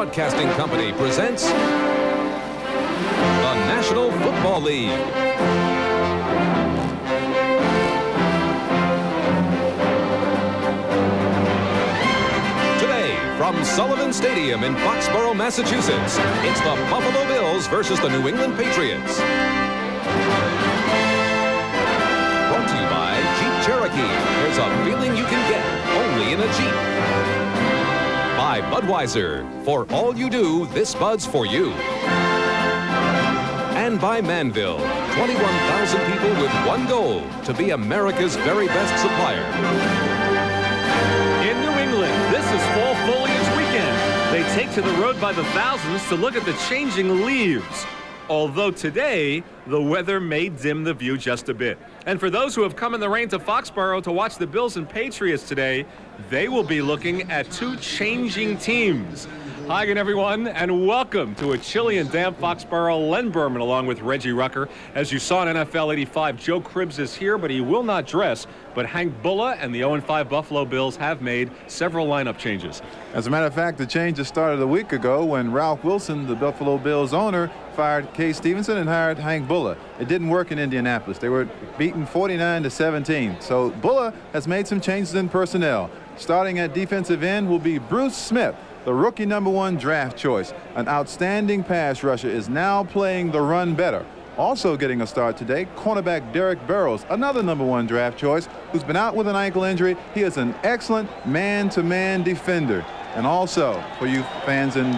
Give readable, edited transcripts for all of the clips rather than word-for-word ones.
Broadcasting Company presents the National Football League. Today, from Sullivan Stadium in Foxborough, Massachusetts, it's the Buffalo Bills versus the New England Patriots. Brought to you by Jeep Cherokee. There's a feeling you can get only in a Jeep. By Budweiser. For all you do, this Bud's for you. And by Manville. 21,000 people with one goal: to be America's very best supplier. In New England, this is fall foliage weekend. They take to the road by the thousands to look at the changing leaves. Although today, the weather may dim the view just a bit. And for those who have come in the rain to Foxborough to watch the Bills and Patriots today, they will be looking at two changing teams. Hi again, everyone, and welcome to a chilly and damp Foxborough. Len Berman along with Reggie Rucker. As you saw in NFL 85, Joe Cribbs is here, but he will not dress. But Hank Bulla and the 0-5 Buffalo Bills have made several lineup changes. As a matter of fact, the changes started a week ago when Ralph Wilson, the Buffalo Bills owner, fired Kay Stevenson and hired Hank Bulla. It didn't work in Indianapolis. They were beaten 49-17. So Bulla has made some changes in personnel. Starting at defensive end will be Bruce Smith, the rookie #1 draft choice. An outstanding pass rusher is now playing the run better. Also getting a start today, cornerback Derek Burrows, another #1 draft choice, who's been out with an ankle injury. He is an excellent man-to-man defender. And also, for you fans in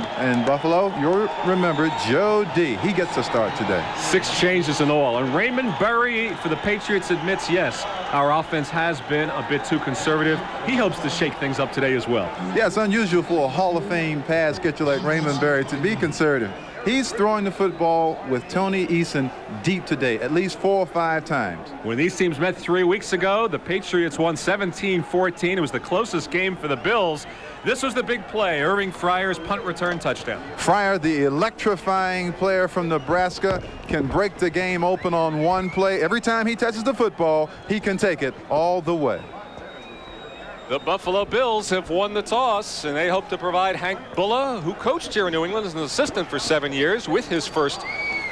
Buffalo, you'll remember Joe D. He gets a start today. 6 changes in all. And Raymond Berry for the Patriots admits, yes, our offense has been a bit too conservative. He hopes to shake things up today as well. Yeah, it's unusual for a Hall of Fame pass catcher like Raymond Berry to be conservative. He's throwing the football with Tony Eason deep today, at least 4 or 5 times. When these teams met 3 weeks ago, the Patriots won 17-14. It was the closest game for the Bills. This was the big play, Irving Fryer's punt return touchdown. Fryer, the electrifying player from Nebraska, can break the game open on one play. Every time he touches the football, he can take it all the way. The Buffalo Bills have won the toss, and they hope to provide Hank Bulla, who coached here in New England as an assistant for 7 years, with his first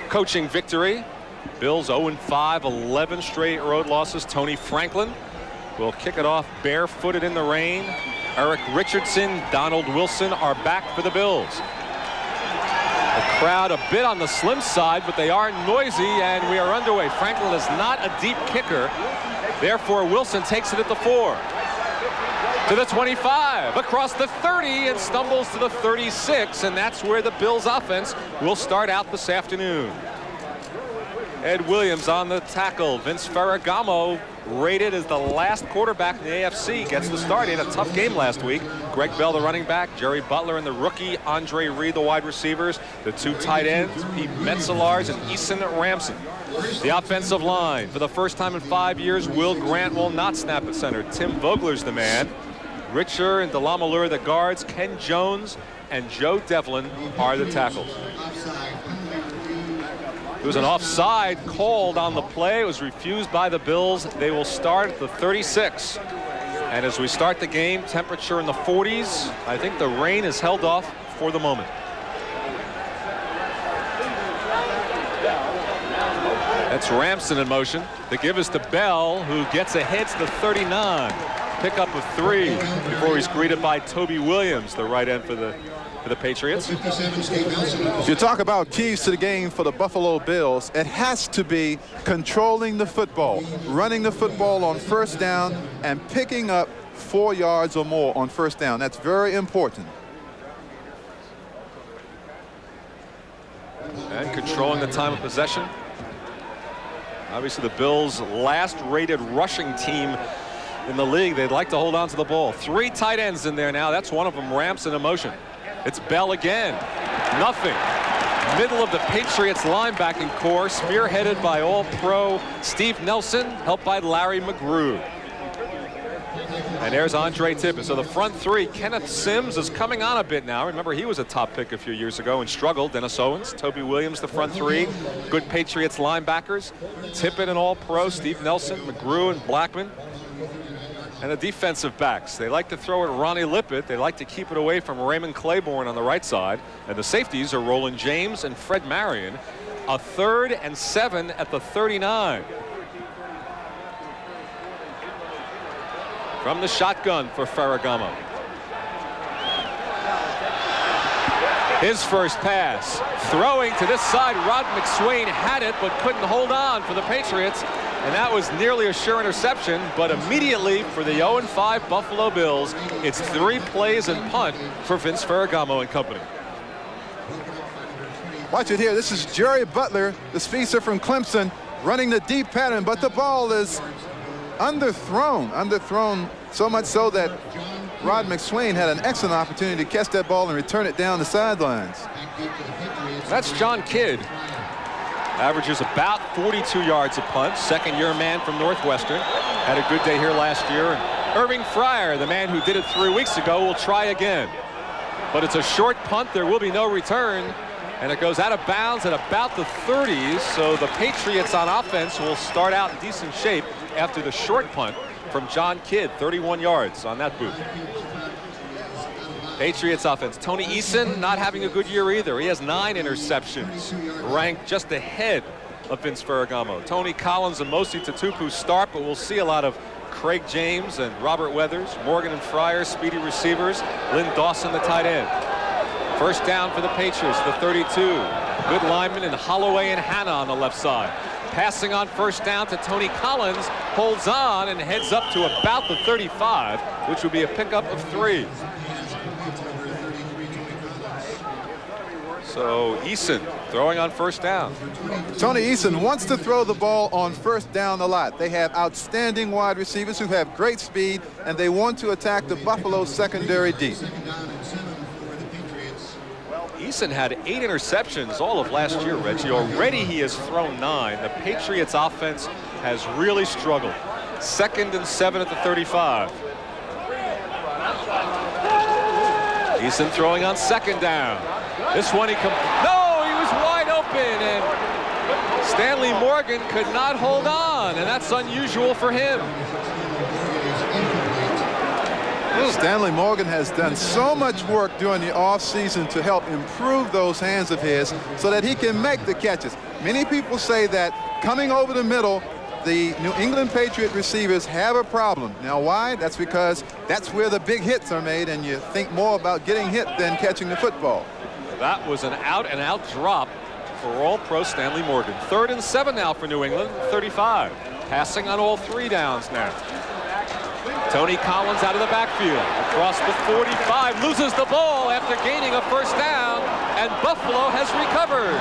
coaching victory. Bills 0-5, 11 straight road losses. Tony Franklin will kick it off barefooted in the rain. Eric Richardson, Donald Wilson are back for the Bills. The crowd a bit on the slim side, but they are noisy, and we are underway. Franklin is not a deep kicker. Therefore, Wilson takes it at the 4. To the 25, across the 30, and stumbles to the 36, and that's where the Bills offense will start out this afternoon. Ed Williams on the tackle. Vince Ferragamo, rated as the last quarterback in the AFC, gets the start. He had a tough game last week. Greg Bell, the running back, Jerry Butler and the rookie, Andre Reed, the wide receivers, the 2 tight ends, Pete Metzelaars and Eason Ramson. The offensive line, for the first time in 5 years, Will Grant will not snap at center. Tim Vogler's the man. Richer and Delamalure the guards. Ken Jones and Joe Devlin are the tackles. There was an offside called on the play. It was refused by the Bills. They will start at the 36. And as we start the game, temperature in the 40s. I think the rain is held off for the moment. That's Ramson in motion. The give is to Bell, who gets ahead to the 39. Pickup of 3 before he's greeted by Toby Williams, the right end for the Patriots. If you talk about keys to the game for the Buffalo Bills, it has to be controlling the football, running the football on first down, and picking up 4 yards or more on first down. That's very important. And controlling the time of possession. Obviously, the Bills' last rated rushing team in the league. They'd like to hold on to the ball. 3 tight ends in there now. That's one of them, Ramson in motion. It's Bell again. Nothing. Middle of the Patriots linebacking core, spearheaded by All-Pro Steve Nelson, helped by Larry McGrew. And there's Andre Tippett. So the front 3, Kenneth Sims is coming on a bit now. Remember, he was a top pick a few years ago and struggled. Dennis Owens, Toby Williams, the front 3. Good Patriots linebackers. Tippett and All-Pro, Steve Nelson, McGrew and Blackman. And the defensive backs, they like to throw at Ronnie Lippett. They like to keep it away from Raymond Claiborne on the right side. And the safeties are Roland James and Fred Marion. A 3rd and 7 at the 39. From the shotgun for Ferragamo. His first pass. Throwing to this side, Rod McSwain had it but couldn't hold on for the Patriots. And that was nearly a sure interception, but immediately for the 0-5 Buffalo Bills, it's 3 plays and punt for Vince Ferragamo and company. Watch it here. This is Jerry Butler, the speedster from Clemson, running the deep pattern, but the ball is underthrown so much so that Rod McSwain had an excellent opportunity to catch that ball and return it down the sidelines. That's John Kidd. Averages about 42 yards a punt. Second-year man from Northwestern. Had a good day here last year. And Irving Fryer, the man who did it 3 weeks ago, will try again. But it's a short punt. There will be no return. And it goes out of bounds at about the 30s. So the Patriots on offense will start out in decent shape after the short punt from John Kidd. 31 yards on that boot. Patriots offense. Tony Eason not having a good year either. He has 9 interceptions, ranked just ahead of Vince Ferragamo. Tony Collins and Mosi Tatupu start, but we'll see a lot of Craig James and Robert Weathers, Morgan and Fryer, speedy receivers, Lynn Dawson, the tight end. First down for the Patriots, the 32. Good linemen in Holloway and Hanna on the left side. Passing on first down to Tony Collins, holds on and heads up to about the 35, which would be a pickup of 3. So Eason throwing on first down. Tony Eason wants to throw the ball on first down a lot. They have outstanding wide receivers who have great speed, and they want to attack the Buffalo secondary deep. Eason had 8 interceptions all of last year, Reggie. Already he has thrown 9. The Patriots offense has really struggled. 2nd and 7 at the 35. Eason throwing on second down. This one he was wide open, and Stanley Morgan could not hold on, and that's unusual for him. Stanley Morgan has done so much work during the offseason to help improve those hands of his so that he can make the catches. Many people say that coming over the middle, the New England Patriot receivers have a problem. Now why? That's because that's where the big hits are made, and you think more about getting hit than catching the football. That was an out-and-out drop for All-Pro Stanley Morgan. 3rd and 7 now for New England, 35. Passing on all 3 downs now. Tony Collins out of the backfield. Across the 45, loses the ball after gaining a first down, and Buffalo has recovered.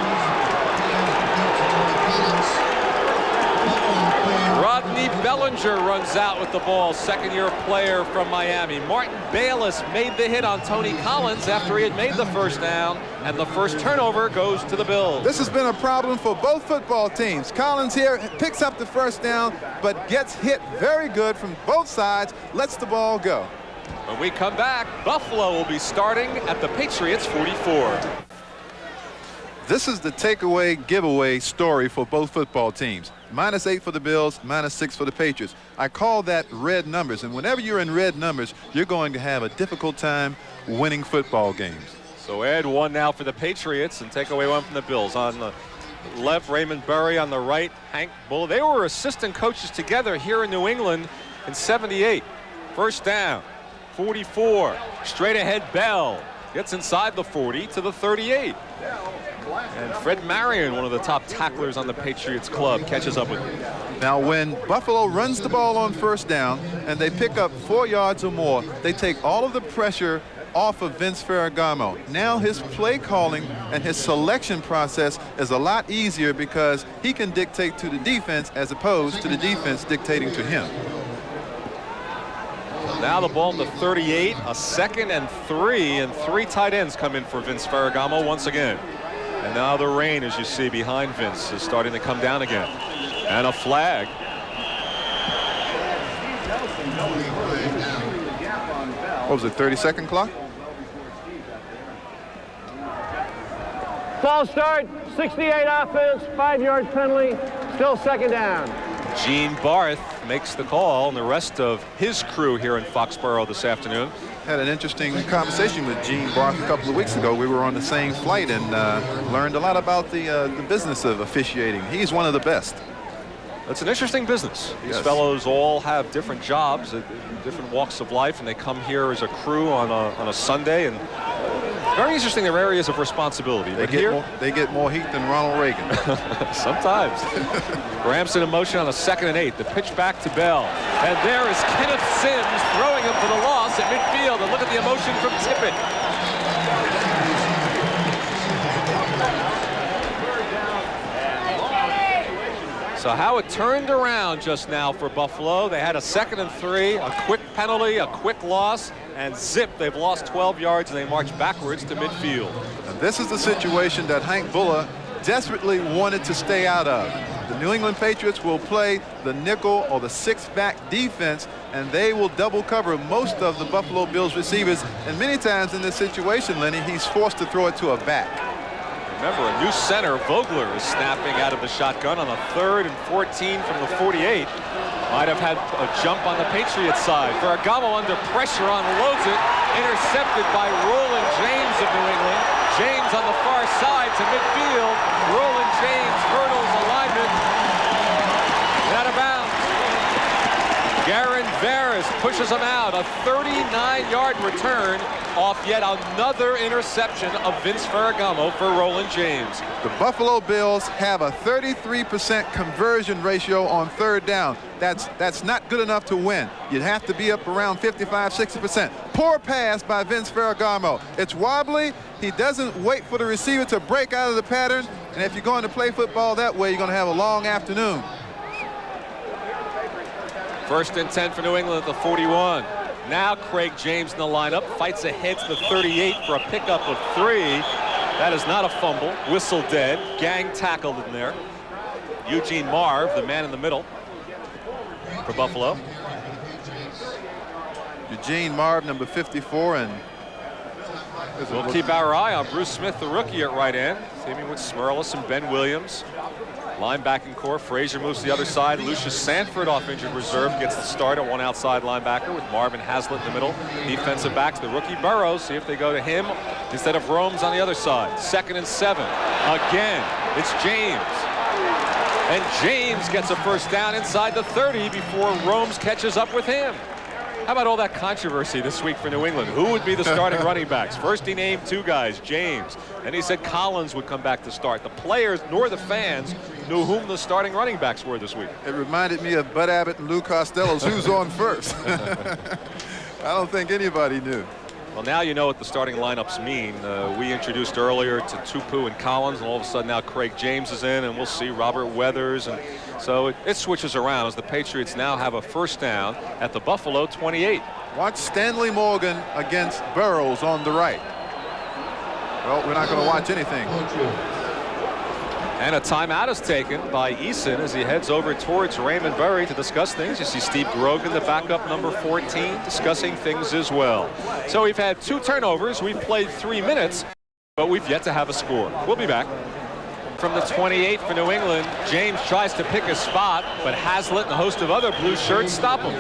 Rodney Bellinger runs out with the ball, second-year player from Miami. Martin Bayless made the hit on Tony Collins after he had made the first down, and the first turnover goes to the Bills. This has been a problem for both football teams. Collins here picks up the first down, but gets hit very good from both sides, lets the ball go. When we come back, Buffalo will be starting at the Patriots 44. This is the takeaway giveaway story for both football teams. -8 for the Bills, -6 for the Patriots. I call that red numbers, and whenever you're in red numbers, you're going to have a difficult time winning football games. So add 1 now for the Patriots and take away 1 from the Bills. On the left, Raymond Berry. On the right, Hank Bull. They were assistant coaches together here in New England in '78. First down, 44. Straight ahead, Bell gets inside the 40 to the 38. And Fred Marion, one of the top tacklers on the Patriots club, catches up with him. Now, when Buffalo runs the ball on first down and they pick up 4 yards or more, they take all of the pressure off of Vince Ferragamo. Now his play calling and his selection process is a lot easier because he can dictate to the defense as opposed to the defense dictating to him. Now the ball in the 38, a 2nd and 3, and 3 tight ends come in for Vince Ferragamo once again. And now the rain, as you see behind Vince, is starting to come down again. And a flag. What was it, 30-second clock? False start, 68 offense, 5-yard penalty, still second down. Gene Barth makes the call, and the rest of his crew here in Foxborough this afternoon. Had an interesting conversation with Gene Barth a couple of weeks ago. We were on the same flight and learned a lot about the business of officiating. He's one of the best. It's an interesting business. These Yes. fellows all have different jobs, different walks of life, and they come here as a crew on a Sunday. And very interesting, their areas of responsibility. They get more heat than Ronald Reagan. Sometimes. Ramson in motion on a 2nd and 8. The pitch back to Bell. And there is Kenneth Sims throwing him for the loss at midfield. And look at the emotion from Tippett. So how it turned around just now for Buffalo. They had a 2nd and 3, a quick penalty, a quick loss, and zip, they've lost 12 yards and they march backwards to midfield. And this is the situation that Hank Bulla desperately wanted to stay out of. The New England Patriots will play the nickel or the 6-back defense, and they will double cover most of the Buffalo Bills receivers. And many times in this situation, Lenny, he's forced to throw it to a back. Remember, a new center, Vogler, is snapping out of the shotgun on a 3rd and 14 from the 48. Might have had a jump on the Patriots side. Ferragamo under pressure, unloads it. Intercepted by Roland James of New England. James on the far side to midfield. Roland James hurdles alignment. And out of bounds. Garen Veras pushes him out. A 39-yard return off yet another interception of Vince Ferragamo for Roland James. The Buffalo Bills have a 33% conversion ratio on 3rd down. That's not good enough to win. You'd have to be up around 55-60%. Poor pass by Vince Ferragamo. It's wobbly. He doesn't wait for the receiver to break out of the pattern. And if you're going to play football that way, you're going to have a long afternoon. 1st and 10 for New England at the 41. Now Craig James in the lineup, fights ahead to the 38 for a pickup of 3. That is not a fumble. Whistle dead. Gang tackled in there. Eugene Marv, the man in the middle for Buffalo. Eugene Marv, number 54, and we'll keep our eye on Bruce Smith, the rookie at right end, teaming with Smurlus and Ben Williams. Linebacking core, Frazier moves to the other side. Lucius Sanford off injured reserve gets the start at one outside linebacker with Marvin Haslett in the middle. Defensive backs, the rookie Burrows, see if they go to him instead of Romes on the other side. 2nd and 7. Again, it's James. And James gets a 1st down inside the 30 before Romes catches up with him. How about all that controversy this week for New England? Who would be the starting running backs? First he named 2 guys, James. And he said Collins would come back to start. The players nor the fans knew whom the starting running backs were this week. It reminded me of Bud Abbott and Lou Costello's who's on first. I don't think anybody knew. Well, now you know what the starting lineups mean. We introduced earlier to Tupu and Collins, and all of a sudden now Craig James is in, and we'll see Robert Weathers. And so it switches around as the Patriots now have a 1st down at the Buffalo 28. Watch Stanley Morgan against Burrows on the right. Well, we're not going to watch anything. And a timeout is taken by Eason as he heads over towards Raymond Berry to discuss things. You see Steve Grogan, the backup number 14, discussing things as well. So we've had 2 turnovers. We've played 3 minutes, but we've yet to have a score. We'll be back. From the 28 for New England, James tries to pick a spot, but Haslett and a host of other blue shirts stop him.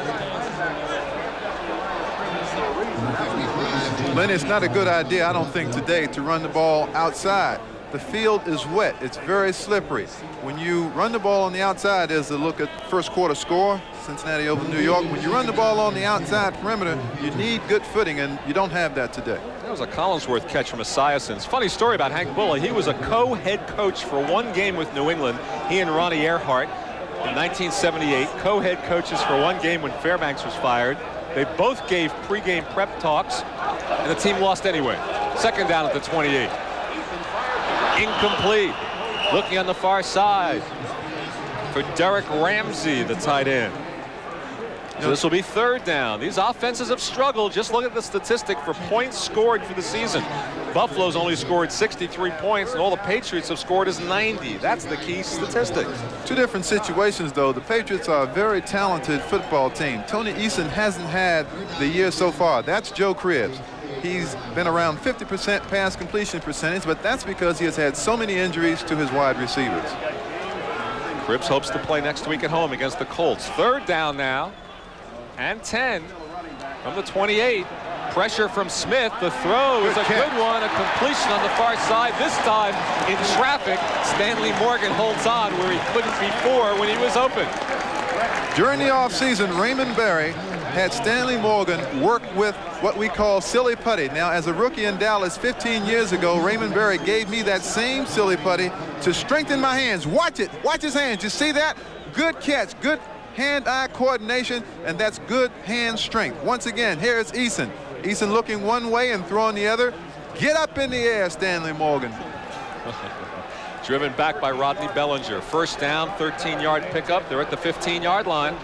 Lenny, it's not a good idea, I don't think, today to run the ball outside. The field is wet. It's very slippery. When you run the ball on the outside, there's a look at 1st quarter score, Cincinnati over New York. When you run the ball on the outside perimeter, you need good footing, and you don't have that today. That was a Collinsworth catch from Esiason's. Funny story about Hank Bulla. He was a co-head coach for 1 game with New England. He and Ronnie Earhart in 1978, co-head coaches for 1 game when Fairbanks was fired. They both gave pregame prep talks, and the team lost anyway. 2nd down at the 28. Incomplete. Looking on the far side for Derek Ramsey, the tight end. So this will be 3rd down. These offenses have struggled. Just look at the statistic for points scored for the season. Buffalo's only scored 63 points, and all the Patriots have scored is 90. That's the key statistic. 2 different situations, though. The Patriots are a very talented football team. Tony Eason hasn't had the year so far. That's Joe Cribbs. He's been around 50% pass completion percentage, but that's because he has had so many injuries to his wide receivers. Cribbs hopes to play next week at home against the Colts. 3rd down now and 10 from the 28. Pressure from Smith. The throw is a good one. A completion on the far side. This time in traffic. Stanley Morgan holds on where he couldn't before when he was open. During the offseason, Raymond Berry had Stanley Morgan work with what we call silly putty. Now, as a rookie in Dallas 15 years ago, Raymond Berry gave me that same silly putty to strengthen my hands. Watch it. Watch his hands. You see that? Good catch. Good hand-eye coordination, and that's good hand strength. Once again, here's Eason. Eason looking one way and throwing the other. Get up in the air, Stanley Morgan. Driven back by Rodney Bellinger. 1st down, 13-yard pickup. They're at the 15-yard line.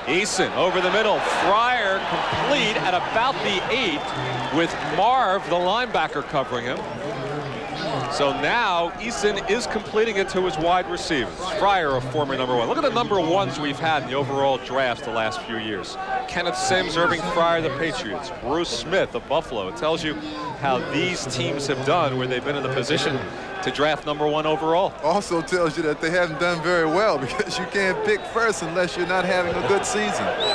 Eason over the middle. Fryer complete at about the 8 with Marv, the linebacker, covering him. So now Eason is completing it to his wide receivers. Fryer, a former number 1. Look at the number 1s we've had in the overall draft the last few years. Kenneth Sims, Irving Fryer, the Patriots. Bruce Smith of Buffalo. It tells you how these teams have done where they've been in the position to draft number 1 overall. Also tells you that they haven't done very well because you can't pick first unless you're not having a good season. That's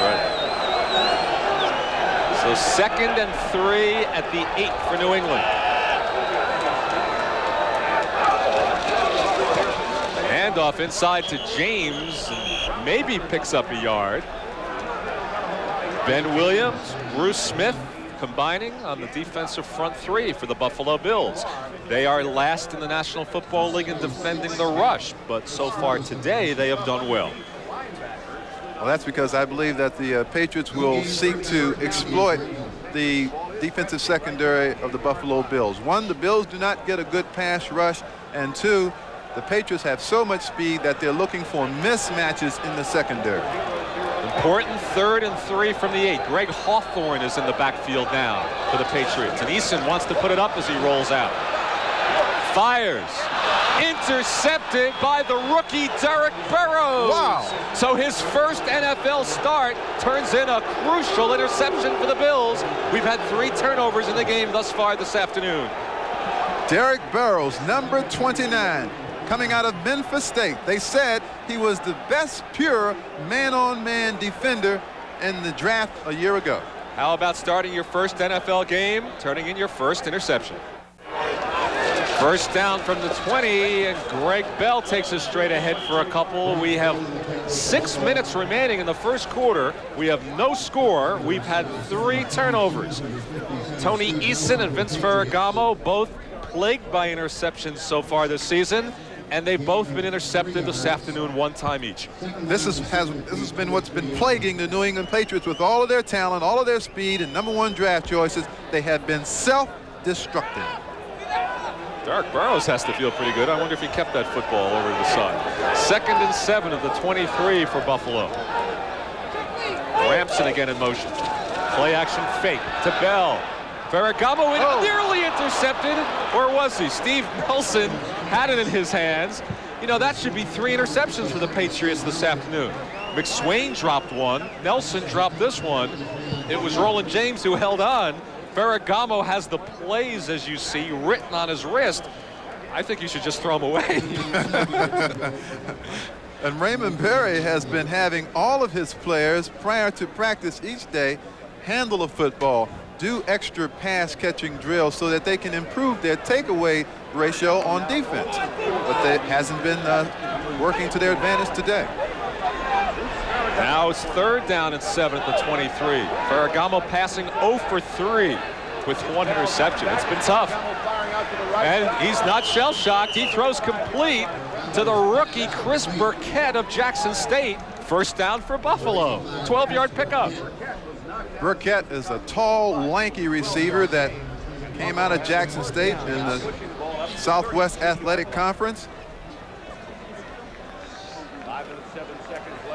right. So 2nd and 3 at the 8 for New England. Handoff inside to James, and maybe picks up a yard. Ben Williams, Bruce Smith combining on the defensive front 3 for the Buffalo Bills. They are last in the National Football League in defending the rush, but so far today they have done well. Well, that's because I believe that the Patriots will seek to exploit the defensive secondary of the Buffalo Bills. 1, the Bills do not get a good pass rush, and 2, the Patriots have so much speed that they're looking for mismatches in the secondary. Important 3rd and 3 from the 8. Greg Hawthorne is in the backfield now for the Patriots, and Eason wants to put it up as he rolls out. Fires. Intercepted by the rookie Derek Burrows. Wow. So his first NFL start turns in a crucial interception for the Bills. We've had 3 turnovers in the game thus far this afternoon. Derek Burrows, number 29, coming out of Memphis State. They said he was the best pure man-on-man defender in the draft a year ago. How about starting your first NFL game, turning in your first interception? 1st down from the 20, and Greg Bell takes us straight ahead for a couple. We have 6 minutes remaining in the first quarter. We have no score. We've had 3 turnovers. Tony Eason and Vince Ferragamo both plagued by interceptions so far this season, and they've both been intercepted this afternoon 1 time each. This has been what's been plaguing the New England Patriots with all of their talent, all of their speed, and number 1 draft choices. They have been self-destructing. Derek Burrows has to feel pretty good. I wonder if he kept that football over to the side. 2nd and 7 of the 23 for Buffalo. Ramson again in motion. Play action fake to Bell. Ferragamo nearly intercepted. Or was he? Steve Nelson had it in his hands. You know, that should be 3 interceptions for the Patriots this afternoon. McSwain dropped 1. Nelson dropped this one. It was Roland James who held on. Ferragamo has the plays, as you see, written on his wrist. I think you should just throw them away. And Raymond Berry has been having all of his players prior to practice each day handle a football, do extra pass catching drills so that they can improve their takeaway ratio on defense. But that hasn't been working to their advantage today. Now it's 3rd down and 7 at the 23. Ferragamo passing 0 for 3 with 1 interception. It's been tough. And he's not shell-shocked. He throws complete to the rookie Chris Burkett of Jackson State. 1st down for Buffalo. 12-yard pickup. Burkett is a tall, lanky receiver that came out of Jackson State in the Southwest Athletic Conference.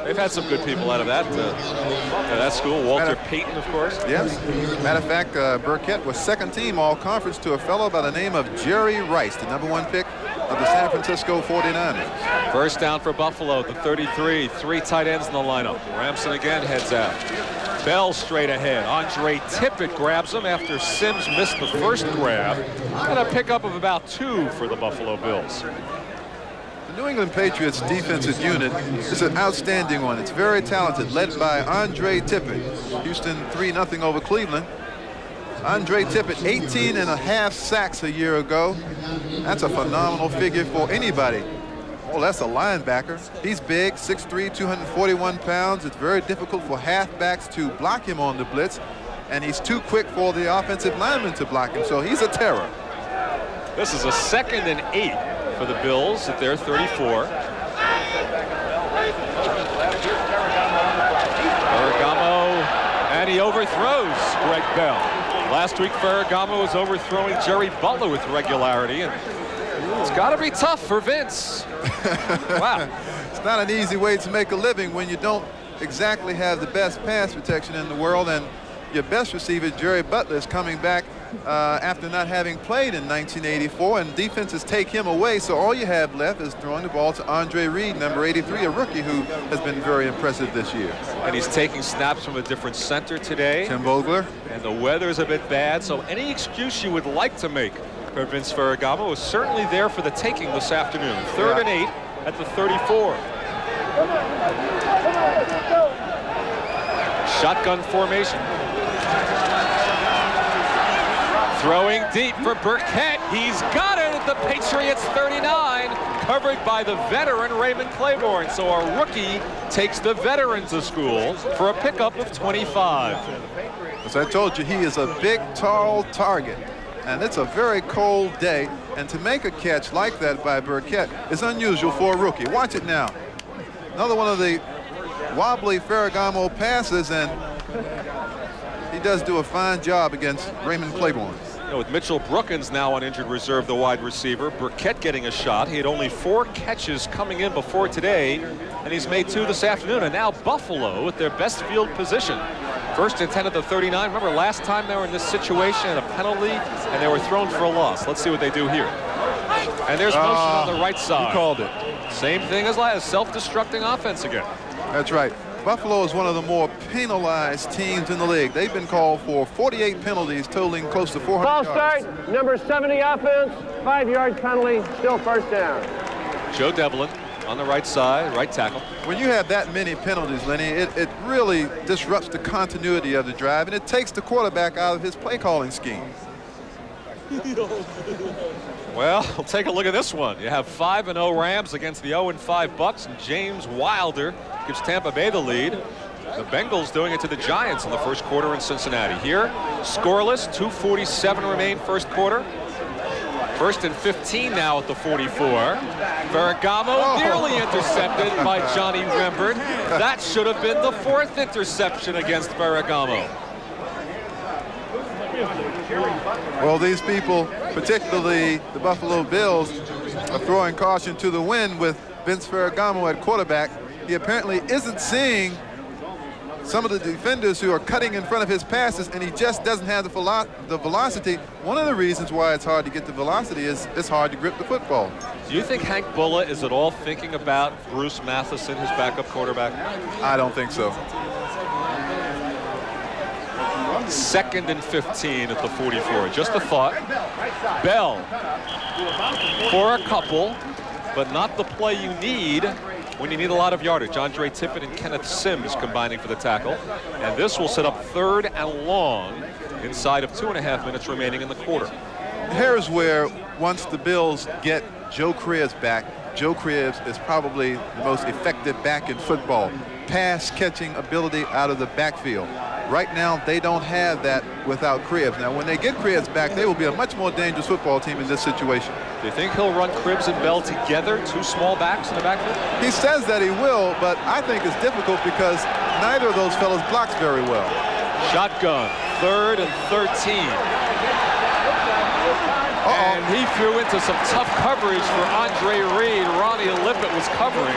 They've had some good people out of that school. Walter Payton, of course. Yes. Matter of fact, Burkett was 2nd team all-conference to a fellow by the name of Jerry Rice, the number 1 pick of the San Francisco 49ers. 1st down for Buffalo, the 33. 3 tight ends in the lineup. Ramson again heads out. Bell straight ahead. Andre Tippett grabs him after Sims missed the first grab. And a pickup of about 2 for the Buffalo Bills. The New England Patriots defensive unit is an outstanding one. It's very talented, led by Andre Tippett. Houston 3-0 over Cleveland. Andre Tippett, 18.5 sacks a year ago. That's a phenomenal figure for anybody. Oh, that's a linebacker. He's big, 6'3", 241 pounds. It's very difficult for halfbacks to block him on the blitz, and he's too quick for the offensive lineman to block him, so he's a terror. This is a 2nd and 8 for the Bills at their 34. Ferragamo, and he overthrows Greg Bell. Last week, Ferragamo was overthrowing Jerry Butler with regularity, and it's got to be tough for Vince. Wow. It's not an easy way to make a living when you don't exactly have the best pass protection in the world, and your best receiver, Jerry Butler, is coming back after not having played in 1984, and defenses take him away, so all you have left is throwing the ball to Andre Reed, number 83, a rookie who has been very impressive this year. And he's taking snaps from a different center today. Tim Vogler. And the weather's a bit bad, so any excuse you would like to make for Vince Ferragamo is certainly there for the taking this afternoon. 3rd and 8 at the 34. Shotgun formation. Throwing deep for Burkett. He's got it at the Patriots 39, covered by the veteran Raymond Claiborne. So our rookie takes the veteran to school for a pickup of 25. As I told you, he is a big, tall target. And it's a very cold day. And to make a catch like that by Burkett is unusual for a rookie. Watch it now. Another one of the wobbly Ferragamo passes, and he does do a fine job against Raymond Claiborne. You know, with Mitchell Brookins now on injured reserve, the wide receiver, Burkett getting a shot. He had only 4 catches coming in before today, and he's made 2 this afternoon. And now Buffalo with their best field position. 1st and 10 at the 39. Remember last time they were in this situation and a penalty, and they were thrown for a loss. Let's see what they do here. And there's motion on the right side. He called it. Same thing as last, self-destructing offense again. That's right. Buffalo is one of the more penalized teams in the league. They've been called for 48 penalties, totaling close to 400 Ball yards. start, number 70 offense, 5-yard penalty, still 1st down. Joe Devlin on the right side, right tackle. When you have that many penalties, Lenny, it really disrupts the continuity of the drive, and it takes the quarterback out of his play calling scheme. Well, we'll take a look at this one. You have 5-0 Rams against the 0-5 Bucks, and James Wilder gives Tampa Bay the lead. The Bengals doing it to the Giants in the 1st quarter in Cincinnati. Here, scoreless, 2:47 remain 1st quarter. 1st and 15 now at the 44. Ferragamo nearly intercepted by Johnny Rembert. That should have been the 4th interception against Ferragamo. Well, these people, particularly the Buffalo Bills, are throwing caution to the wind with Vince Ferragamo at quarterback. He apparently isn't seeing some of the defenders who are cutting in front of his passes, and he just doesn't have the velocity. One of the reasons why it's hard to get the velocity is it's hard to grip the football. Do you think Hank Bulla is at all thinking about Bruce Matheson, his backup quarterback? I don't think so. 2nd and 15 at the 44. Just a thought. Bell for a couple, but not the play you need when you need a lot of yardage. Andre Tippett and Kenneth Sims combining for the tackle. And this will set up 3rd and long inside of 2.5 minutes remaining in the quarter. Here's where, once the Bills get Joe Cribbs back, Joe Cribbs is probably the most effective back in football. Pass catching ability out of the backfield. Right now, they don't have that without Cribbs. Now, when they get Cribbs back, they will be a much more dangerous football team in this situation. Do you think he'll run Cribbs and Bell together, 2 small backs in the backfield? He says that he will, but I think it's difficult because neither of those fellows blocks very well. Shotgun, 3rd and 13. And he threw into some tough coverage for Andre Reed. Ronnie Lippett was covering.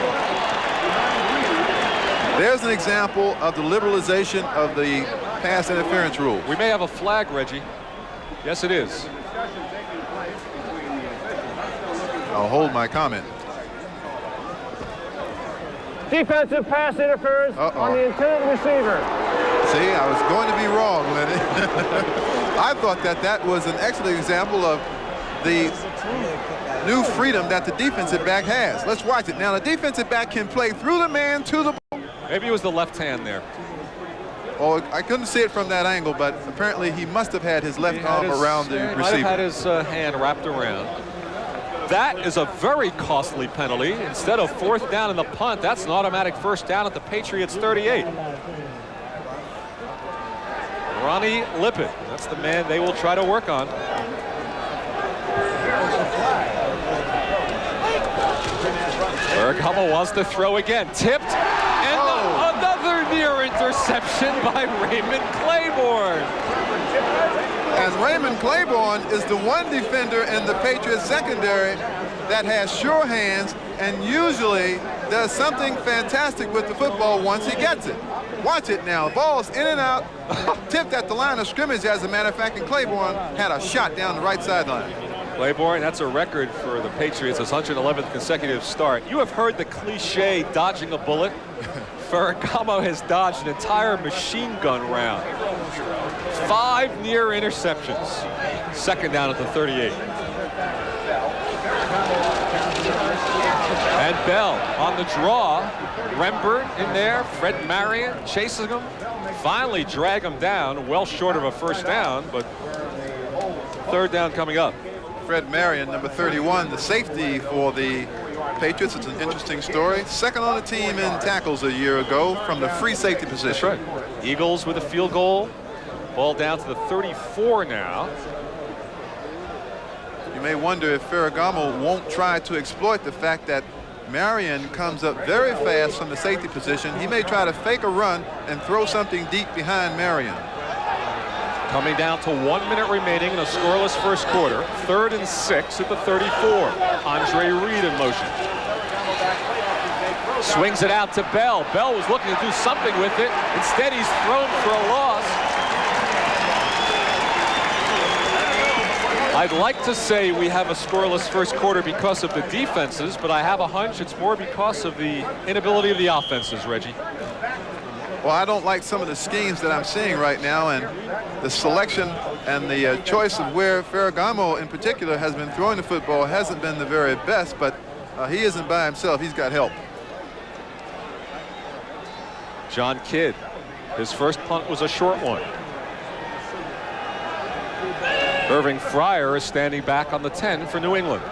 There's an example of the liberalization of the pass interference rule. We may have a flag, Reggie. Yes, it is. I'll hold my comment. Defensive pass interference on the intended receiver. See, I was going to be wrong, Lenny. I thought that was an excellent example of the new freedom that the defensive back has. Let's watch it. Now, the defensive back can play through the man to the ball. Maybe it was the left hand there. Oh, I couldn't see it from that angle, but apparently he must have had his left arm around the receiver. Might have had his hand wrapped around. That is a very costly penalty. Instead of 4th down in the punt, that's an automatic 1st down at the Patriots 38. Ronnie Lippett, that's the man they will try to work on. Bergamo wants to throw again. Tipped, and another near interception by Raymond Claiborne. And Raymond Claiborne is the one defender in the Patriots secondary that has sure hands and usually does something fantastic with the football once he gets it. Watch it now. Ball's in and out, tipped at the line of scrimmage, as a matter of fact, and Claiborne had a shot down the right sideline. Claiborne, that's a record for the Patriots, his 111th consecutive start. You have heard the cliche dodging a bullet. Ferragamo has dodged an entire machine gun round. 5 near interceptions. 2nd down at the 38. And Bell on the draw. Rembert in there. Fred Marion chasing him. Finally drag him down. Well short of a 1st down, but 3rd down coming up. Fred Marion, number 31, the safety for the Patriots. It's an interesting story. 2nd on the team in tackles a year ago from the free safety position. That's right. Eagles with a field goal. Ball down to the 34 now. You may wonder if Ferragamo won't try to exploit the fact that Marion comes up very fast from the safety position. He may try to fake a run and throw something deep behind Marion. Coming down to 1 minute remaining in a scoreless 1st quarter. 3rd and 6 at the 34. Andre Reed in motion. Swings it out to Bell. Bell was looking to do something with it. Instead, he's thrown for a loss. I'd like to say we have a scoreless 1st quarter because of the defenses, but I have a hunch it's more because of the inability of the offenses, Reggie. Well, I don't like some of the schemes that I'm seeing right now, and the selection and the choice of where Ferragamo in particular has been throwing the football hasn't been the very best, but he isn't by himself. He's got help. John Kidd, his 1st punt was a short one. Irving Fryer is standing back on the 10 for New England.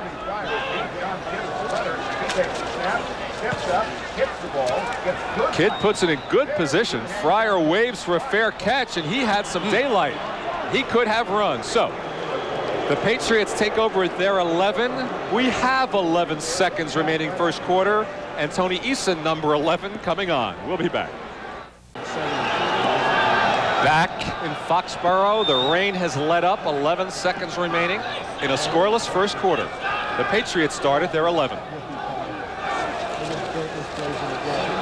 Kidd puts it in good position. Fryer waves for a fair catch, and he had some daylight. He could have run. So the Patriots take over at their 11. We have 11 seconds remaining 1st quarter, and Tony Eason, number 11, coming on. We'll be back. Back in Foxborough, the rain has let up. 11 seconds remaining in a scoreless 1st quarter. The Patriots start at their 11.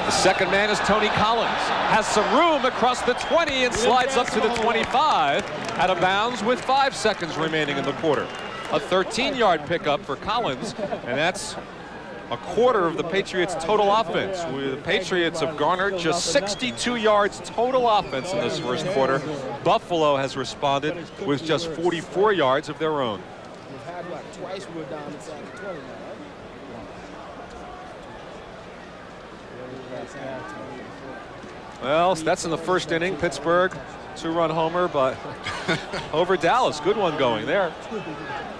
The 2nd man is Tony Collins. Has some room across the 20 and slides up to the 25. Out of bounds with 5 seconds remaining in the quarter. A 13-yard pickup for Collins, and that's a quarter of the Patriots' total offense. The Patriots have garnered just 62 yards total offense in this 1st quarter. Buffalo has responded with just 44 yards of their own. Well, that's in the 1st inning. Pittsburgh, 2-run homer, but over Dallas. Good one going there.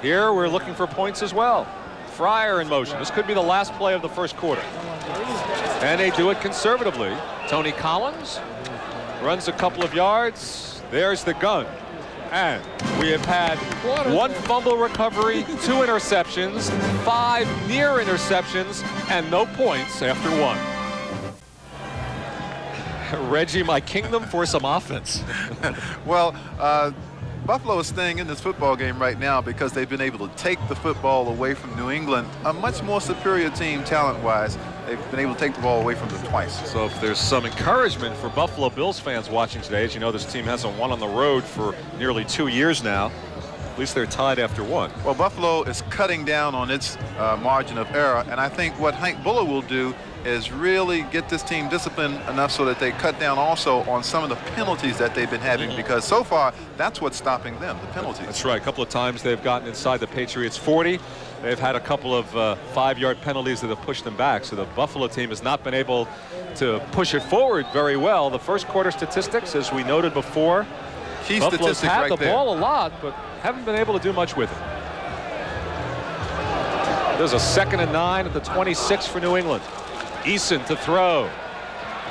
Here we're looking for points as well. Fryer in motion. This could be the last play of the 1st quarter. And they do it conservatively. Tony Collins runs a couple of yards. There's the gun. And we have had 1 fumble recovery, 2 interceptions, 5 near interceptions, and no points after 1. Reggie, my kingdom for some offense. Well, Buffalo is staying in this football game right now because they've been able to take the football away from New England, a much more superior team talent-wise. They've been able to take the ball away from them twice. So if there's some encouragement for Buffalo Bills fans watching today, as you know, this team hasn't won on the road for nearly 2 years now. At least they're tied after 1. Well, Buffalo is cutting down on its margin of error, and I think what Hank Buller will do is really get this team disciplined enough so that they cut down also on some of the penalties that they've been having, because so far that's what's stopping them, the penalties. That's right. A couple of times they've gotten inside the Patriots 40. They've had a couple of 5-yard penalties that have pushed them back. So the Buffalo team has not been able to push it forward very well. The first quarter statistics, as we noted before, Key Buffalo's statistic had right the there. ball a lot, but haven't been able to do much with it. There's a 2nd and 9 at the 26 for New England. Eason to throw.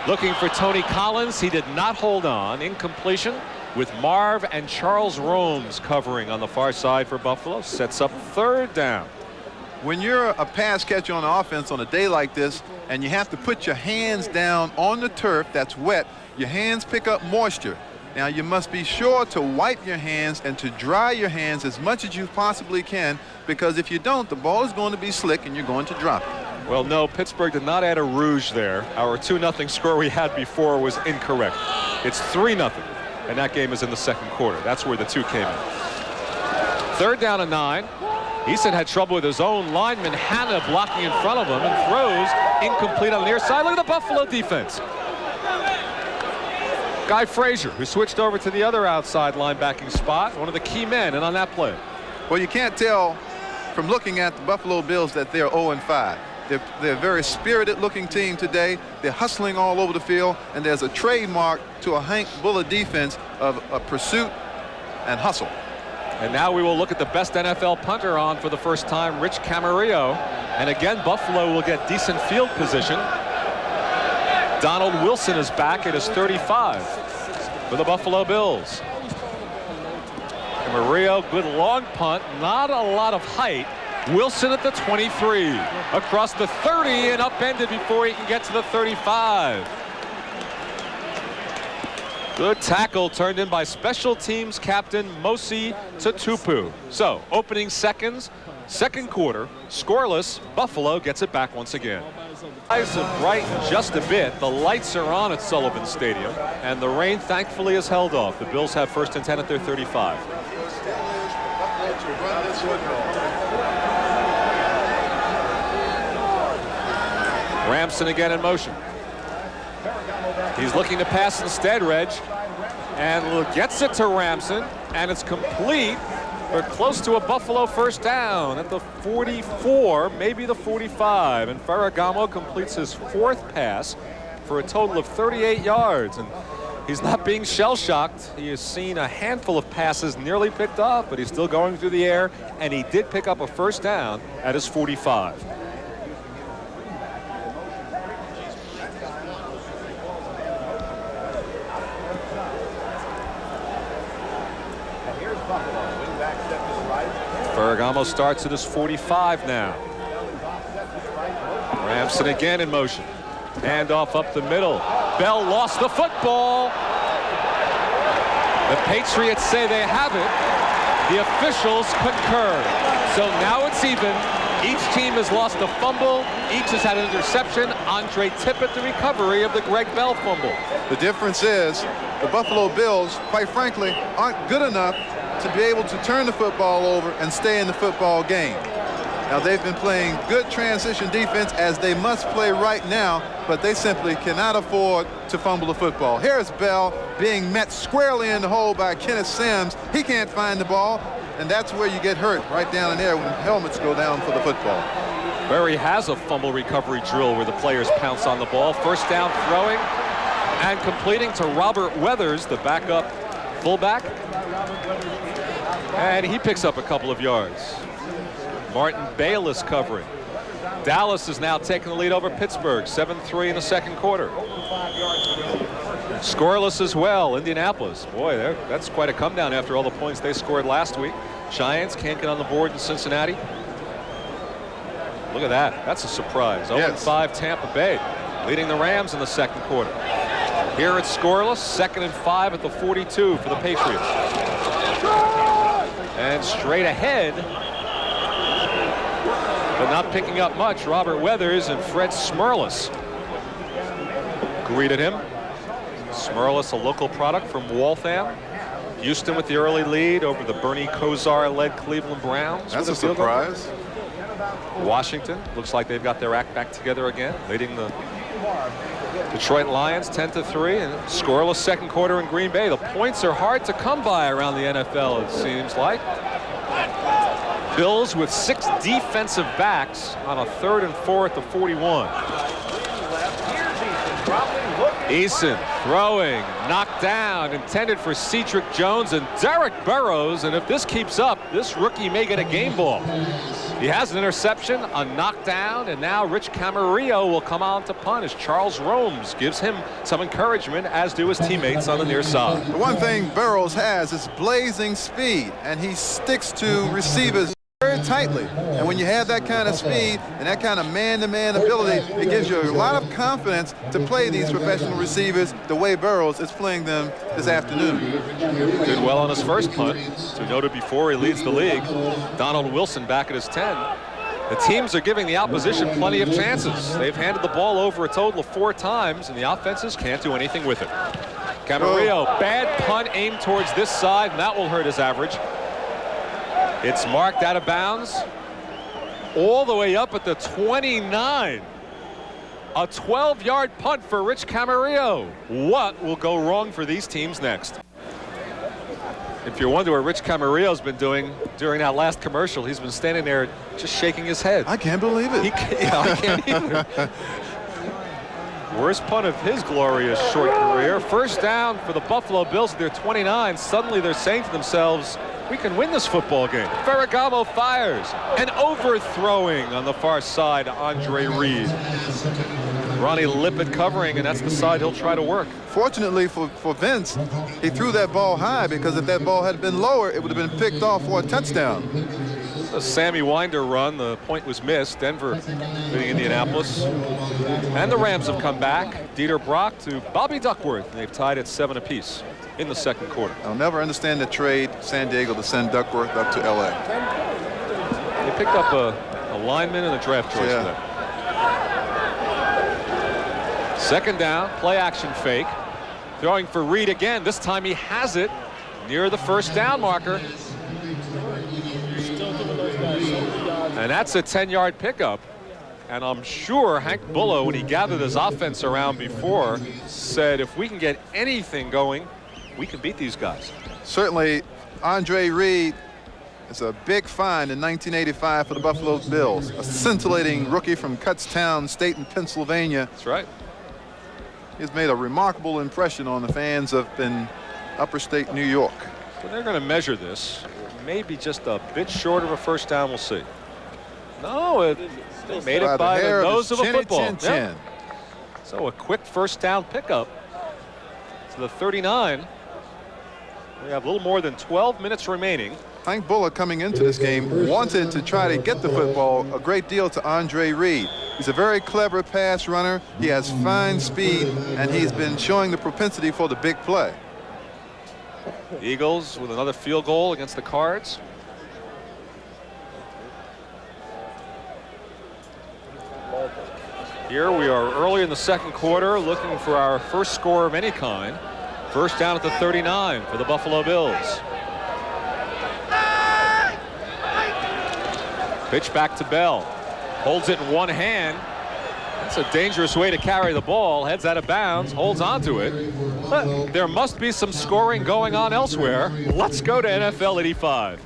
Looking for Tony Collins. He did not hold on. Incompletion, with Marv and Charles Romes covering on the far side for Buffalo. Sets up 3rd down. When you're a pass catcher on offense on a day like this, and you have to put your hands down on the turf that's wet, your hands pick up moisture. Now, you must be sure to wipe your hands and to dry your hands as much as you possibly can, because if you don't, the ball is going to be slick and you're going to drop it. Well, no, Pittsburgh did not add a rouge there. Our 2-0 score we had before was incorrect. It's 3-0, and that game is in the 2nd quarter. That's where the 2 came in. 3rd down and 9. Eason had trouble with his own lineman, Hanna, blocking in front of him, and throws incomplete on the near side. Look at the Buffalo defense. Guy Frazier, who switched over to the other outside linebacking spot, one of the key men, and on that play. Well, you can't tell from looking at the Buffalo Bills that they're 0-5. They're a very spirited-looking team today. They're hustling all over the field, and there's a trademark to a Hank Bulla defense of a pursuit and hustle. And now we will look at the best NFL punter on for the first time, Rich Camarillo. And again, Buffalo will get decent field position. Donald Wilson is back at his 35 for the Buffalo Bills. Camarillo, good long punt, not a lot of height. Wilson at the 23, across the 30 and upended before he can get to the 35. Good tackle turned in by special teams captain Mosi Tutupu. So opening seconds, 2nd quarter, scoreless. Buffalo gets it back once again. Eyes have brightened just a bit. The lights are on at Sullivan Stadium, and the rain thankfully is held off. The Bills have 1st and 10 at their 35. Ramson again in motion. He's looking to pass instead, Reg, and gets it to Ramson, and it's complete. We're close to a Buffalo 1st down at the 44, maybe the 45, and Ferragamo completes his 4th pass for a total of 38 yards. And he's not being shell-shocked. He has seen a handful of passes nearly picked off, but he's still going through the air, and he did pick up a 1st down at his 45. Ferragamo starts at his 45 now. Ramson again in motion. Handoff up the middle. Bell lost the football. The Patriots say they have it. The officials concur. So now it's even. Each team has lost a fumble. Each has had an interception. Andre Tippett, the recovery of the Greg Bell fumble. The difference is the Buffalo Bills, quite frankly, aren't good enough to be able to turn the football over and stay in the football game. Now, they've been playing good transition defense, as they must play right now, but they simply cannot afford to fumble the football. Here's Bell being met squarely in the hole by Kenneth Sims. He can't find the ball, and that's where you get hurt, right down in there when helmets go down for the football. Berry has a fumble recovery drill where the players pounce on the ball. 1st down throwing and completing to Robert Weathers, the backup fullback. And he picks up a couple of yards. Martin Bayless covering. Dallas is now taking the lead over Pittsburgh, 7-3 in the 2nd quarter. Scoreless as well, Indianapolis. Boy, that's quite a come down after all the points they scored last week. Giants can't get on the board in Cincinnati. Look at that. That's a surprise. 0-5 Tampa Bay, leading the Rams in the 2nd quarter. Here it's scoreless, 2nd and 5 at the 42 for the Patriots. And straight ahead, but not picking up much, Robert Weathers and Fred Smerlas greeted him. Smerlas, a local product from Waltham. Houston with the early lead over the Bernie Kosar-led Cleveland Browns. That's a surprise. Washington looks like they've got their act back together again, leading the Detroit Lions 10-3, and scoreless second quarter in Green Bay. The points are hard to come by around the NFL, it seems like. Bills with 6 defensive backs on a 3rd and 4 at the 41. Eason throwing, knocked down, intended for Cedric Jones and Derek Burrows, and if this keeps up, this rookie may get a game ball. He has an interception, a knockdown, and now Rich Camarillo will come on to punt as Charles Romes gives him some encouragement, as do his teammates on the near side. The one thing Burrows has is blazing speed, and he sticks to receivers very tightly. And when you have that kind of speed and that kind of man-to-man ability, it gives you a lot of confidence to play these professional receivers the way Burrows is playing them this afternoon. Did well on his first punt. As we noted before, he leads the league. Donald Wilson back at his 10. The teams are giving the opposition plenty of chances. They've handed the ball over a total of 4 times, and the offenses can't do anything with it. Camarillo, bad punt aimed towards this side, and that will hurt his average. It's marked out of bounds all the way up at the 29. A 12-yard punt for Rich Camarillo. What will go wrong for these teams next? If you're wondering what Rich Camarillo's been doing during that last commercial, he's been standing there just shaking his head. I can't believe it. I can't either. Worst punt of his glorious short career. First down for the Buffalo Bills at their 29. Suddenly they're saying to themselves, we can win this football game. Ferragamo fires, and overthrowing on the far side, Andre Reed. Ronnie Lippett covering, and that's the side he'll try to work. Fortunately for Vince, he threw that ball high, because if that ball had been lower, it would have been picked off for a touchdown. A Sammy Winder run, the point was missed. Denver beating Indianapolis. And the Rams have come back. Dieter Brock to Bobby Duckworth. They've tied at 7 apiece in the second quarter. I'll never understand the trade San Diego to send Duckworth up to LA. They picked up a lineman and a draft choice for that. Second down, play action fake. Throwing for Reed again. This time he has it near the first down marker. And that's a 10-yard pickup. And I'm sure Hank Bulla, when he gathered his offense around before, said if we can get anything going, we can beat these guys. Certainly, Andre Reed is a big find in 1985 for the Buffalo Bills. A scintillating rookie from Kutztown State in Pennsylvania. That's right. He's made a remarkable impression on the fans in upper state New York. So they're going to measure this. Maybe just a bit short of a first down, we'll see. No, they made it by the nose of a football. Yep. So a quick first down pickup to the 39. We have a little more than 12 minutes remaining. Hank Bulla, coming into this game, wanted to try to get the football a great deal to Andre Reed. He's a very clever pass runner. He has fine speed, and he's been showing the propensity for the big play. The Eagles with another field goal against the Cards. Here we are early in the second quarter, looking for our first score of any kind. First down at the 39 for the Buffalo Bills. Pitch back to Bell. Holds it in one hand. That's a dangerous way to carry the ball. Heads out of bounds, holds onto it. But there must be some scoring going on elsewhere. Let's go to NFL 85.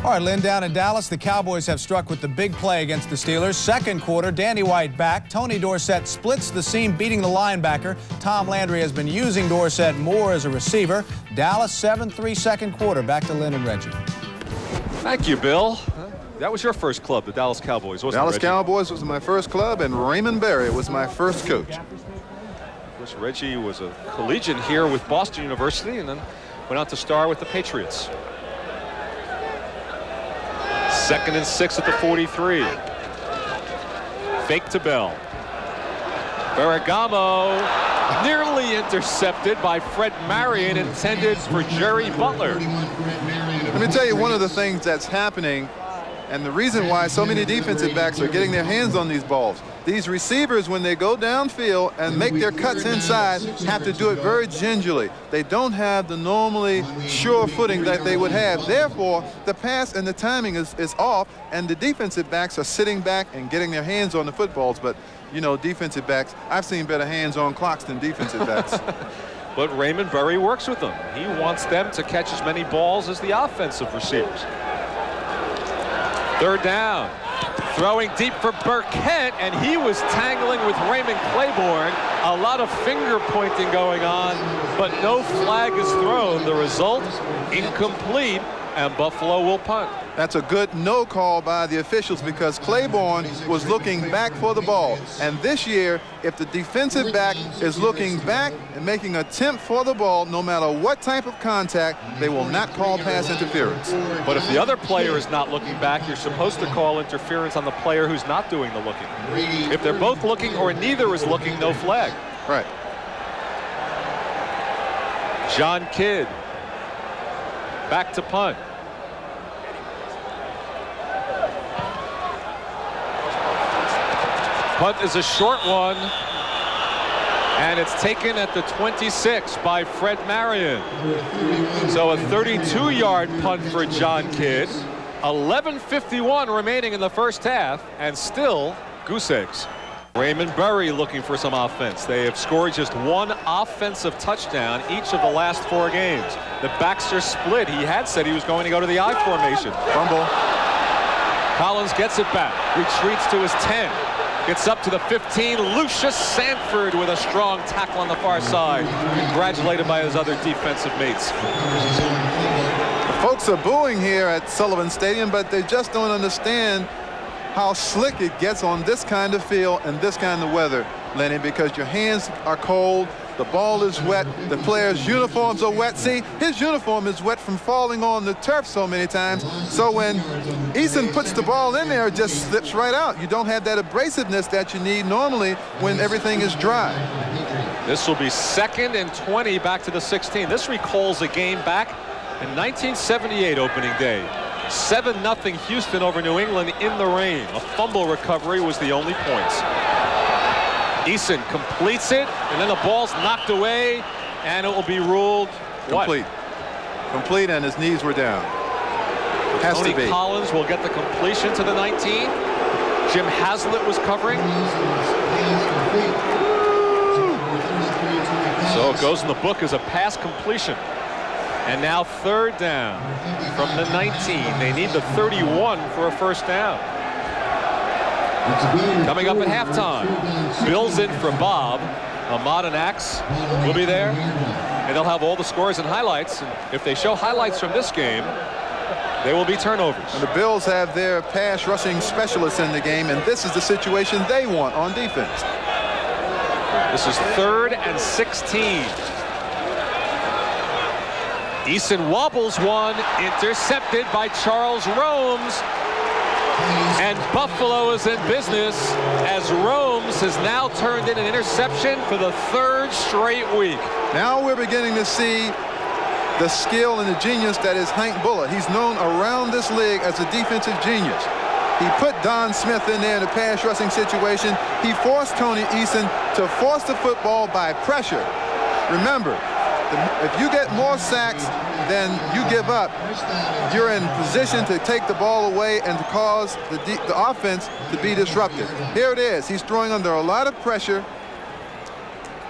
All right, Lynn, down in Dallas, the Cowboys have struck with the big play against the Steelers. Second quarter, Danny White back. Tony Dorsett splits the seam, beating the linebacker. Tom Landry has been using Dorsett more as a receiver. Dallas 7-3 second quarter. Back to Lynn and Reggie. Thank you, Bill. That was your first club, the Dallas Cowboys, wasn't it, Dallas Reggie? Cowboys was my first club, and Raymond Berry was my first coach. Of course, Reggie was a collegiate here with Boston University and then went on to star with the Patriots. 2nd and 6 at the 43. Fake to Bell. Ferragamo nearly intercepted by Fred Marion, intended for Jerry Butler. Let me tell you one of the things that's happening, and the reason why so many defensive backs are getting their hands on these balls. These receivers, when they go downfield and make their cuts inside, have to do it very gingerly. They don't have the normally sure footing that they would have. Therefore, the pass and the timing is off, and the defensive backs are sitting back and getting their hands on the footballs. But, you know, defensive backs, I've seen better hands on clocks than defensive backs. But Raymond Berry works with them. He wants them to catch as many balls as the offensive receivers. Third down. Throwing deep for Burkett, and he was tangling with Raymond Claiborne. A lot of finger pointing going on, but no flag is thrown. The result, incomplete, and Buffalo will punt. That's a good no call by the officials because Claiborne was looking back for the ball. And this year, if the defensive back is looking back and making an attempt for the ball, no matter what type of contact, they will not call pass interference. But if the other player is not looking back, you're supposed to call interference on the player who's not doing the looking. If they're both looking or neither is looking, no flag. Right. John Kidd back to punt. Punt is a short one, and it's taken at the 26 by Fred Marion. So a 32-yard punt for John Kidd. 11:51 remaining in the first half, and still goose eggs. Raymond Berry looking for some offense. They have scored just one offensive touchdown each of the last 4 games. The backs are split. He had said he was going to go to the I formation. Fumble. Collins gets it back, retreats to his 10. Gets up to the 15. Lucius Sanford with a strong tackle on the far side. Congratulated by his other defensive mates. The folks are booing here at Sullivan Stadium, but they just don't understand how slick it gets on this kind of field and this kind of weather, Lenny, because your hands are cold, the ball is wet, the players' uniforms are wet. See, his uniform is wet from falling on the turf so many times, so when Eason puts the ball in there, it just slips right out. You don't have that abrasiveness that you need normally when everything is dry. This will be 2nd and 20 back to the 16. This recalls a game back in 1978 opening day. 7-0 Houston over New England in the rain. A fumble recovery was the only points. Eason completes it, and then the ball's knocked away, and it will be ruled complete. Complete, and his knees were down. Has Tony to be. Collins will get the completion to the 19. Jim Haslett was covering. So it goes in the book as a pass completion. And now 3rd down from the 19. They need the 31 for a first down. Coming up at halftime, Bills in for Bob. Ahmad and Axe will be there, and they'll have all the scores and highlights. And if they show highlights from this game, they will be turnovers. And the Bills have their pass rushing specialists in the game, and this is the situation they want on defense. This is 3rd and 16. Eason wobbles one, intercepted by Charles Romes. And Buffalo is in business as Romes has now turned in an interception for the 3rd straight week. Now we're beginning to see the skill and the genius that is Hank Buller. He's known around this league as a defensive genius. He put Don Smith in there in a pass rushing situation. He forced Tony Eason to force the football by pressure. Remember, if you get more sacks than you give up, you're in position to take the ball away and to cause the offense to be disrupted. Here it is. He's throwing under a lot of pressure.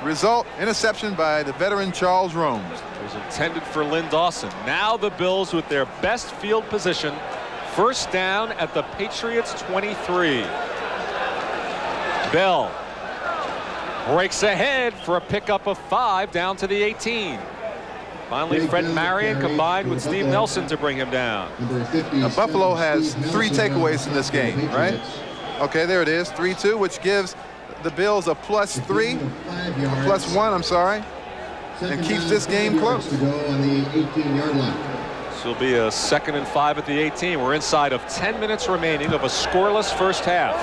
Result, interception by the veteran Charles Romes. It was intended for Lynn Dawson. Now the Bills with their best field position. 1st down at the Patriots 23. Bell breaks ahead for a pickup of 5 down to the 18. Finally, Fred Marion combined with Steve Nelson to bring him down. Now, Buffalo has 3 takeaways in this game, right? Okay, there it is, 3-2, which gives the Bills a +3, a +1, I'm sorry, and keeps this game close. This will be a 2nd and 5 at the 18. We're inside of 10 minutes remaining of a scoreless first half.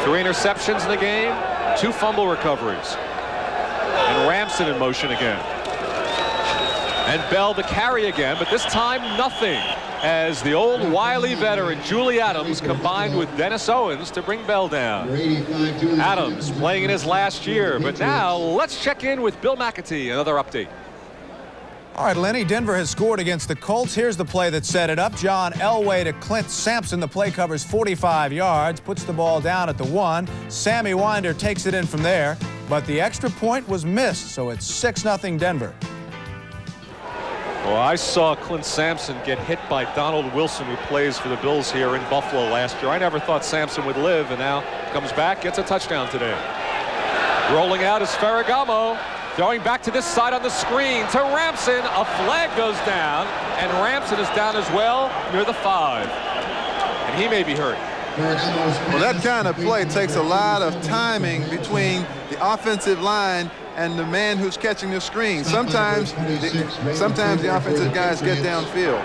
3 interceptions in the game, 2 fumble recoveries. And Ramsden in motion again. And Bell the carry again, but this time nothing, as the old wily veteran Julie Adams combined with Dennis Owens to bring Bell down. Adams playing in his last year, but now let's check in with Bill McAtee. Another update. All right, Lenny, Denver has scored against the Colts. Here's the play that set it up. John Elway to Clint Sampson. The play covers 45 yards, puts the ball down at the 1. Sammy Winder takes it in from there, but the extra point was missed, so it's 6-0 Denver. Well, I saw Clint Sampson get hit by Donald Wilson, who plays for the Bills here in Buffalo last year. I never thought Sampson would live, and now comes back, gets a touchdown today. Rolling out is Ferragamo. Throwing back to this side on the screen to Ramson. A flag goes down, and Ramson is down as well near the 5. And he may be hurt. Well, that kind of play takes a lot of timing between the offensive line and the man who's catching the screen. Sometimes the offensive guys get downfield.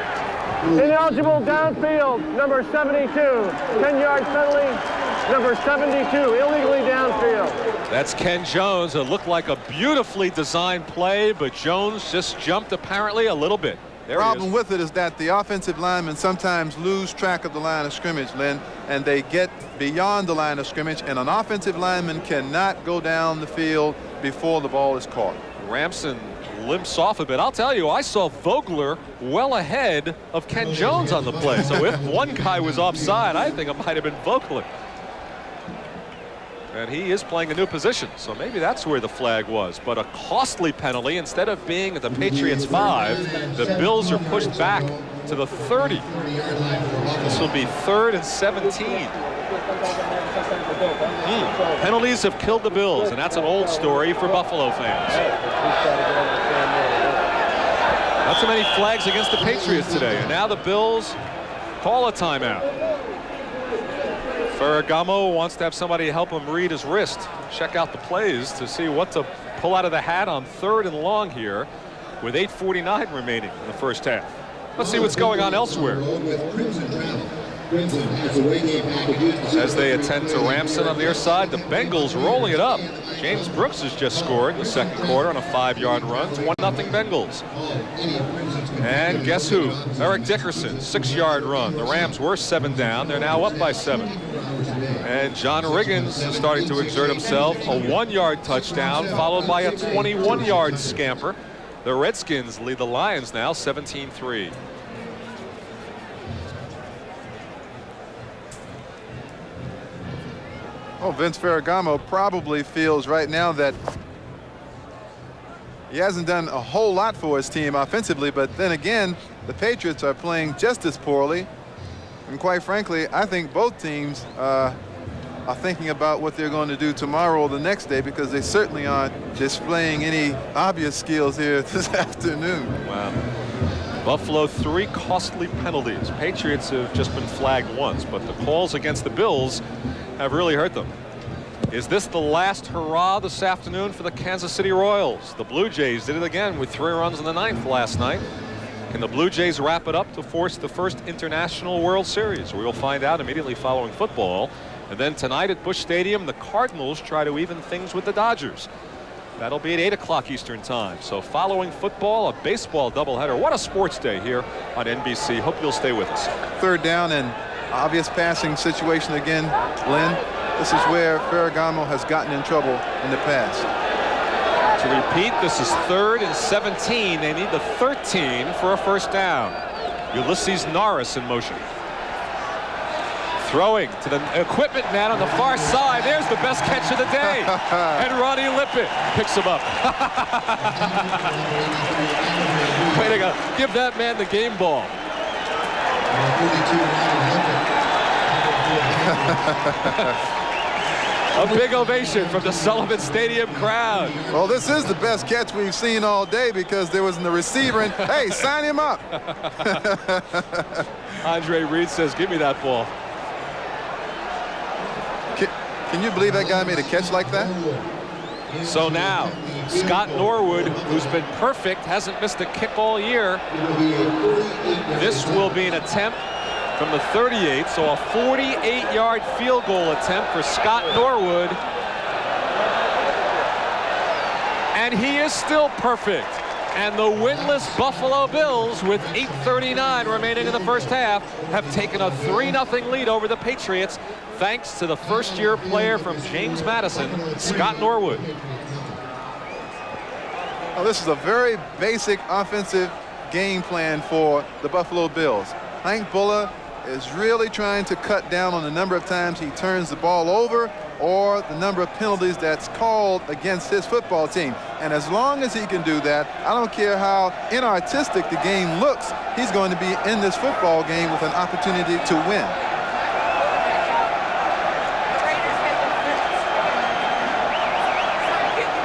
Ineligible downfield, number 72. 10-yard penalty. Number 72, illegally downfield. That's Ken Jones. It looked like a beautifully designed play, but Jones just jumped apparently a little bit. The problem with it is that the offensive linemen sometimes lose track of the line of scrimmage, Lynn, and they get beyond the line of scrimmage, and an offensive lineman cannot go down the field before the ball is caught. Ramson limps off a bit. I'll tell you, I saw Vogler well ahead of Ken Jones on the play. So if one guy was offside, I think it might have been Vogler. And he is playing a new position, so maybe that's where the flag was. But a costly penalty. Instead of being at the Patriots 5, the Bills are pushed back to the 30. This will be 3rd and 17. Penalties have killed the Bills, and that's an old story for Buffalo fans. Not so many flags against the Patriots today, and now the Bills call a timeout. Ferragamo wants to have somebody help him read his wrist, check out the plays to see what to pull out of the hat on 3rd and long here with 8:49 remaining in the first half. Let's see what's going on elsewhere. As they attend to Ramson on their side, the Bengals rolling it up. James Brooks has just scored in the second quarter on a 5-yard run. It's 1-0 Bengals. And guess who? Eric Dickerson, 6-yard run. The Rams were 7 down. They're now up by 7. And John Riggins is starting to exert himself. A 1-yard touchdown followed by a 21-yard scamper. The Redskins lead the Lions now 17-3. Oh, Vince Ferragamo probably feels right now that he hasn't done a whole lot for his team offensively, but then again, the Patriots are playing just as poorly. And quite frankly, I think both teams are thinking about what they're going to do tomorrow or the next day, because they certainly aren't displaying any obvious skills here this afternoon. Wow. Buffalo 3 costly penalties. Patriots have just been flagged once, but the calls against the Bills have really hurt them. Is this the last hurrah this afternoon for the Kansas City Royals? The Blue Jays did it again with 3 runs in the 9th last night. Can the Blue Jays wrap it up to force the first International World Series? We will find out immediately following football. And then tonight at Busch Stadium, the Cardinals try to even things with the Dodgers. That'll be at 8 o'clock Eastern time. So following football, a baseball doubleheader. What a sports day here on NBC. Hope you'll stay with us. 3rd down and obvious passing situation again, Lynn. This is where Ferragamo has gotten in trouble in the past. To repeat, this is 3rd and 17. They need the 13 for a first down. Ulysses Norris in motion. Throwing to the equipment man on the far side. There's the best catch of the day. And Ronnie Lippett picks him up. Way to go. Give that man the game ball. A big ovation from the Sullivan Stadium crowd. Well, this is the best catch we've seen all day, because there was the receiver and, hey, sign him up. Andre Reed says, give me that ball. Can you believe that guy made a catch like that? So now, Scott Norwood, who's been perfect, hasn't missed a kick all year. This will be an attempt from the 38, so a 48-yard field goal attempt for Scott Norwood. And he is still perfect. And the winless Buffalo Bills, with 8:39 remaining in the first half, have taken a 3-0 lead over the Patriots, thanks to the first-year player from James Madison, Scott Norwood. Well, this is a very basic offensive game plan for the Buffalo Bills. Hank Bulla is really trying to cut down on the number of times he turns the ball over or the number of penalties that's called against his football team. And as long as he can do that, I don't care how inartistic the game looks, he's going to be in this football game with an opportunity to win.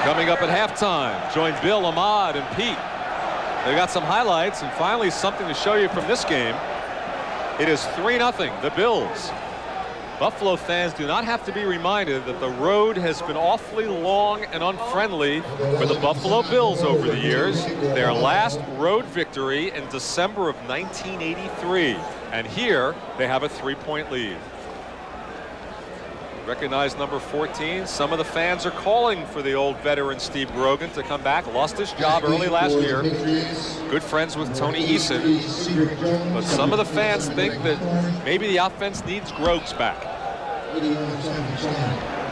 Coming up at halftime, join Bill, Ahmad, and Pete. They got some highlights and finally something to show you from this game. It is 3-0, the Bills. Buffalo fans do not have to be reminded that the road has been awfully long and unfriendly for the Buffalo Bills over the years. Their last road victory in December of 1983. And here they have a 3-point lead. Recognize number 14. Some of the fans are calling for the old veteran Steve Grogan to come back. Lost his job early last year. Good friends with Tony Eason. But some of the fans think that maybe the offense needs Grogs back.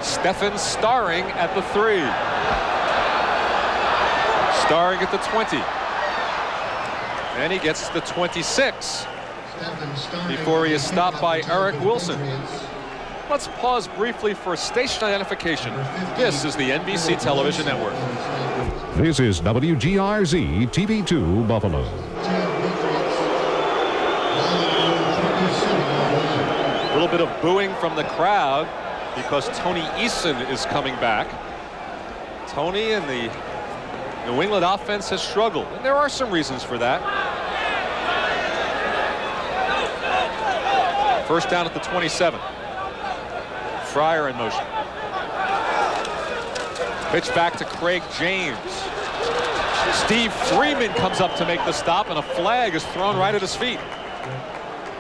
Stephen Starring at the 3. Starring at the 20. And he gets the 26 before he is stopped by Eric Wilson. Let's pause briefly for station identification. This is the NBC Television Network. This is WGRZ TV2 Buffalo. A little bit of booing from the crowd because Tony Eason is coming back. Tony and the New England offense has struggled, and there are some reasons for that. First down at the 27. Fryer in motion. Pitch back to Craig James. Steve Freeman comes up to make the stop, and a flag is thrown right at his feet.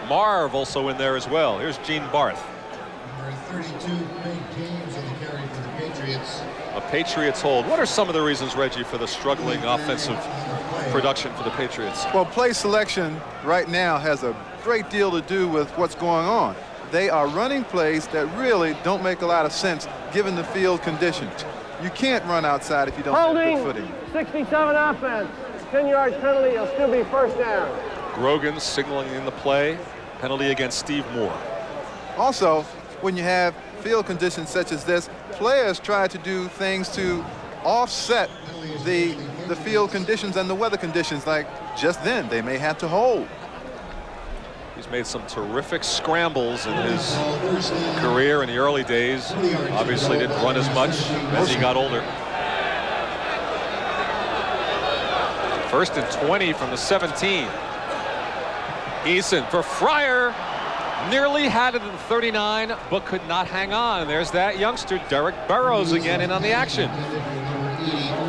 Marv also in there as well. Here's Gene Barth. Number 32, Craig James, on the carry for the Patriots. A Patriots hold. What are some of the reasons, Reggie, for the struggling offensive production for the Patriots? Well, play selection right now has a great deal to do with what's going on. They are running plays that really don't make a lot of sense given the field conditions. You can't run outside if you don't have good footing. 67 offense, 10-yard penalty, it'll still be first down. Grogan signaling in the play. Penalty against Steve Moore. Also, when you have field conditions such as this, players try to do things to offset the field conditions and the weather conditions. Like just then, they may have to hold. He's made some terrific scrambles in his career in the early days. Obviously didn't run as much as he got older. First and 20 from the 17. Eason for Fryer. Nearly had it at the 39, but could not hang on. There's that youngster, Derek Burrows, again in on the action.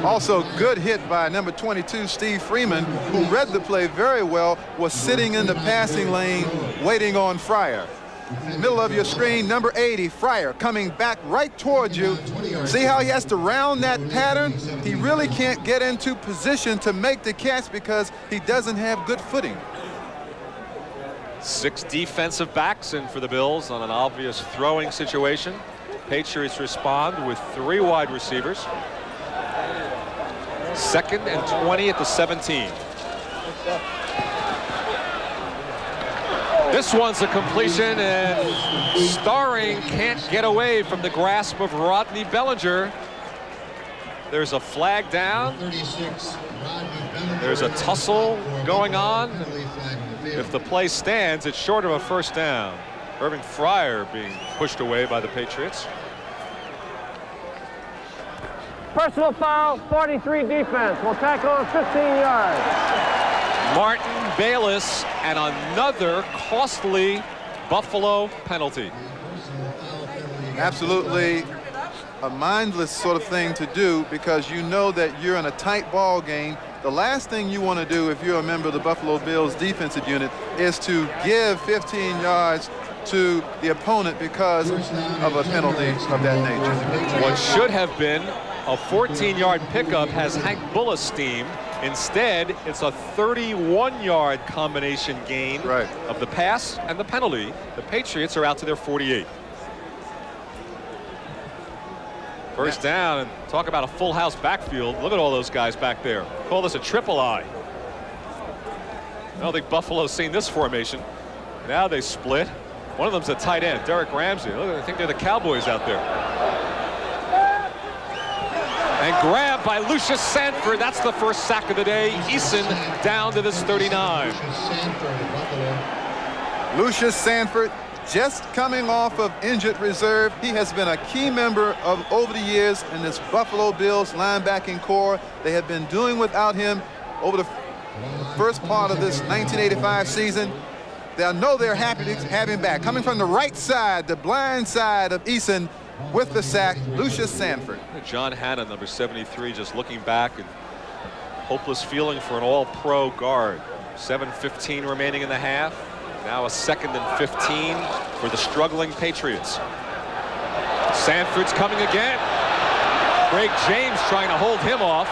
Also, good hit by number 22, Steve Freeman, who read the play very well, was sitting in the passing lane waiting on Fryer. Middle of your screen, number 80, Fryer, coming back right towards you. See how he has to round that pattern? He really can't get into position to make the catch because he doesn't have good footing. 6 defensive backs in for the Bills on an obvious throwing situation. Patriots respond with 3 wide receivers. 2nd and 20 at the 17. This one's a completion, and Starring can't get away from the grasp of Rodney Bellinger. There's a flag down. There's a tussle going on. If the play stands, it's short of a first down. Irving Fryer being pushed away by the Patriots. Personal foul, 43 defense. We'll tackle on 15 yards. Martin Bayless, and another costly Buffalo penalty. Absolutely a mindless sort of thing to do because you know that you're in a tight ball game. The last thing you want to do if you're a member of the Buffalo Bills defensive unit is to give 15 yards to the opponent because of a penalty of that nature. What should have been a 14-yard pickup has Hank Bulla steamed Instead, it's a 31-yard combination gain of the pass and the penalty. The Patriots are out to their 48. First down, and talk about a full house backfield. Look at all those guys back there. Call this a triple I. I don't think Buffalo's seen this formation. Now they split. One of them's a tight end, Derek Ramsey. Look, I think they're the Cowboys out there. And grabbed by Lucius Sanford. That's the first sack of the day. Eason down to this 39. Lucius Sanford just coming off of injured reserve. He has been a key member of over the years in this Buffalo Bills linebacking core. They have been doing without him over the first part of this 1985 season. They'll know they're happy to have him back. Coming from the right side, the blind side of Eason with the sack, Lucius Sanford. John Hanna, number 73, just looking back and hopeless feeling for an all-pro guard. 7:15 remaining in the half. Now a 2nd and 15 for the struggling Patriots. Sanford's coming again. Greg James trying to hold him off.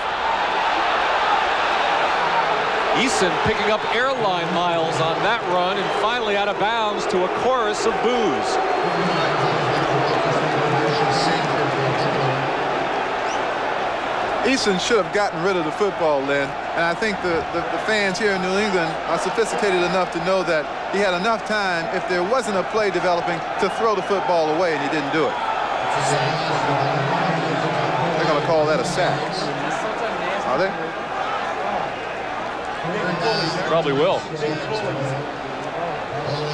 Eason picking up airline miles on that run and finally out of bounds to a chorus of boos. Eason should have gotten rid of the football, Lynn, and I think the fans here in New England are sophisticated enough to know that he had enough time, if there wasn't a play developing, to throw the football away, and he didn't do it. They're going to call that a sack. Are they? Probably will.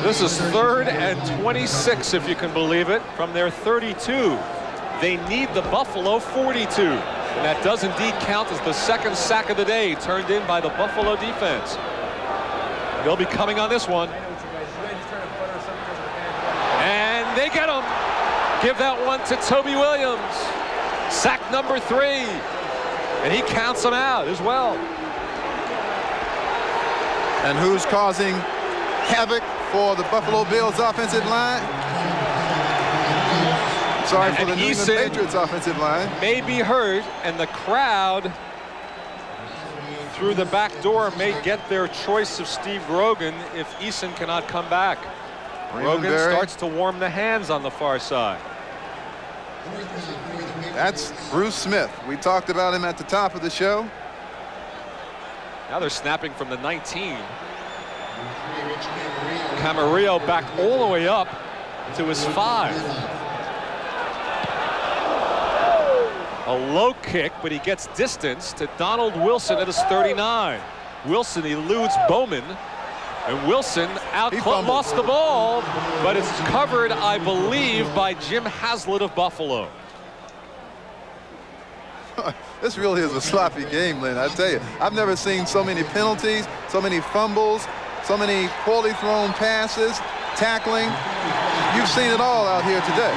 This is 3rd and 26, if you can believe it, from their 32. They need the Buffalo 42. And that does indeed count as the 2nd sack of the day, turned in by the Buffalo defense. They'll be coming on this one. And they get him. Give that one to Toby Williams. Sack number 3. And he counts them out as well. And who's causing havoc for the Buffalo Bills offensive line? Sorry, for the New England Patriots offensive line. May be hurt, and the crowd through the back door may get their choice of Steve Grogan if Eason cannot come back. Grogan starts to warm the hands on the far side. That's Bruce Smith. We talked about him at the top of the show. Now they're snapping from the 19. Camarillo back all the way up to his 5. A low kick, but he gets distance to Donald Wilson at his 39. Wilson eludes Bowman, and Wilson lost the ball, but it's covered, I believe, by Jim Haslett of Buffalo. This really is a sloppy game, Lynn. I tell you, I've never seen so many penalties, so many fumbles, so many poorly thrown passes, tackling. You've seen it all out here today.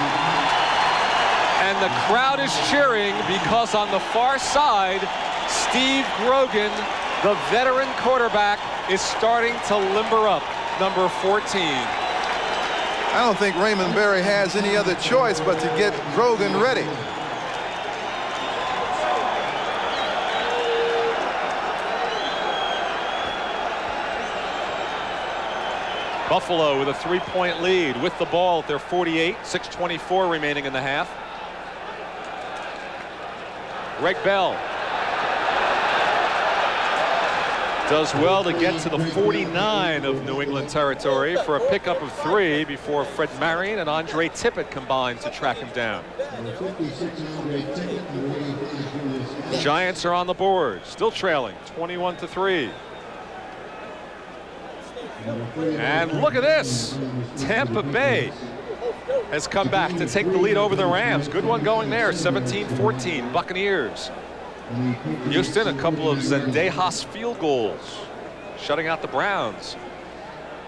And the crowd is cheering because on the far side, Steve Grogan, the veteran quarterback, is starting to limber up, number 14. I don't think Raymond Berry has any other choice but to get Grogan ready. Buffalo with a 3-point lead with the ball at their 48, 6:24 remaining in the half. Greg Bell does well to get to the 49 of New England territory for a pickup of 3 before Fred Marion and Andre Tippett combine to track him down. The Giants are on the board, still trailing 21-3. And look at this. Tampa Bay has come back to take the lead over the Rams. Good one going there, 17-14, Buccaneers. Houston, a couple of Zendejas field goals, shutting out the Browns.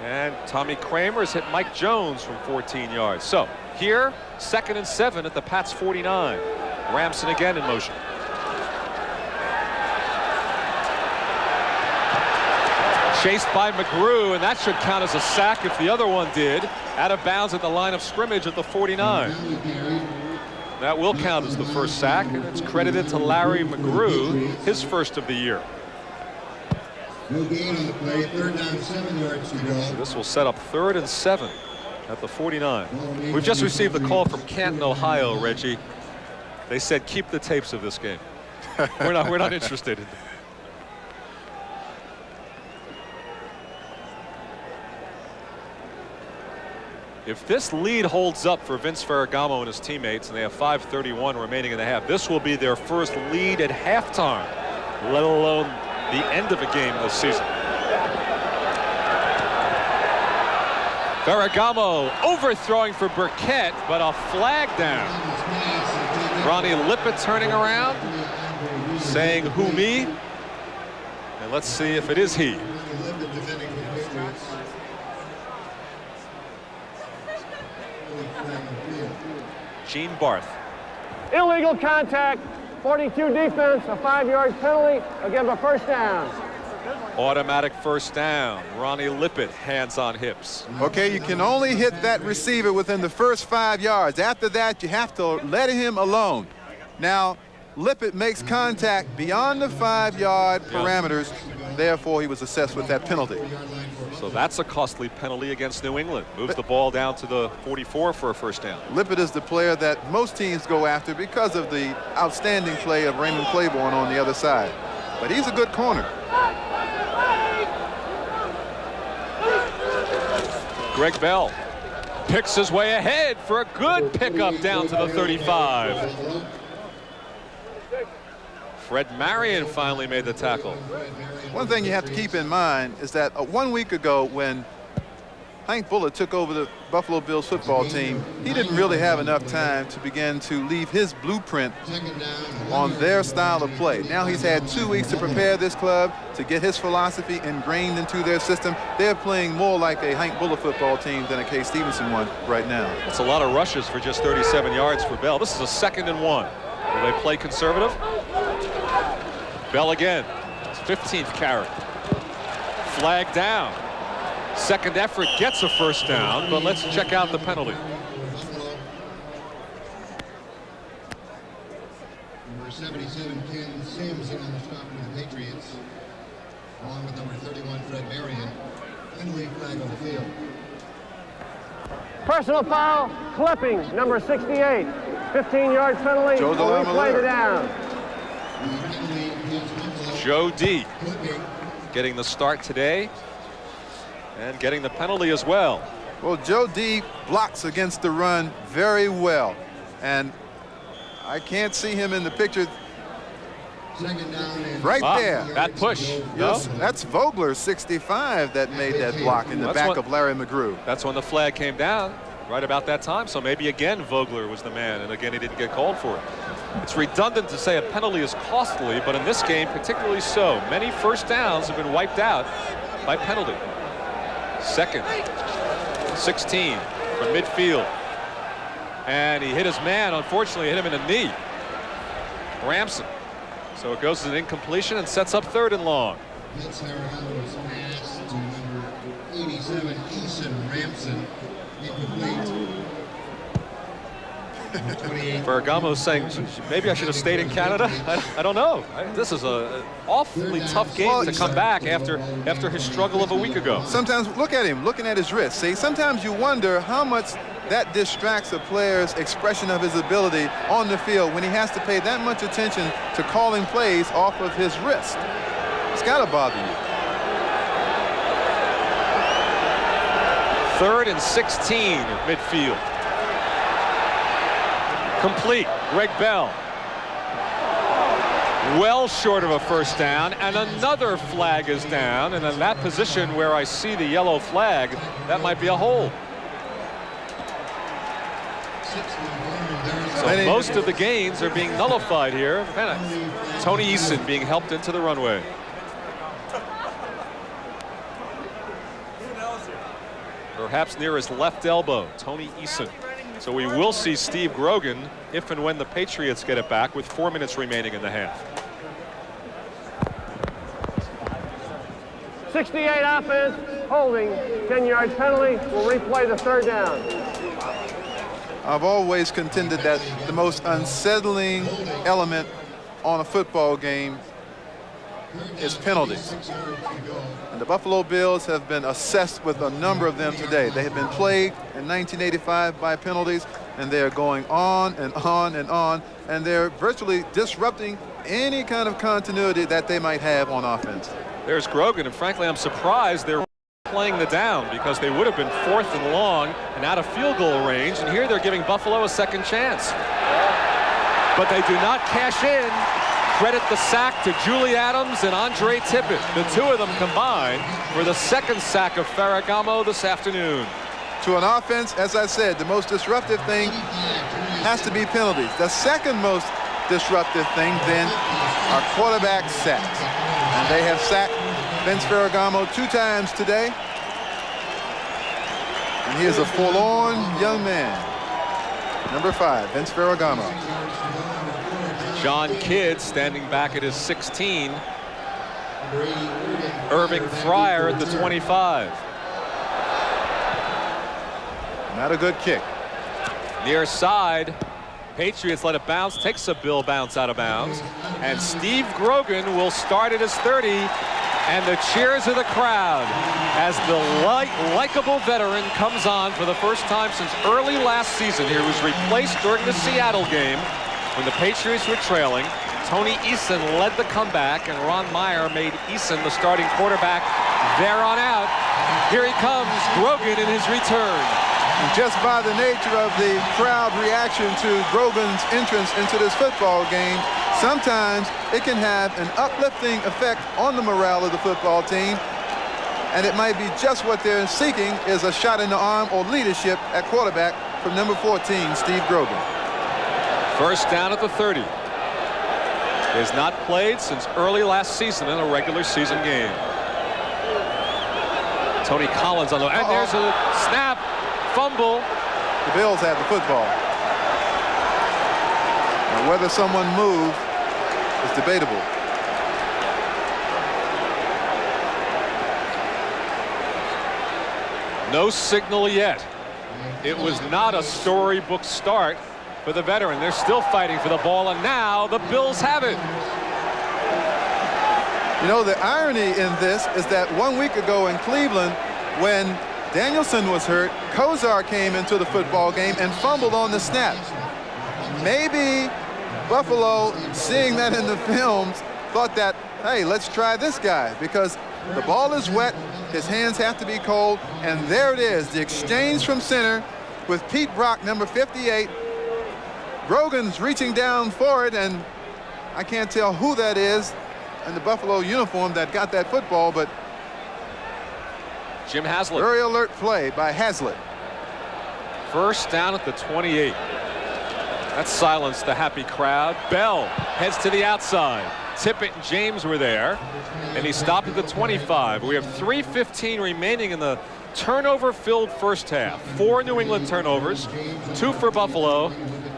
And Tommy Kramer's hit Mike Jones from 14 yards. So here, 2nd and 7 at the Pats 49. Ramson again in motion. Chased by McGrew, and that should count as a sack if the other one did. Out of bounds at the line of scrimmage at the 49. That will count as the first sack, and it's credited to Larry McGrew, his first of the year. No gain on the play. Third down, 7 yards to go. This will set up 3rd and 7 at the 49. We've just received a call from Canton, Ohio, Reggie. They said keep the tapes of this game. We're not interested. If this lead holds up for Vince Ferragamo and his teammates, and they have 5:31 remaining in the half, this will be their first lead at halftime, let alone the end of a game this season. Ferragamo overthrowing for Burkett, but a flag down. Ronnie Lippett turning around, saying, "Who, me?" And let's see if it is he. Gene Barth. Illegal contact, 42 defense, a 5-yard penalty, again a first down. Automatic first down. Ronnie Lippett, hands on hips. Okay, you can only hit that receiver within the first 5 yards. After that, you have to let him alone. Now, Lippett makes contact beyond the 5-yard parameters. Therefore, he was assessed with that penalty. So that's a costly penalty against New England. Moves the ball down to the 44 for a first down. Lippett is the player that most teams go after because of the outstanding play of Raymond Claiborne on the other side. But he's a good corner. Greg Bell picks his way ahead for a good pickup down to the 35. Fred Marion finally made the tackle. One thing you have to keep in mind is that 1 week ago when Hank Buller took over the Buffalo Bills football team, he didn't really have enough time to begin to leave his blueprint on their style of play. Now he's had 2 weeks to prepare this club, to get his philosophy ingrained into their system. They're playing more like a Hank Buller football team than a Kay Stevenson one right now. It's a lot of rushes for just 37 yards for Bell. This is a 2nd and 1. Will they play conservative? Bell again. His 15th carry. Flag down. Second effort gets a first down, but let's check out the penalty. Number 77, Ken Sampson, on the stop for the Patriots, along with number 31, Fred Marion. Penalty flag on the field. Personal foul, clipping, number 68, 15-yard penalty, Joe we'll replay the down. Joe D getting the start today and getting the penalty as well. Well, Joe D blocks against the run very well, and I can't see him in the picture right there. That push. Yes, No? that's Vogler, 65, that made that block in the back of Larry McGrew. That's when the flag came down, right about that time. So maybe again Vogler was the man, and again he didn't get called for it. It's redundant to say a penalty is costly, but in this game particularly so. Many first downs have been wiped out by penalty. 2nd, 16 from midfield. And he hit his man, unfortunately hit him in the knee. Ramson. So it goes as an incompletion and sets up 3rd and long. Vince Ferragamo's pass to number 87, Eason Ramson, incomplete. Ferragamo's saying maybe I should have stayed in Canada. I don't know. This is an awfully tough game to come back after his struggle of a week ago. Sometimes look at him, looking at his wrist. See, sometimes you wonder how much that distracts a player's expression of his ability on the field when he has to pay that much attention to calling plays off of his wrist. It's got to bother you. 3rd and 16 at midfield. Complete. Greg Bell. Well short of a first down, and another flag is down, and in that position where I see the yellow flag, that might be a hold. So most of the gains are being nullified here. Tony Eason being helped into the runway. Perhaps near his left elbow, Tony Eason. So we will see Steve Grogan if and when the Patriots get it back with 4 minutes remaining in the half. 68 offense, holding, 10-yard penalty. We'll replay the 3rd down. I've always contended that the most unsettling element on a football game is penalties. And the Buffalo Bills have been assessed with a number of them today. They have been plagued in 1985 by penalties, and they're going on and on and on, and they're virtually disrupting any kind of continuity that they might have on offense. There's Grogan, and frankly, I'm surprised they're playing the down, because they would have been 4th and long and out of field goal range, and here they're giving Buffalo a second chance. But they do not cash in. Credit the sack to Julie Adams and Andre Tippett. The two of them combined for the second sack of Ferragamo this afternoon. To an offense, as I said, the most disruptive thing has to be penalties. The second most disruptive thing then are quarterback sacks. And they have sacked Vince Ferragamo 2 times today. And he is a forlorn young man. Number 5, Vince Ferragamo. John Kidd standing back at his 16. Irving Fryer at the 25. Not a good kick. Near side. Patriots let it bounce, takes a Bill bounce out of bounds. And Steve Grogan will start at his 30. And the cheers of the crowd as the likable veteran comes on for the first time since early last season. He was replaced during the Seattle game when the Patriots were trailing. Tony Eason led the comeback, and Ron Meyer made Eason the starting quarterback there on out. Here he comes, Grogan in his return. And just by the nature of the crowd reaction to Grogan's entrance into this football game, sometimes it can have an uplifting effect on the morale of the football team, and it might be just what they're seeking is a shot in the arm or leadership at quarterback from number 14, Steve Grogan. First down at the 30. He has not played since early last season in a regular season game. Tony Collins on the, and there's a snap, fumble. The Bills have the football. Now, whether someone moved is debatable. No signal yet. It was not a storybook start for the veteran. They're still fighting for the ball, and now the Bills have it. You know, the irony in this is that 1 week ago in Cleveland, when Danielson was hurt, Kozar came into the football game and fumbled on the snap. Maybe Buffalo, seeing that in the films, thought that, hey, let's try this guy, because the ball is wet, his hands have to be cold, and there it is, the exchange from center with Pete Brock, number 58. Grogan's reaching down for it, and I can't tell who that is in the Buffalo uniform that got that football, but Jim Haslett. Very alert play by Haslett. First down at the 28. That silenced the happy crowd. Bell heads to the outside. Tippett and James were there, and he stopped at the 25. We have 3:15 remaining in the turnover-filled first half. 4 New England turnovers, 2 for Buffalo,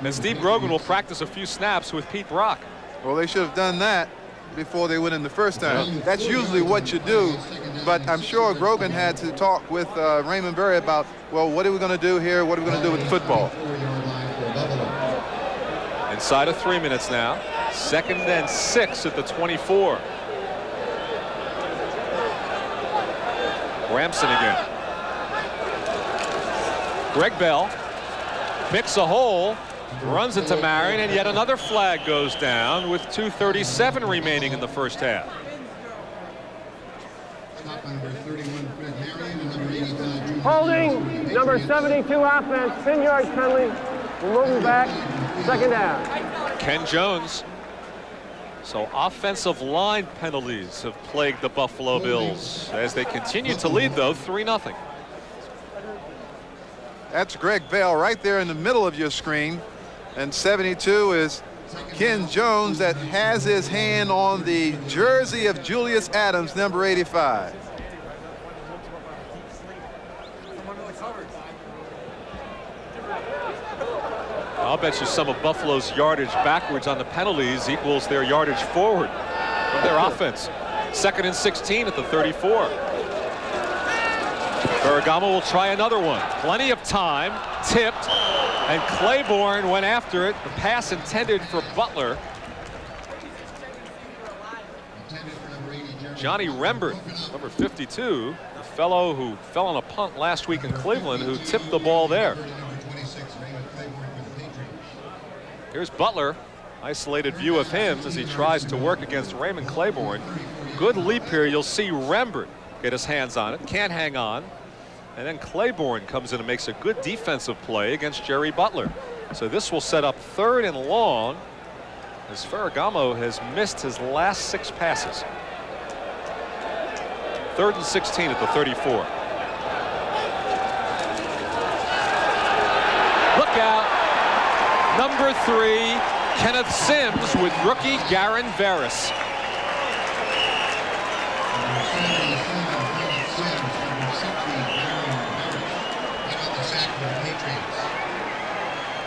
and Steve Grogan will practice a few snaps with Pete Brock. Well, they should have done that before they went in the first time. That's usually what you do, but I'm sure Grogan had to talk with Raymond Berry about, well, what are we going to do here? What are we going to do with the football? Inside of 3 minutes now. 2nd and 6 at the 24. Ramson again. Greg Bell picks a hole, runs into Marion, and yet another flag goes down with 2:37 remaining in the first half. Holding, number 72 offense, 10 yards penalty. We're moving back, 2nd down. Ken Jones. So offensive line penalties have plagued the Buffalo Bills as they continue to lead, though, 3-0. That's Greg Bell right there in the middle of your screen. And 72 is Ken Jones that has his hand on the jersey of Julius Adams, number 85. I'll bet you some of Buffalo's yardage backwards on the penalties equals their yardage forward from their offense. 2nd and 16 at the 34. Ferragamo will try another one. Plenty of time. Tipped. And Claiborne went after it. The pass intended for Butler. Johnny Rembert, number 52, the fellow who fell on a punt last week in Cleveland, who tipped the ball there. Here's Butler. Isolated view of him as he tries to work against Raymond Claiborne. Good leap here. You'll see Rembert get his hands on it, can't hang on. And then Claiborne comes in and makes a good defensive play against Jerry Butler. So this will set up 3rd and long, as Ferragamo has missed his last 6 passes. 3rd and 16 at the 34. Look out. Number 3, Kenneth Sims with rookie Garen Veras.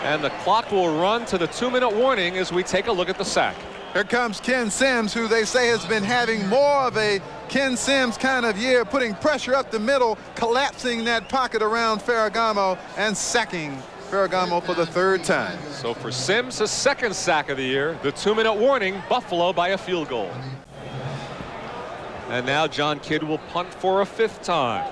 And the clock will run to the 2-minute warning as we take a look at the sack. Here comes Ken Sims, who they say has been having more of a Ken Sims kind of year, putting pressure up the middle, collapsing that pocket around Ferragamo and sacking Ferragamo for the 3rd time. So for Sims, his 2nd sack of the year, the 2-minute warning, Buffalo by a field goal. And now John Kidd will punt for a 5th time.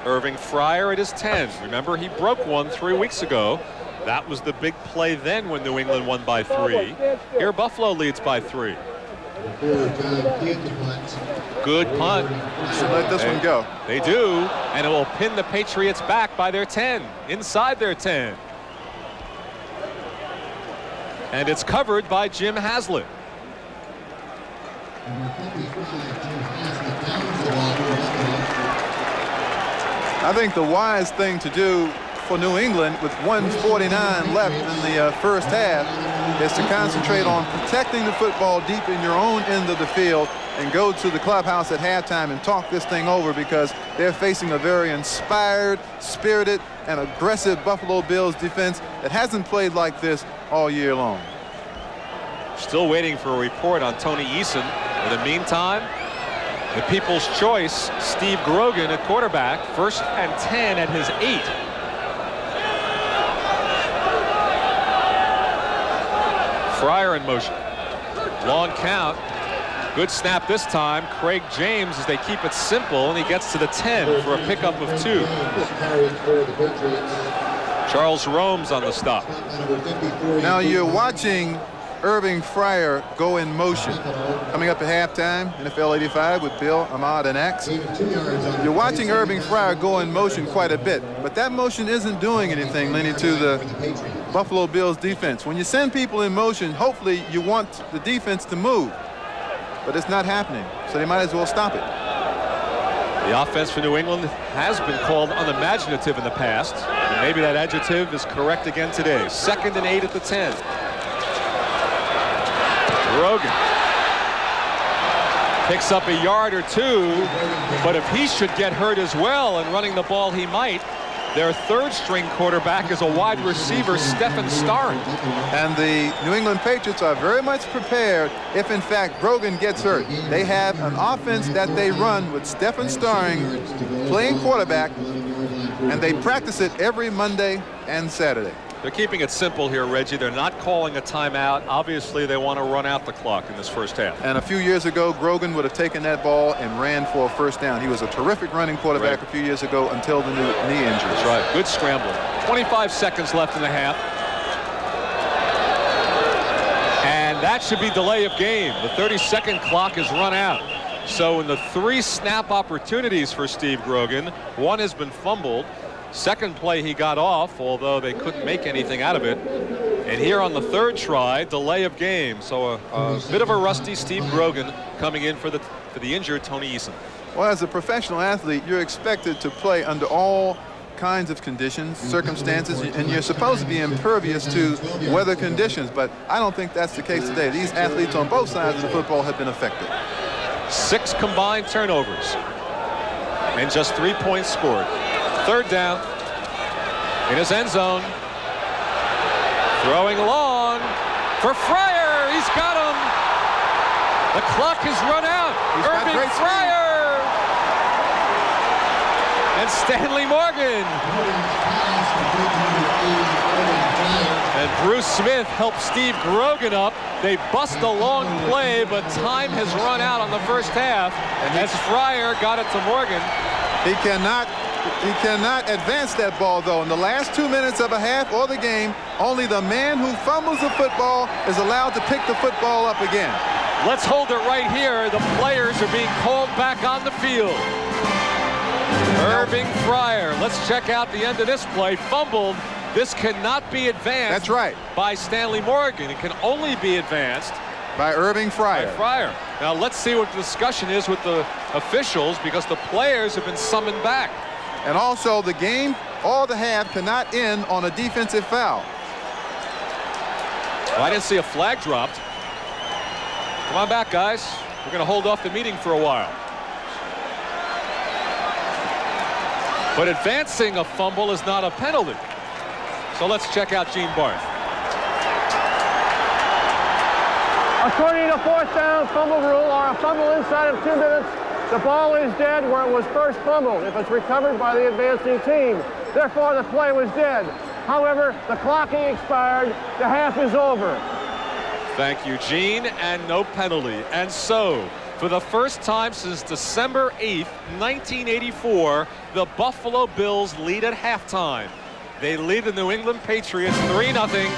Irving Fryer at his 10. Remember, he broke one 3 weeks ago. That was the big play then when New England won by 3. Here Buffalo leads by 3. Good punt. Should let this one go. They do, and it will pin the Patriots back by their 10, inside their 10. And it's covered by Jim Haslett. I think the wise thing to do for New England with 1:49 left in the first half is to concentrate on protecting the football deep in your own end of the field and go to the clubhouse at halftime and talk this thing over, because they're facing a very inspired, spirited, and aggressive Buffalo Bills defense that hasn't played like this all year long. Still waiting for a report on Tony Eason. In the meantime, the people's choice, Steve Grogan at quarterback, 1st and 10 at his 8. Fryer in motion. Long count. Good snap this time. Craig James as they keep it simple, and he gets to the 10 for a pickup of 2. Charles Rome's on the stop. Now you're watching Irving Fryer go in motion. Coming up at halftime, NFL 85 with Bill, Ahmad, and Axe. You're watching Irving Fryer go in motion quite a bit, but that motion isn't doing anything, Lenny, to the Buffalo Bills defense. When you send people in motion, hopefully you want the defense to move, but it's not happening, so they might as well stop it. The offense for New England has been called unimaginative in the past, and maybe that adjective is correct again today. 2nd and 8 at the 10. Grogan picks up a yard or 2, but if he should get hurt as well and running the ball he might, their 3rd-string quarterback is a wide receiver, Stephen Starring. And the New England Patriots are very much prepared if, in fact, Grogan gets hurt. They have an offense that they run with Stephen Starring playing quarterback, and they practice it every Monday and Saturday. They're keeping it simple here, Reggie. They're not calling a timeout. Obviously, they want to run out the clock in this first half. And a few years ago, Grogan would have taken that ball and ran for a 1st down. He was a terrific running quarterback a few years ago until the knee injury. That's right. Good scramble. 25 seconds left in the half. And that should be delay of game. The 30-second clock is run out. So in the 3 snap opportunities for Steve Grogan, 1 has been fumbled. Second play he got off, although they couldn't make anything out of it. And here on the 3rd try, delay of game. So a bit of a rusty Steve Grogan coming in for the injured Tony Eason. Well, as a professional athlete, you're expected to play under all kinds of conditions, circumstances, and you're supposed to be impervious to weather conditions. But I don't think that's the case today. These athletes on both sides of the football have been affected. 6 combined turnovers and just 3 points scored. 3rd down in his end zone. Throwing long for Fryer. He's got him. The clock has run out. Irving Fryer and Stanley Morgan. And Bruce Smith helped Steve Grogan up. They bust a long play, but time has run out on the first half. And as Fryer got it to Morgan. He cannot advance that ball, though. In the last 2 minutes of a half or the game, only the man who fumbles the football is allowed to pick the football up again. Let's hold it right here. The players are being called back on the field. Irving Fryer. Let's check out the end of this play. Fumbled. This cannot be advanced. That's right. By Stanley Morgan. It can only be advanced by Irving Fryer. Now let's see what the discussion is with the officials, because the players have been summoned back. And also the game, all the half, cannot end on a defensive foul. Well, I didn't see a flag dropped. Come on back, guys. We're going to hold off the meeting for a while. But advancing a fumble is not a penalty. So let's check out Gene Barth. According to fourth down fumble rule, or a fumble inside of 2 minutes, the ball is dead where it was first fumbled if it's recovered by the advancing team. Therefore, the play was dead. However, the clocking expired. The half is over. Thank you, Gene, and no penalty. And so, for the first time since December 8th, 1984, the Buffalo Bills lead at halftime. They lead the New England Patriots 3-0.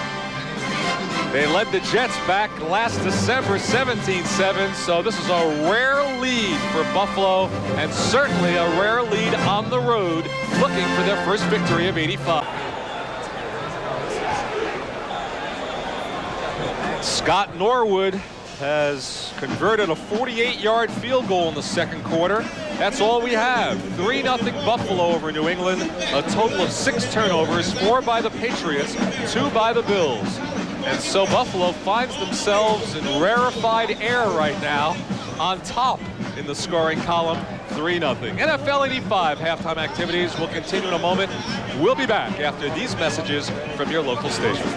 They led the Jets back last December 17-7, so this is a rare lead for Buffalo, and certainly a rare lead on the road, looking for their first victory of '85. Scott Norwood has converted a 48-yard field goal in the second quarter. That's all we have. 3-0 Buffalo over New England. A total of 6 turnovers, 4 by the Patriots, 2 by the Bills. And so Buffalo finds themselves in rarefied air right now, on top in the scoring column, 3-0. NFL 85 halftime activities will continue in a moment. We'll be back after these messages from your local station.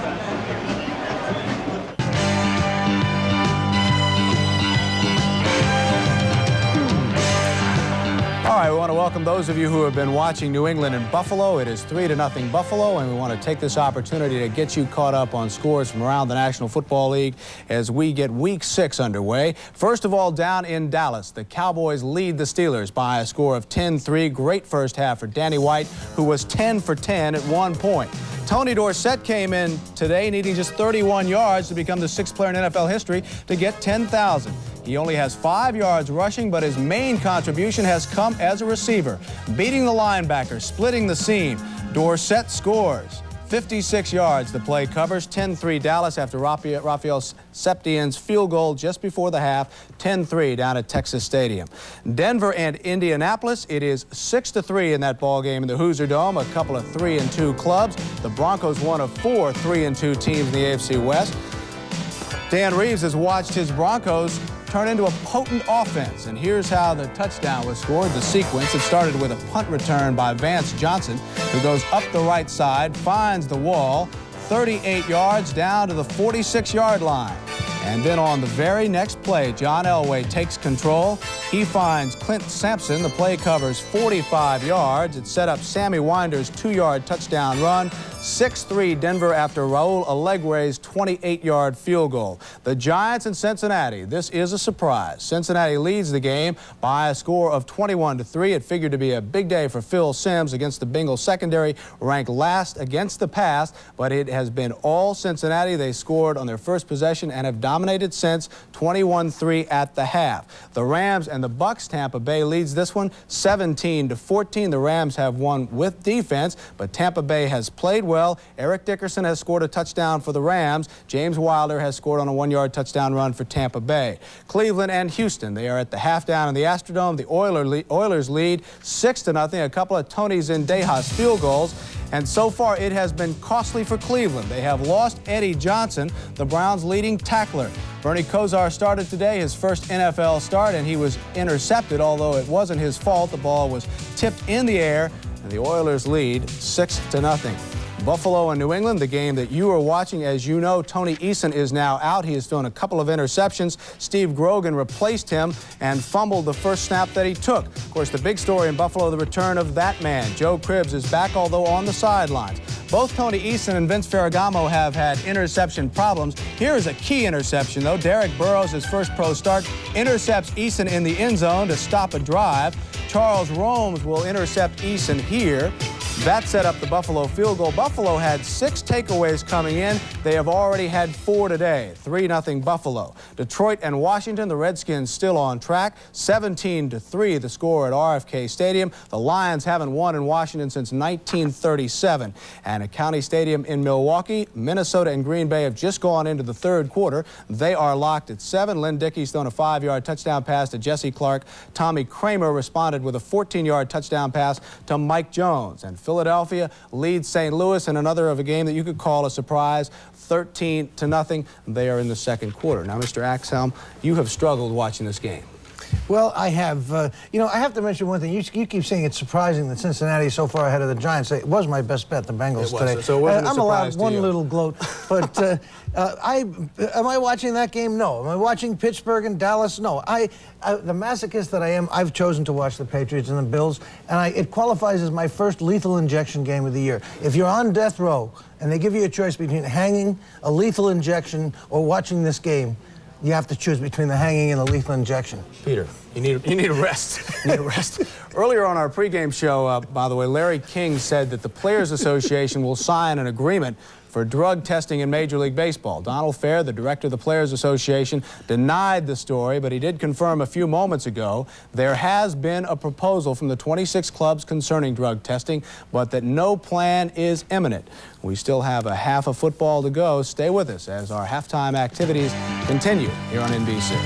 All right, we want to welcome those of you who have been watching New England and Buffalo. It is 3-0 Buffalo, and we want to take this opportunity to get you caught up on scores from around the National Football League as we get Week 6 underway. First of all, down in Dallas, the Cowboys lead the Steelers by a score of 10-3. Great first half for Danny White, who was 10 for 10 at 1 point. Tony Dorsett came in today needing just 31 yards to become the 6th player in NFL history to get 10,000. He only has 5 yards rushing, but his main contribution has come as a receiver. Beating the linebacker, splitting the seam. Dorsett scores. 56 yards the play covers. 10-3 Dallas after Raphael Septien's field goal just before the half. 10-3 down at Texas Stadium. Denver and Indianapolis, it is 6-3 in that ball game in the Hoosier Dome. A couple of 3-2 clubs. The Broncos one of 4 3-2 teams in the AFC West. Dan Reeves has watched his Broncos turn into a potent offense, and here's how the touchdown was scored. The sequence, it started with a punt return by Vance Johnson, who goes up the right side, finds the wall, 38 yards down to the 46-yard line. And then on the very next play, John Elway takes control. He finds Clint Sampson. The play covers 45 yards. It set up Sammy Winder's 2-yard touchdown run. 6-3 Denver after Raul Alegre's 28-yard field goal. The Giants in Cincinnati, this is a surprise. Cincinnati leads the game by a score of 21-3. It figured to be a big day for Phil Simms against the Bengals secondary, ranked last against the pass, but it has been all Cincinnati. They scored on their first possession and have dominated since, 21-3 at the half. The Rams and the Bucs, Tampa Bay leads this one 17-14. The Rams have won with defense, but Tampa Bay has played well. Eric Dickerson has scored a touchdown for the Rams. James Wilder has scored on a 1-yard touchdown run for Tampa Bay. Cleveland and Houston, they are at the half down in the Astrodome. The Oilers lead 6-0. A couple of Tony Zendejas field goals. And so far, it has been costly for Cleveland. They have lost Eddie Johnson, the Browns' leading tackler. Bernie Kosar started today, his first NFL start, and he was intercepted, although it wasn't his fault. The ball was tipped in the air, and the Oilers lead 6-0. Buffalo and New England, the game that you are watching. As you know, Tony Eason is now out. He has thrown a couple of interceptions. Steve Grogan replaced him and fumbled the first snap that he took. Of course, the big story in Buffalo, the return of that man. Joe Cribbs is back, although on the sidelines. Both Tony Eason and Vince Ferragamo have had interception problems. Here is a key interception, though. Derek Burrows, his first pro start, intercepts Eason in the end zone to stop a drive. Charles Romes will intercept Eason here. That set up the Buffalo field goal. Buffalo had 6 takeaways coming in. They have already had 4 today. 3-0 Buffalo. Detroit and Washington, the Redskins still on track. 17-3 the score at RFK Stadium. The Lions haven't won in Washington since 1937. And at County Stadium in Milwaukee, Minnesota and Green Bay have just gone into the third quarter. They are locked at 7. Lynn Dickey's thrown a 5-yard touchdown pass to Jesse Clark. Tommy Kramer responded with a 14-yard touchdown pass to Mike Jones. And Philadelphia leads St. Louis in another of a game that you could call a surprise, 13-0. They are in the second quarter. Now, Mr. Axhelm, you have struggled watching this game. Well, I have. You know, I have to mention one thing. You keep saying it's surprising that Cincinnati is so far ahead of the Giants. It was my best bet, the Bengals today. So it wasn't a I'm surprise allowed one to you. little gloat. But am I watching that game? No. Am I watching Pittsburgh and Dallas? No. The masochist that I am, I've chosen to watch the Patriots and the Bills, and it qualifies as my first lethal injection game of the year. If you're on death row and they give you a choice between hanging, a lethal injection, or watching this game, you have to choose between the hanging and the lethal injection. Peter, you need a rest. You need a rest. Earlier on our pregame show, by the way, Larry King said that the Players Association will sign an agreement for drug testing in Major League Baseball. Donald Fair, the director of the Players Association, denied the story, but he did confirm a few moments ago there has been a proposal from the 26 clubs concerning drug testing, but that no plan is imminent. We still have a half of football to go. Stay with us as our halftime activities continue here on NBC.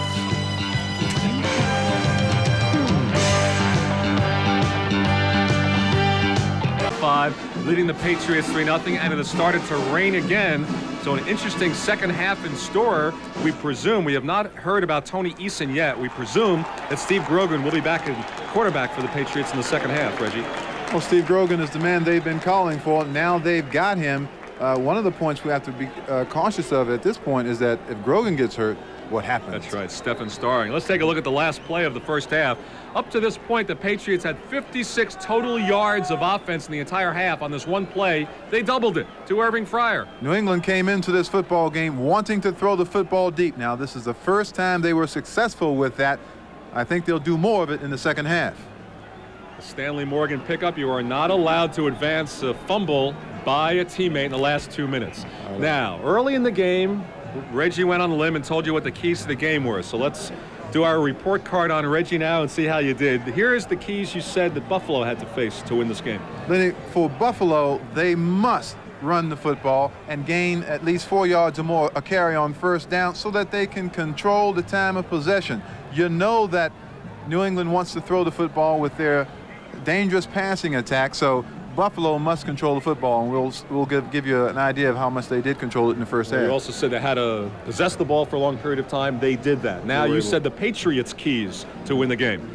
Leading the Patriots 3-0, and it has started to rain again. So an interesting second half in store. We presume, we have not heard about Tony Eason yet. We presume that Steve Grogan will be back in quarterback for the Patriots in the second half, Reggie. Well, Steve Grogan is the man they've been calling for. Now they've got him. One of the points we have to be cautious of at this point is that if Grogan gets hurt, what happens? That's right, Stephen Starring. Let's take a look at the last play of the first half. Up to this point, the Patriots had 56 total yards of offense in the entire half. On this one play, they doubled it to Irving Fryer. New England came into this football game wanting to throw the football deep. Now, this is the first time they were successful with that. I think they'll do more of it in the second half. The Stanley Morgan pickup. You are not allowed to advance a fumble by a teammate in the last 2 minutes. Now, early in the game, Reggie went on the limb and told you what the keys to the game were. So let's do our report card on Reggie now and see how you did. Here is the keys you said that Buffalo had to face to win this game. Lenny, for Buffalo, they must run the football and gain at least 4 yards or more a carry on first down so that they can control the time of possession. You know that New England wants to throw the football with their dangerous passing attack, so Buffalo must control the football, and we'll give you an idea of how much they did control it in the first half. You also said they had to possess the ball for a long period of time. They did that. Now you said the Patriots' keys to win the game.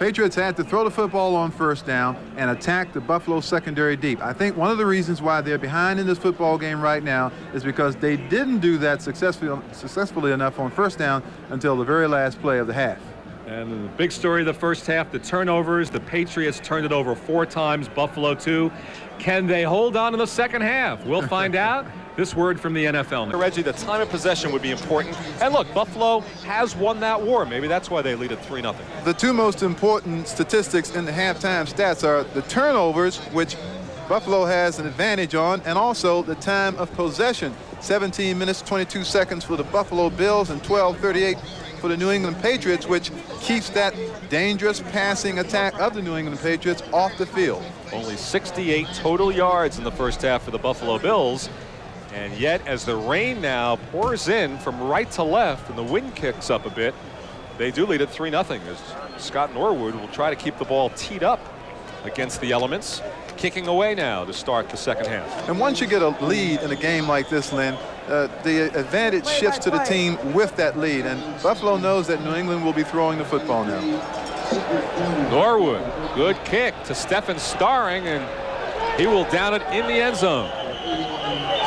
Patriots had to throw the football on first down and attack the Buffalo secondary deep. I think one of the reasons why they're behind in this football game right now is because they didn't do that successfully enough on first down until the very last play of the half. And the big story of the first half, the turnovers. The Patriots turned it over 4 times, Buffalo 2. Can they hold on in the second half? We'll find out. This word from the NFL. Reggie, the time of possession would be important. And look, Buffalo has won that war. Maybe that's why they lead at 3-0. The two most important statistics in the halftime stats are the turnovers, which Buffalo has an advantage on, and also the time of possession. 17 minutes, 22 seconds for the Buffalo Bills and 12:38 for the New England Patriots, which keeps that dangerous passing attack of the New England Patriots off the field. Only 68 total yards in the first half for the Buffalo Bills. And yet, as the rain now pours in from right to left and the wind kicks up a bit, they do lead at 3-0 as Scott Norwood will try to keep the ball teed up against the elements. Kicking away now to start the second half. And once you get a lead in a game like this, Lynn, the advantage shifts to the team with that lead. And Buffalo knows that New England will be throwing the football now. Norwood, good kick to Stephen Starring, and he will down it in the end zone.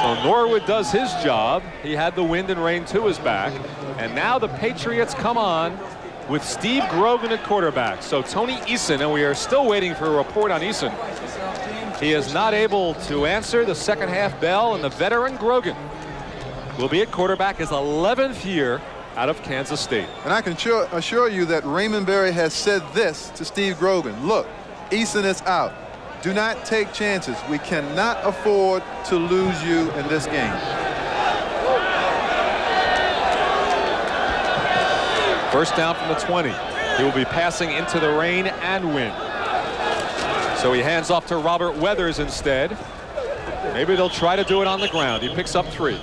So Norwood does his job. He had the wind and rain to his back. And now the Patriots come on with Steve Grogan at quarterback. So Tony Eason, and we are still waiting for a report on Eason. He is not able to answer the second half bell, and the veteran Grogan will be at quarterback, his 11th year out of Kansas State. And I can assure you that Raymond Berry has said this to Steve Grogan. Look, Eason is out. Do not take chances. We cannot afford to lose you in this game. First down from the 20. He will be passing into the rain and wind. So he hands off to Robert Weathers instead. Maybe they'll try to do it on the ground. He picks up 3.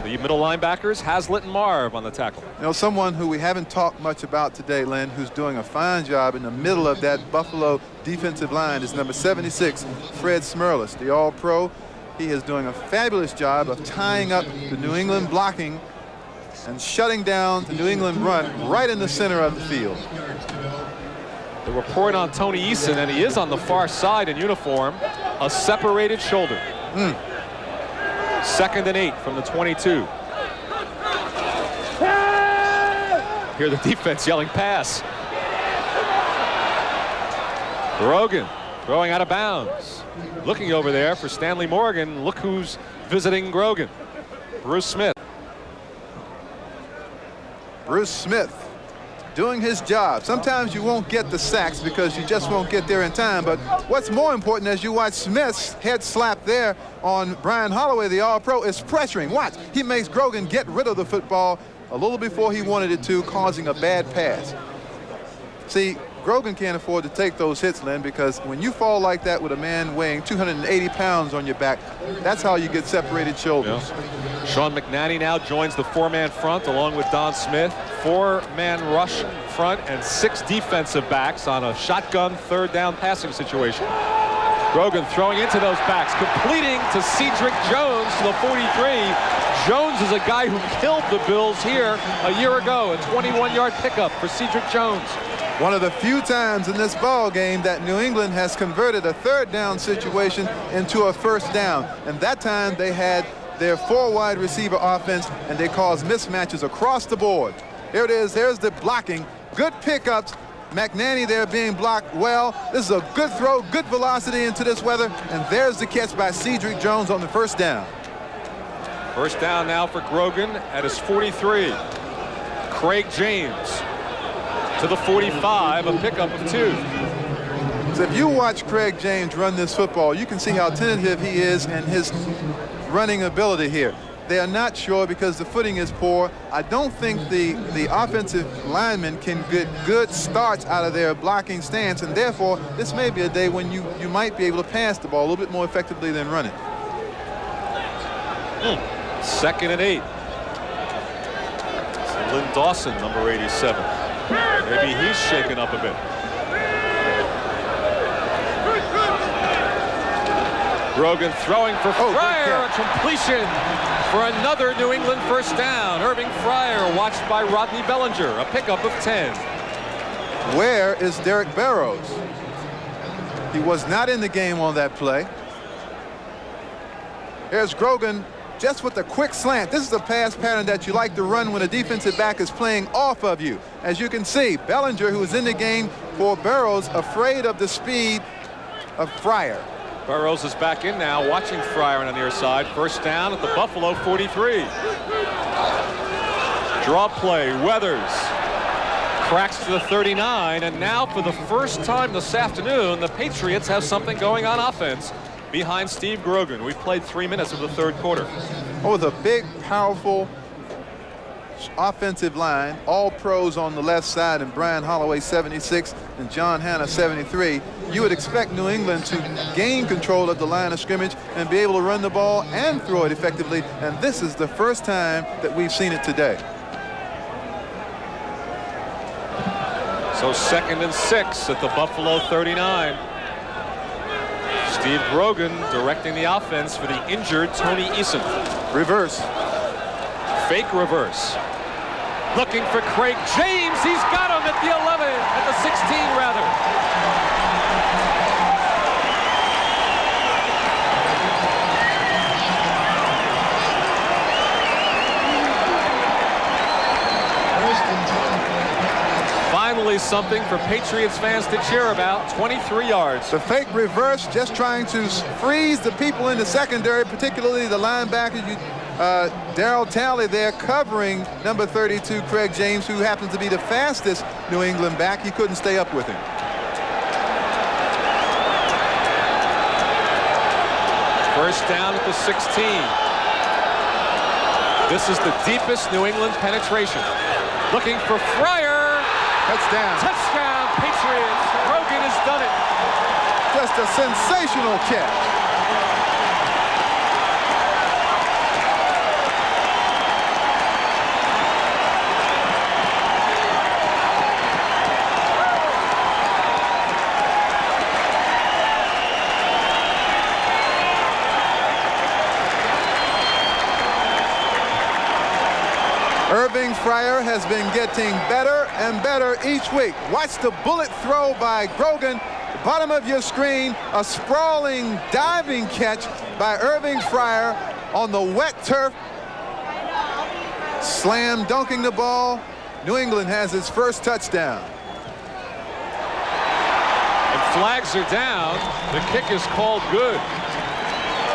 The middle linebackers, Haslett and Marv on the tackle. You know, someone who we haven't talked much about today, Len, who's doing a fine job in the middle of that Buffalo defensive line is number 76, Fred Smerlis, the All-Pro. He is doing a fabulous job of tying up the New England blocking and shutting down the New England run right in the center of the field. The report on Tony Eason, and he is on the far side in uniform, a separated shoulder. 2nd and 8 from the 22. Hear the defense yelling pass. Grogan throwing out of bounds. Looking over there for Stanley Morgan. Look who's visiting Grogan. Bruce Smith. Bruce Smith doing his job. Sometimes you won't get the sacks because you just won't get there in time, but what's more important as you watch Smith's head slap there on Brian Holloway, the All-Pro, is pressuring. Watch, he makes Grogan get rid of the football a little before he wanted it to, causing a bad pass. See, Grogan can't afford to take those hits, Len, because when you fall like that with a man weighing 280 pounds on your back, that's how you get separated shoulders. Yeah. Sean McNanny now joins the 4-man front along with Don Smith. 4-man rush front and 6 defensive backs on a shotgun 3rd down passing situation. Grogan throwing into those backs, completing to Cedric Jones to the 43. Jones is a guy who killed the Bills here a year ago. A 21-yard pickup for Cedric Jones. One of the few times in this ball game that New England has converted a 3rd down situation into a 1st down. And that time they had their 4 wide receiver offense and they caused mismatches across the board. Here it is. There's the blocking. Good pickups. McNanny there being blocked well. This is a good throw, good velocity into this weather. And there's the catch by Cedric Jones on the 1st down. 1st down now for Grogan at his 43. Craig James to the 45, a pickup of 2. So if you watch Craig James run this football, you can see how tentative he is and his running ability here. They are not sure because the footing is poor. I don't think the offensive linemen can get good starts out of their blocking stance, and therefore this may be a day when you might be able to pass the ball a little bit more effectively than run it. 2nd and 8. So Lynn Dawson, number 87. Maybe he's shaken up a bit. Grogan throwing for Fryer, a completion for another New England 1st down. Irving Fryer watched by Rodney Bellinger, a pickup of 10. Where is Derek Barrows? He was not in the game on that play. Here's Grogan just with a quick slant. This is a pass pattern that you like to run when a defensive back is playing off of you. As you can see, Bellinger, who is in the game for Barrows, afraid of the speed of Fryer. Burrows is back in now, watching Fryer on the near side. 1st down at the Buffalo 43. Draw play, Weathers cracks to the 39, and now for the first time this afternoon, the Patriots have something going on offense behind Steve Grogan. We've played 3 minutes of the 3rd quarter. Oh, with a big, powerful offensive line, all pros on the left side, and Brian Holloway 76 and John Hanna 73. You would expect New England to gain control of the line of scrimmage and be able to run the ball and throw it effectively, and this is the first time that we've seen it today. So 2nd and 6 at the Buffalo 39. Steve Grogan directing the offense for the injured Tony Eason. Reverse. Fake reverse. Looking for Craig James. He's got him at the 11, at the 16 rather. Finally something for Patriots fans to cheer about. 23 yards. The fake reverse, just trying to freeze the people in the secondary, particularly the linebacker. Darryl Talley there covering number 32, Craig James, who happens to be the fastest New England back. He couldn't stay up with him. First down at the 16. This is the deepest New England penetration. Looking for Fryer. Touchdown. Touchdown, Patriots. Grogan has done it. Just a sensational catch. Irving Fryer has been getting better and better each week. Watch the bullet throw by Grogan. Bottom of your screen, a sprawling diving catch by Irving Fryer on the wet turf. Slam dunking the ball. New England has its first touchdown. And flags are down. The kick is called good.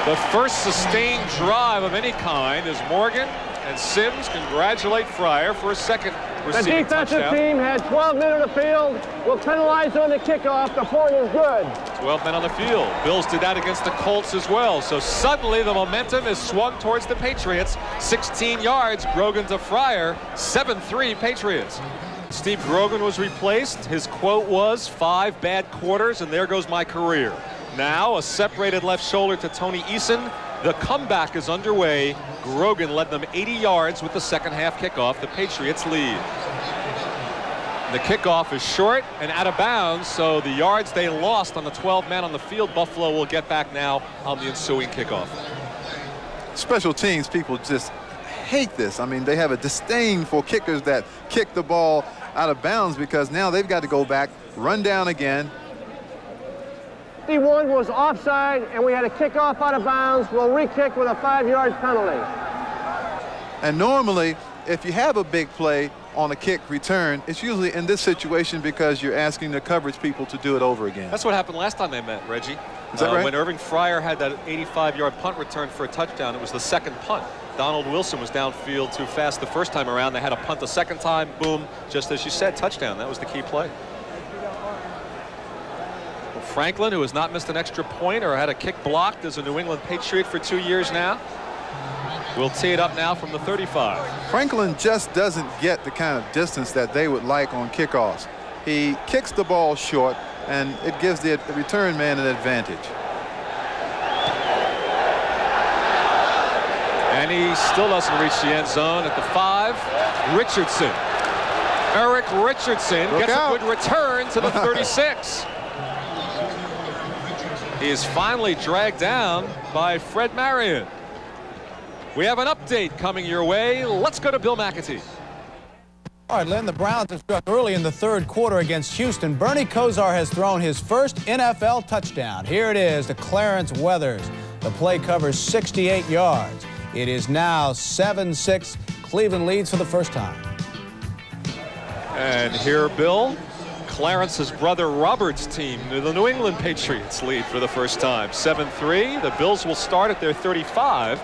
The first sustained drive of any kind is Morgan. And Sims congratulate Fryer for a second receiving touchdown. The defensive touchdown. team had 12 men on the field. Will penalize on the kickoff. The point is good. 12 men on the field. Bills did that against the Colts as well. So suddenly the momentum is swung towards the Patriots. 16 yards, Grogan to Fryer. 7-3 Patriots. Steve Grogan was replaced. His quote was, 5 bad quarters and there goes my career. Now a separated left shoulder to Tony Eason. The comeback is underway. Grogan led them 80 yards with the second half kickoff. The Patriots lead. The kickoff is short and out of bounds, so the yards they lost on the 12 men on the field, Buffalo will get back now on the ensuing kickoff. Special teams people just hate this. I mean, they have a disdain for kickers that kick the ball out of bounds because now they've got to go back, run down again. 51 was offside, and we had a kickoff out of bounds. We'll re-kick with a 5-yard penalty. And normally, if you have a big play on a kick return, it's usually in this situation because you're asking the coverage people to do it over again. That's what happened last time they met, Reggie. Is that right? When Irving Fryer had that 85-yard punt return for a touchdown, it was the second punt. Donald Wilson was downfield too fast the first time around. They had a punt the second time. Boom, just as you said, touchdown. That was the key play. Franklin, who has not missed an extra point or had a kick blocked as a New England Patriot for 2 years now, will tee it up now from the 35. Franklin just doesn't get the kind of distance that they would like on kickoffs. He kicks the ball short, and it gives the return man an advantage. And he still doesn't reach the end zone at the 5. Richardson. Eric Richardson gets a good return to the 36. He is finally dragged down by Fred Marion. We have an update coming your way. Let's go to Bill McAtee. All right, Lynn, the Browns have struck early in the third quarter against Houston. Bernie Kosar has thrown his first NFL touchdown. Here it is to Clarence Weathers. The play covers 68 yards. It is now 7-6. Cleveland leads for the first time. And here, Bill, Clarence's brother Robert's team, the New England Patriots, lead for the first time. 7-3. The Bills will start at their 35.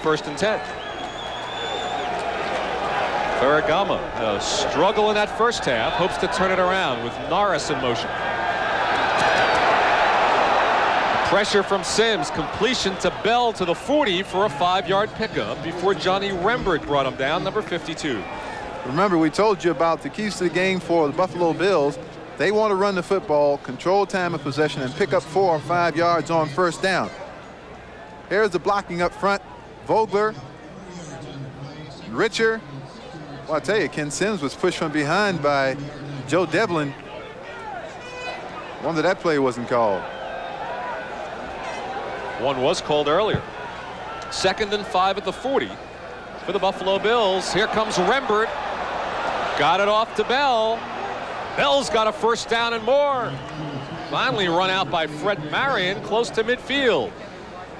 First and 10. Ferragamo had a struggle in that first half. Hopes to turn it around with Norris in motion. Pressure from Sims. Completion to Bell to the 40 for a 5-yard pickup before Johnny Rembert brought him down, number 52. Remember, we told you about the keys to the game for the Buffalo Bills. They want to run the football, control time of possession, and pick up 4 or 5 yards on first down. Here's the blocking up front. Vogler, Richer. Well, I tell you, Ken Sims was pushed from behind by Joe Devlin. Wonder that play wasn't called. One was called earlier. 2nd and 5 at the 40 for the Buffalo Bills. Here comes Rembert. Got it off to Bell. Bell's got a first down and more. Finally run out by Fred Marion close to midfield.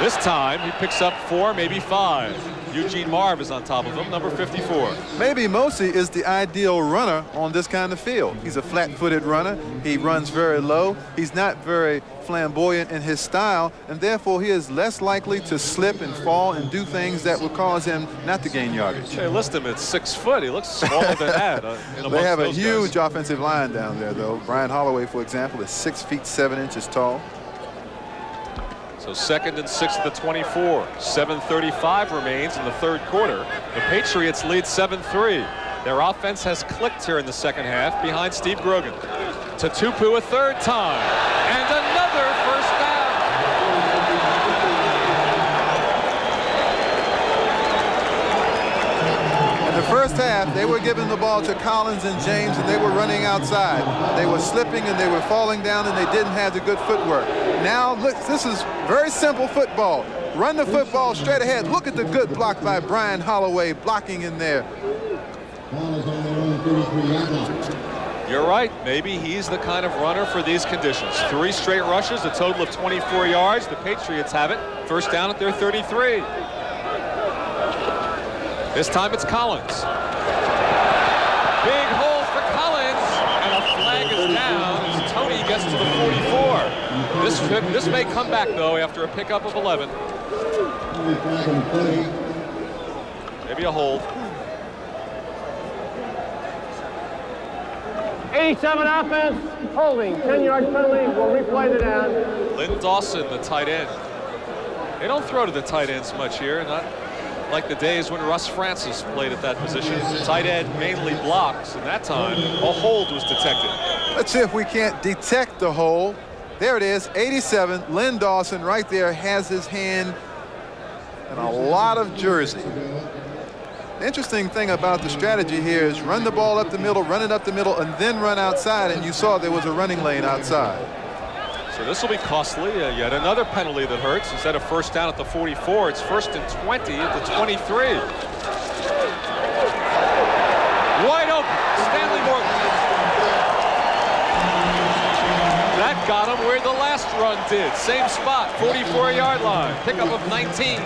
This time he picks up 4, maybe 5. Eugene Marv is on top of him, number 54. Maybe Mosi is the ideal runner on this kind of field. He's a flat-footed runner. He runs very low. He's not very flamboyant in his style, and therefore he is less likely to slip and fall and do things that would cause him not to gain yardage. Hey, list him at 6 foot. He looks smaller than that. They have a huge offensive line down there, though. Brian Holloway, for example, is 6 feet 7 inches tall. So 2nd and 6 at the 24. 7:35 remains in the 3rd quarter. The Patriots lead 7-3. Their offense has clicked here in the 2nd half behind Steve Grogan. To Tupu a 3rd time. And another first down. In the first half, they were giving the ball to Collins and James, and they were running outside. They were slipping and they were falling down, and they didn't have the good footwork. Now, look, this is very simple football. Run the football straight ahead. Look at the good block by Brian Holloway blocking in there. You're right. Maybe he's the kind of runner for these conditions. 3 straight rushes, a total of 24 yards. The Patriots have it. First down at their 33. This time it's Collins. Big hole for Collins, and a flag is down as Tony gets to the 44. This may come back, though, after a pickup of 11. Maybe a hold. 87 offense, holding, 10-yard penalty, we'll replay the down. Lynn Dawson, the tight end. They don't throw to the tight ends much here, not like the days when Russ Francis played at that position. The tight end mainly blocks, and that time a hold was detected. Let's see if we can't detect the hold. There it is, 87. Lynn Dawson right there has his hand in a lot of jersey. The interesting thing about the strategy here is run the ball up the middle, run it up the middle, and then run outside, and you saw there was a running lane outside. So this will be costly. Yet another penalty that hurts. Instead of first down at the 44, it's 1st and 20 at the 23. Wide open, Stanley Morgan. That got him where the last run did. Same spot, 44-yard line. Pickup of 19.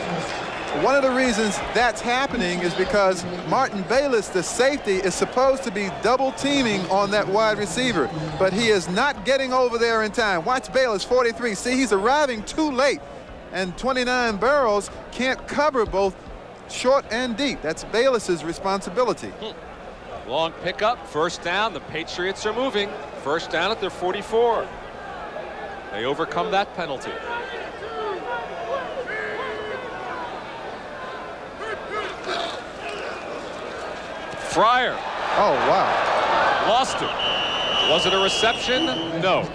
One of the reasons that's happening is because Martin Bayless, the safety, is supposed to be double teaming on that wide receiver, but he is not getting over there in time. Watch Bayless, 43. See, he's arriving too late, and 29 Barrows can't cover both short and deep. That's Bayless's responsibility. Long pickup, first down. The Patriots are moving. First down at their 44. They overcome that penalty. Fryer. Oh, wow. Lost it. Was it a reception? No.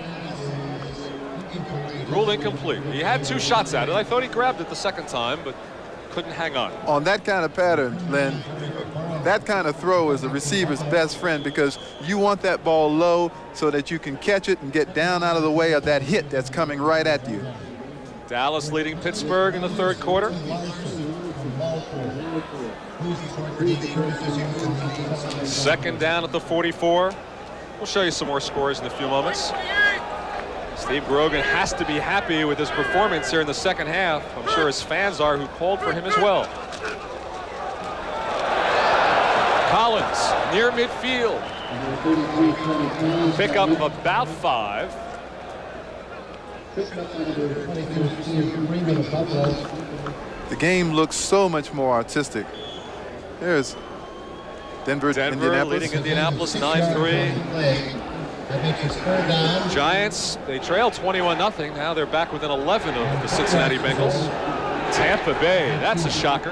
Ruled incomplete. He had 2 shots at it. I thought he grabbed it the 2nd time, but couldn't hang on. On that kind of pattern, Lynn, that kind of throw is the receiver's best friend, because you want that ball low so that you can catch it and get down out of the way of that hit that's coming right at you. Dallas leading Pittsburgh in the 3rd quarter. Second down at the 44. We'll show you some more scores in a few moments. Steve Grogan has to be happy with his performance here in the 2nd half. I'm sure his fans are, who called for him as well. Collins near midfield. Pick up about 5. The game looks so much more artistic. There's Denver leading Indianapolis 9-3. Giants, they trail 21-0. Now they're back within 11 of the Cincinnati Bengals. Tampa Bay, that's a shocker.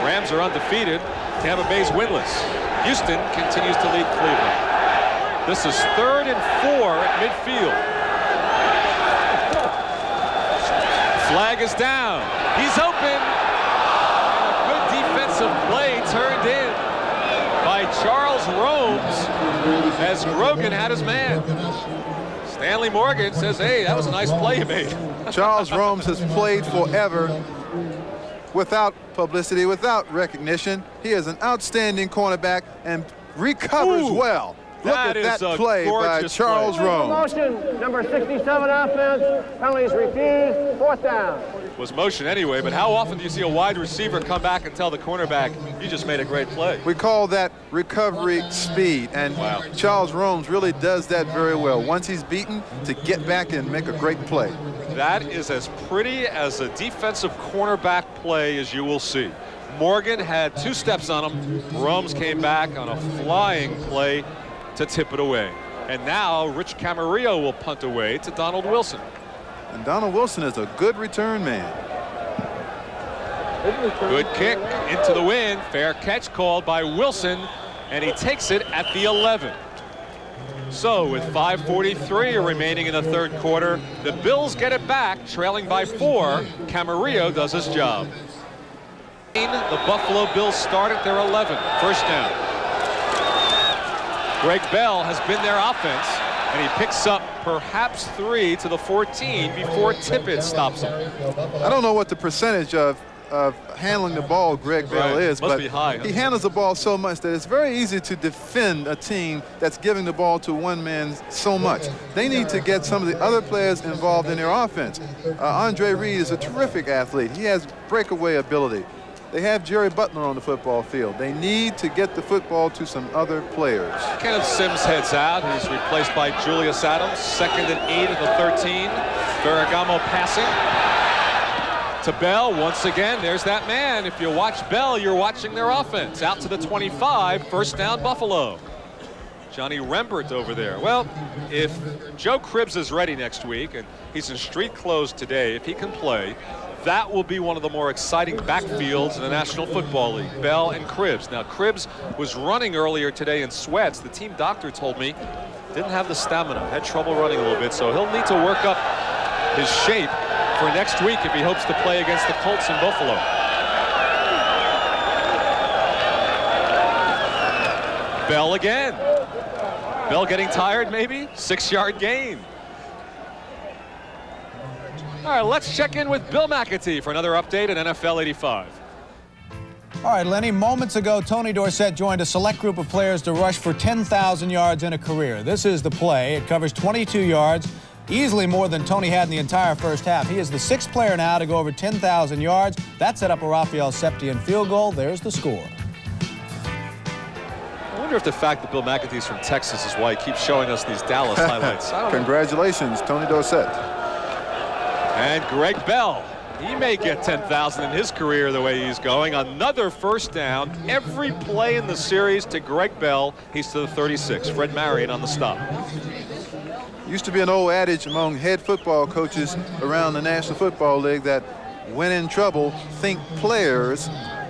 Rams are undefeated. Tampa Bay's winless. Houston continues to lead Cleveland. This is 3rd and 4 at midfield. Flag is down. He's open. A good defensive play turned in by Charles Romes as Grogan had his man. Stanley Morgan says, hey, that was a nice play you made. Charles Romes has played forever without publicity, without recognition. He is an outstanding cornerback and recovers well. Look at that play by gorgeous Charles play. Rome. Motion, number 67 offense, penalties refused, 4th down. Was motion anyway, but how often do you see a wide receiver come back and tell the cornerback, you just made a great play? We call that recovery speed, and Wow. Charles Rome really does that very well. Once he's beaten, to get back and make a great play. That is as pretty as a defensive cornerback play as you will see. Morgan had 2 steps on him. Rome's came back on a flying play to tip it away. And now Rich Camarillo will punt away to Donald Wilson. And Donald Wilson is a good return man. Good kick into the wind. Fair catch called by Wilson, and he takes it at the 11. So with 5:43 remaining in the 3rd quarter, the Bills get it back, trailing by 4. Camarillo does his job. The Buffalo Bills start at their 11. First down. Greg Bell has been their offense, and he picks up perhaps 3 to the 14 before Tippett stops him. I don't know what the percentage of handling the ball Greg Bell Right. is, Must but be high, huh? he handles the ball so much that it's very easy to defend a team that's giving the ball to one man so much. They need to get some of the other players involved in their offense. Andre Reed is a terrific athlete. He has breakaway ability. They have Jerry Butler on the football field. They need to get the football to some other players. Kenneth Sims heads out. He's replaced by Julius Adams. 2nd and 8 of the 13. Ferragamo passing to Bell. Once again, there's that man. If you watch Bell, you're watching their offense. Out to the 25. First down, Buffalo. Johnny Rembert over there. Well, if Joe Cribbs is ready next week, and he's in street clothes today, if he can play, that will be one of the more exciting backfields in the National Football League. Bell and Cribbs. Now, Cribbs was running earlier today in sweats. The team doctor told me didn't have the stamina, had trouble running a little bit, so he'll need to work up his shape for next week if he hopes to play against the Colts in Buffalo. Bell again. Bell getting tired, maybe? 6-yard gain. All right, let's check in with Bill McAtee for another update at NFL 85. All right, Lenny, moments ago, Tony Dorsett joined a select group of players to rush for 10,000 yards in a career. This is the play. It covers 22 yards, easily more than Tony had in the entire first half. He is the 6th player now to go over 10,000 yards. That set up a Raphael Septien field goal. There's the score. I wonder if the fact that Bill McAtee's from Texas is why he keeps showing us these Dallas highlights. I don't know. Congratulations, Tony Dorsett. And Greg Bell, he may get 10,000 in his career the way he's going. Another first down. Every play in the series to Greg Bell. He's to the 36. Fred Marion on the stop. Used to be an old adage among head football coaches around the National Football League that when in trouble, think players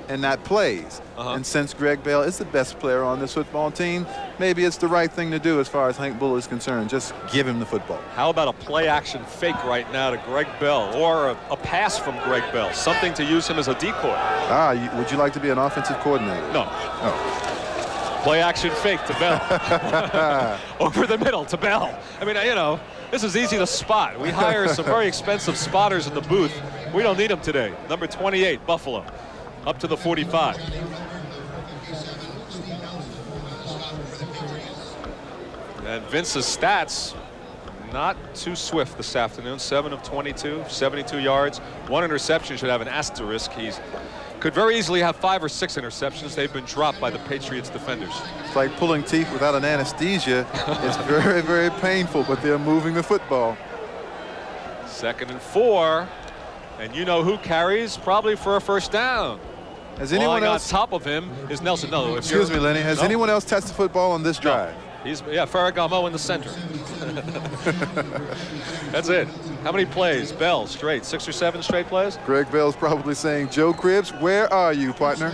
and not plays. And since Greg Bell is the best player on this football team, maybe it's the right thing to do as far as Hank Bull is concerned. Just give him the football. How about a play-action fake right now to Greg Bell, or a pass from Greg Bell, something to use him as a decoy? Would you like to be an offensive coordinator? No. Oh. Play-action fake to Bell. Over the middle to Bell. I mean, you know, this is easy to spot. We hire some very expensive spotters in the booth. We don't need them today. Number 28, Buffalo, up to the 45. And Vince's stats, not too swift this afternoon. 7 of 22, 72 yards. 1 interception, should have an asterisk. He's could very easily have 5 or 6 interceptions. They've been dropped by the Patriots defenders. It's like pulling teeth without an anesthesia. It's very, very painful, but they're moving the football. 2nd and 4. And you know who carries probably for a first down. Has anyone else? On top of him is Nelson. No, Excuse me, Lenny. Has anyone else touched the football on this drive? No. He's, Ferragamo in the center. That's it. How many plays? Bell, straight. 6 or 7 straight plays? Greg Bell's probably saying, Joe Cribbs, where are you, partner?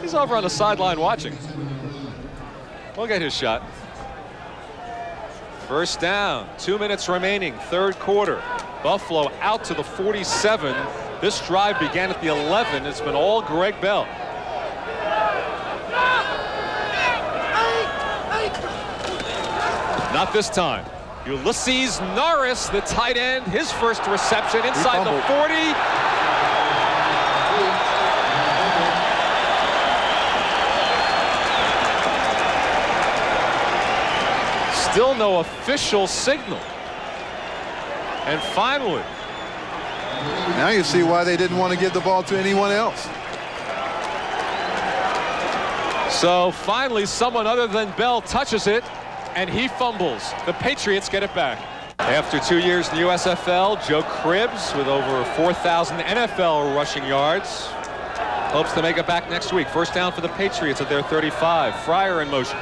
He's over on the sideline watching. We'll get his shot. First down. 2 minutes remaining. 3rd quarter. Buffalo out to the 47. This drive began at the 11. It's been all Greg Bell. Not this time. Ulysses Norris, the tight end, his first reception inside the 40. Still no official signal. And finally, now you see why they didn't want to give the ball to anyone else. So finally, someone other than Bell touches it, and he fumbles. The Patriots get it back. After 2 years in the USFL, Joe Cribbs, with over 4,000 NFL rushing yards, hopes to make it back next week. First down for the Patriots at their 35. Fryer in motion.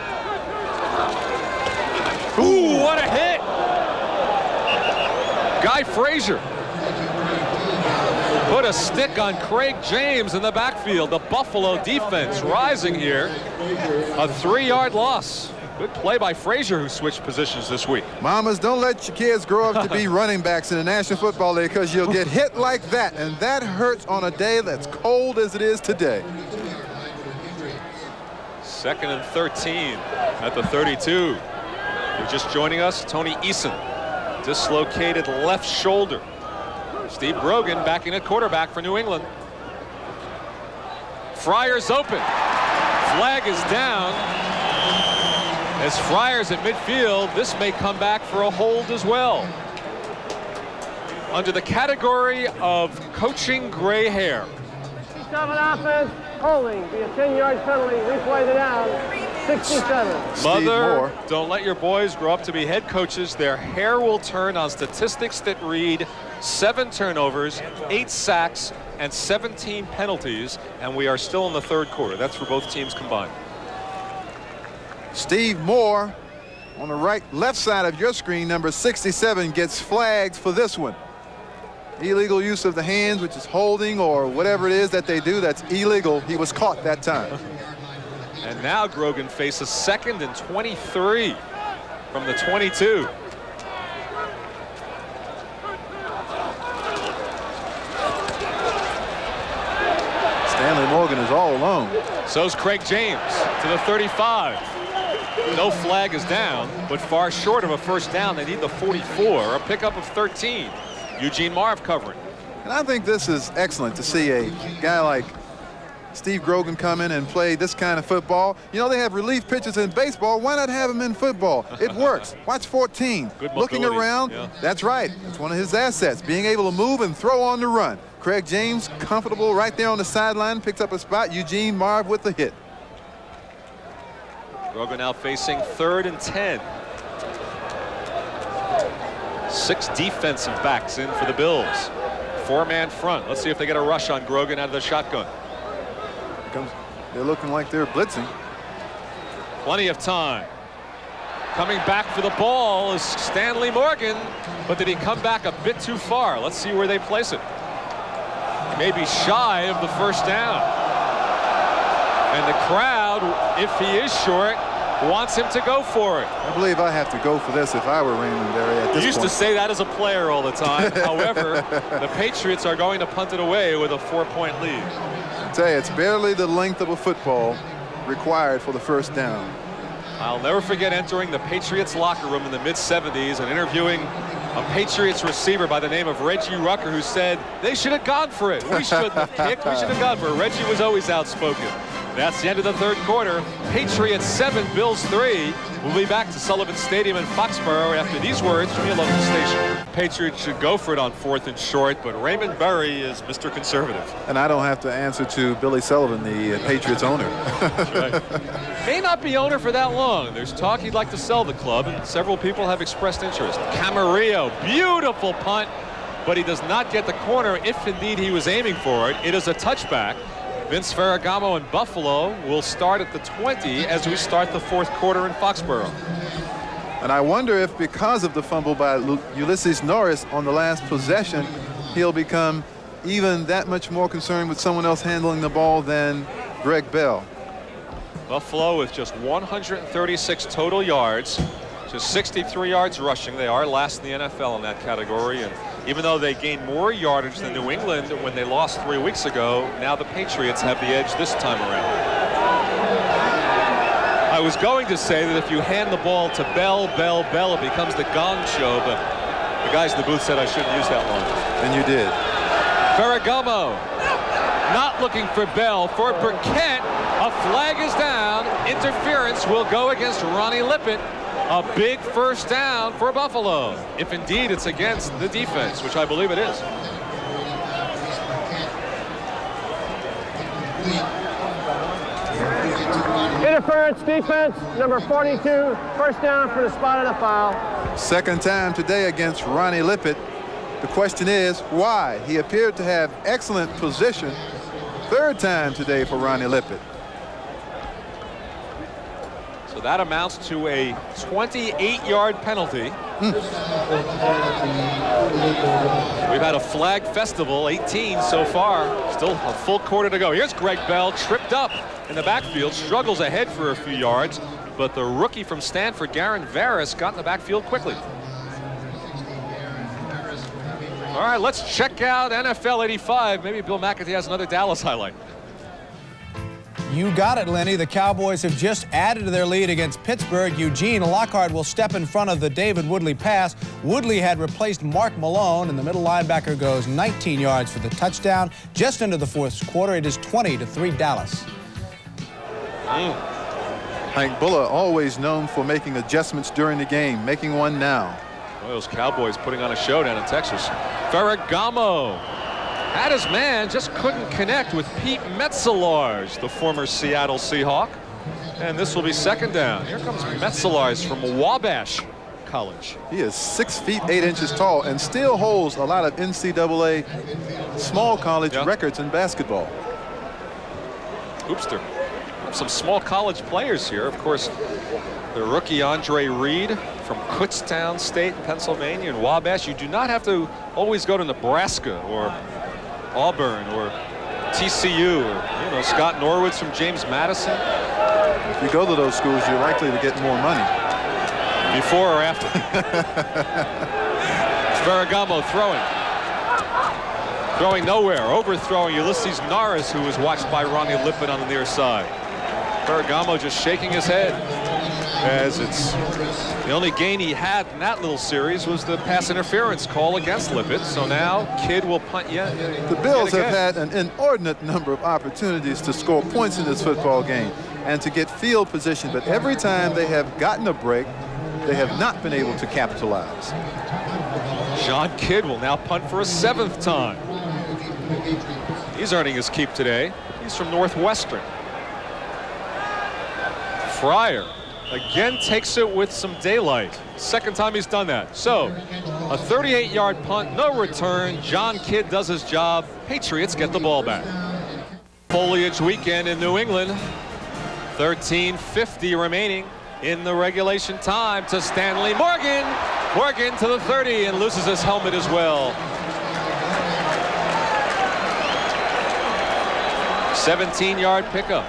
Ooh, what a hit! Guy Frazier put a stick on Craig James in the backfield. The Buffalo defense rising here. A 3-yard loss. Good play by Frazier, who switched positions this week. Mamas, don't let your kids grow up to be running backs in the National Football League, because you'll get hit like that, and that hurts on a day that's cold as it is today. 2nd and 13 at the 32. You're just joining us, Tony Eason, dislocated left shoulder. Steve Brogan backing at quarterback for New England. Fryer's open. Flag is down. As Fryer's at midfield, this may come back for a hold as well. Under the category of coaching gray hair. 67 offense, holding, be a 10-yard penalty, replay the down, 67. Mother, don't let your boys grow up to be head coaches. Their hair will turn on statistics that read 7 turnovers, 8 sacks, and 17 penalties, and we are still in the 3rd quarter. That's for both teams combined. Steve Moore on the left side of your screen, number 67, gets flagged for this one. Illegal use of the hands, which is holding or whatever it is that they do, that's illegal. He was caught that time. And now Grogan faces 2nd and 23 from the 22. Stanley Morgan is all alone. So's Craig James to the 35. No flag is down, but far short of a first down. They need the 44, a pickup of 13. Eugene Marv covering. And I think this is excellent to see a guy like Steve Grogan come in and play this kind of football. You know, they have relief pitchers in baseball. Why not have him in football? It works. Watch 14. Good looking mobility. around. Yeah. That's right. That's one of his assets, being able to move and throw on the run. Craig James comfortable right there on the sideline, picks up a spot. Eugene Marv with the hit. Grogan now facing 3rd and 10. 6 defensive backs in for the Bills. 4-man front. Let's see if they get a rush on Grogan out of the shotgun. They're looking like they're blitzing. Plenty of time. Coming back for the ball is Stanley Morgan, but did he come back a bit too far? Let's see where they place it. Maybe shy of the first down. And the crowd, if he is short, wants him to go for it. I believe I have to go for this if I were Raymond Berry at this You used point. to say that as a player all the time. However, the Patriots are going to punt it away with a 4-point lead. I tell you, it's barely the length of a football required for the first down. I'll never forget entering the Patriots locker room in the mid-70s and interviewing a Patriots receiver by the name of Reggie Rucker, who said, they should have gone for it. We shouldn't have kicked. We should have gone for it. Reggie was always outspoken. That's the end of the 3rd quarter. Patriots 7, Bills 3. We'll be back to Sullivan Stadium in Foxborough after these words from your local station. Patriots should go for it on 4th and short, but Raymond Berry is Mr. Conservative. And I don't have to answer to Billy Sullivan, the Patriots owner. That's right. May not be owner for that long. There's talk he'd like to sell the club, and several people have expressed interest. Camarillo, beautiful punt, but he does not get the corner if indeed he was aiming for it. It is a touchback. Vince Ferragamo and Buffalo will start at the 20 as we start the 4th quarter in Foxborough. And I wonder if, because of the fumble by Ulysses Norris on the last possession, he'll become even that much more concerned with someone else handling the ball than Greg Bell. Buffalo with just 136 total yards, just 63 yards rushing. They are last in the NFL in that category, and even though they gained more yardage than New England when they lost 3 weeks ago, now the Patriots have the edge this time around. I was going to say that if you hand the ball to Bell, it becomes the Gong Show, but the guys in the booth said I shouldn't use that line. And you did. Ferragamo not looking for Bell. For Burkett, a flag is down. Interference will go against Ronnie Lippett. A big first down for Buffalo, if indeed it's against the defense, which I believe it is. Interference defense, number 42, first down for the spot of the foul. Second time today against Ronnie Lippett. The question is, why? He appeared to have excellent position. Third time today for Ronnie Lippett. So that amounts to a 28-yard penalty. We've had a flag festival, 18 so far. Still a full quarter to go. Here's Greg Bell, tripped up in the backfield, struggles ahead for a few yards, but the rookie from Stanford, Garen Varys, got in the backfield quickly. All right, let's check out NFL 85. Maybe Bill McAtee has another Dallas highlight. You got it, Lenny. The Cowboys have just added to their lead against Pittsburgh. Eugene Lockhart will step in front of the David Woodley pass. Woodley had replaced Mark Malone, and the middle linebacker goes 19 yards for the touchdown. Just into the fourth quarter, it is 20-3 Dallas. Hank Buller, always known for making adjustments during the game, making one now. Well, those Cowboys putting on a show down in Texas. Ferragamo had his man, just couldn't connect with Pete Metzelaars, the former Seattle Seahawk. And this will be second down. Here comes Metzelaars from Wabash College. He is 6 feet 8 inches tall and still holds a lot of NCAA small college records in basketball. Hoopster. Some small college players here. Of course, the rookie Andre Reed from Kutztown State in Pennsylvania and Wabash. You do not have to always go to Nebraska or Auburn or TCU or Scott Norwoods from James Madison. If you go to those schools, you're likely to get more money. Before or after. Ferragamo throwing nowhere, overthrowing Ulysses Norris, who was watched by Ronnie Lippett on the near side. Ferragamo just shaking his head, as it's the only gain he had in that little series was the pass interference call against Lippett. So now Kidd will punt yet. The Bills have had an inordinate number of opportunities to score points in this football game and to get field position, but every time they have gotten a break, they have not been able to capitalize. John Kidd will now punt for a 7th time. He's earning his keep today. He's from Northwestern. Fryer again takes it with some daylight. Second time he's done that. So a 38-yard punt, no return. John Kidd does his job. Patriots get the ball back. Foliage weekend in New England. 13:50 remaining in the regulation time to Stanley Morgan. Morgan to the 30 and loses his helmet as well. 17-yard pickup.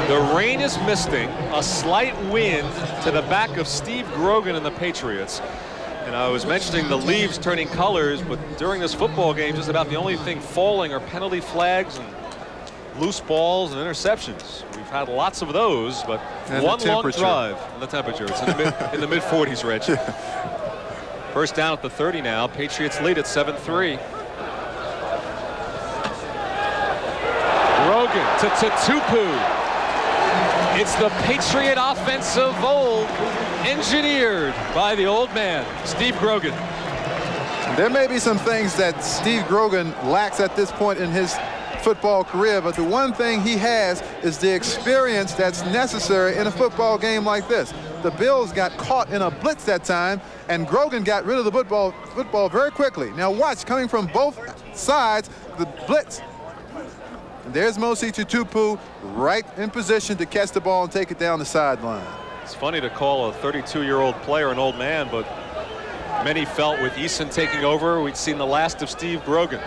The rain is misting, a slight wind to the back of Steve Grogan and the Patriots. And I was mentioning the leaves turning colors, but during this football game, just about the only thing falling are penalty flags and loose balls and interceptions. We've had lots of those, but one long drive. And the temperature, it's in the mid-40s, Reg. First down at the 30 now. Patriots lead at 7-3. Grogan to Tupu. It's the Patriot offense of old, engineered by the old man, Steve Grogan. There may be some things that Steve Grogan lacks at this point in his football career, but the one thing he has is the experience that's necessary in a football game like this. The Bills got caught in a blitz that time, and Grogan got rid of the football very quickly. Now watch, coming from both sides, the blitz. And there's Mosi Tupu right in position to catch the ball and take it down the sideline. It's funny to call a 32-year-old player an old man, but many felt with Eason taking over, we'd seen the last of Steve Grogan.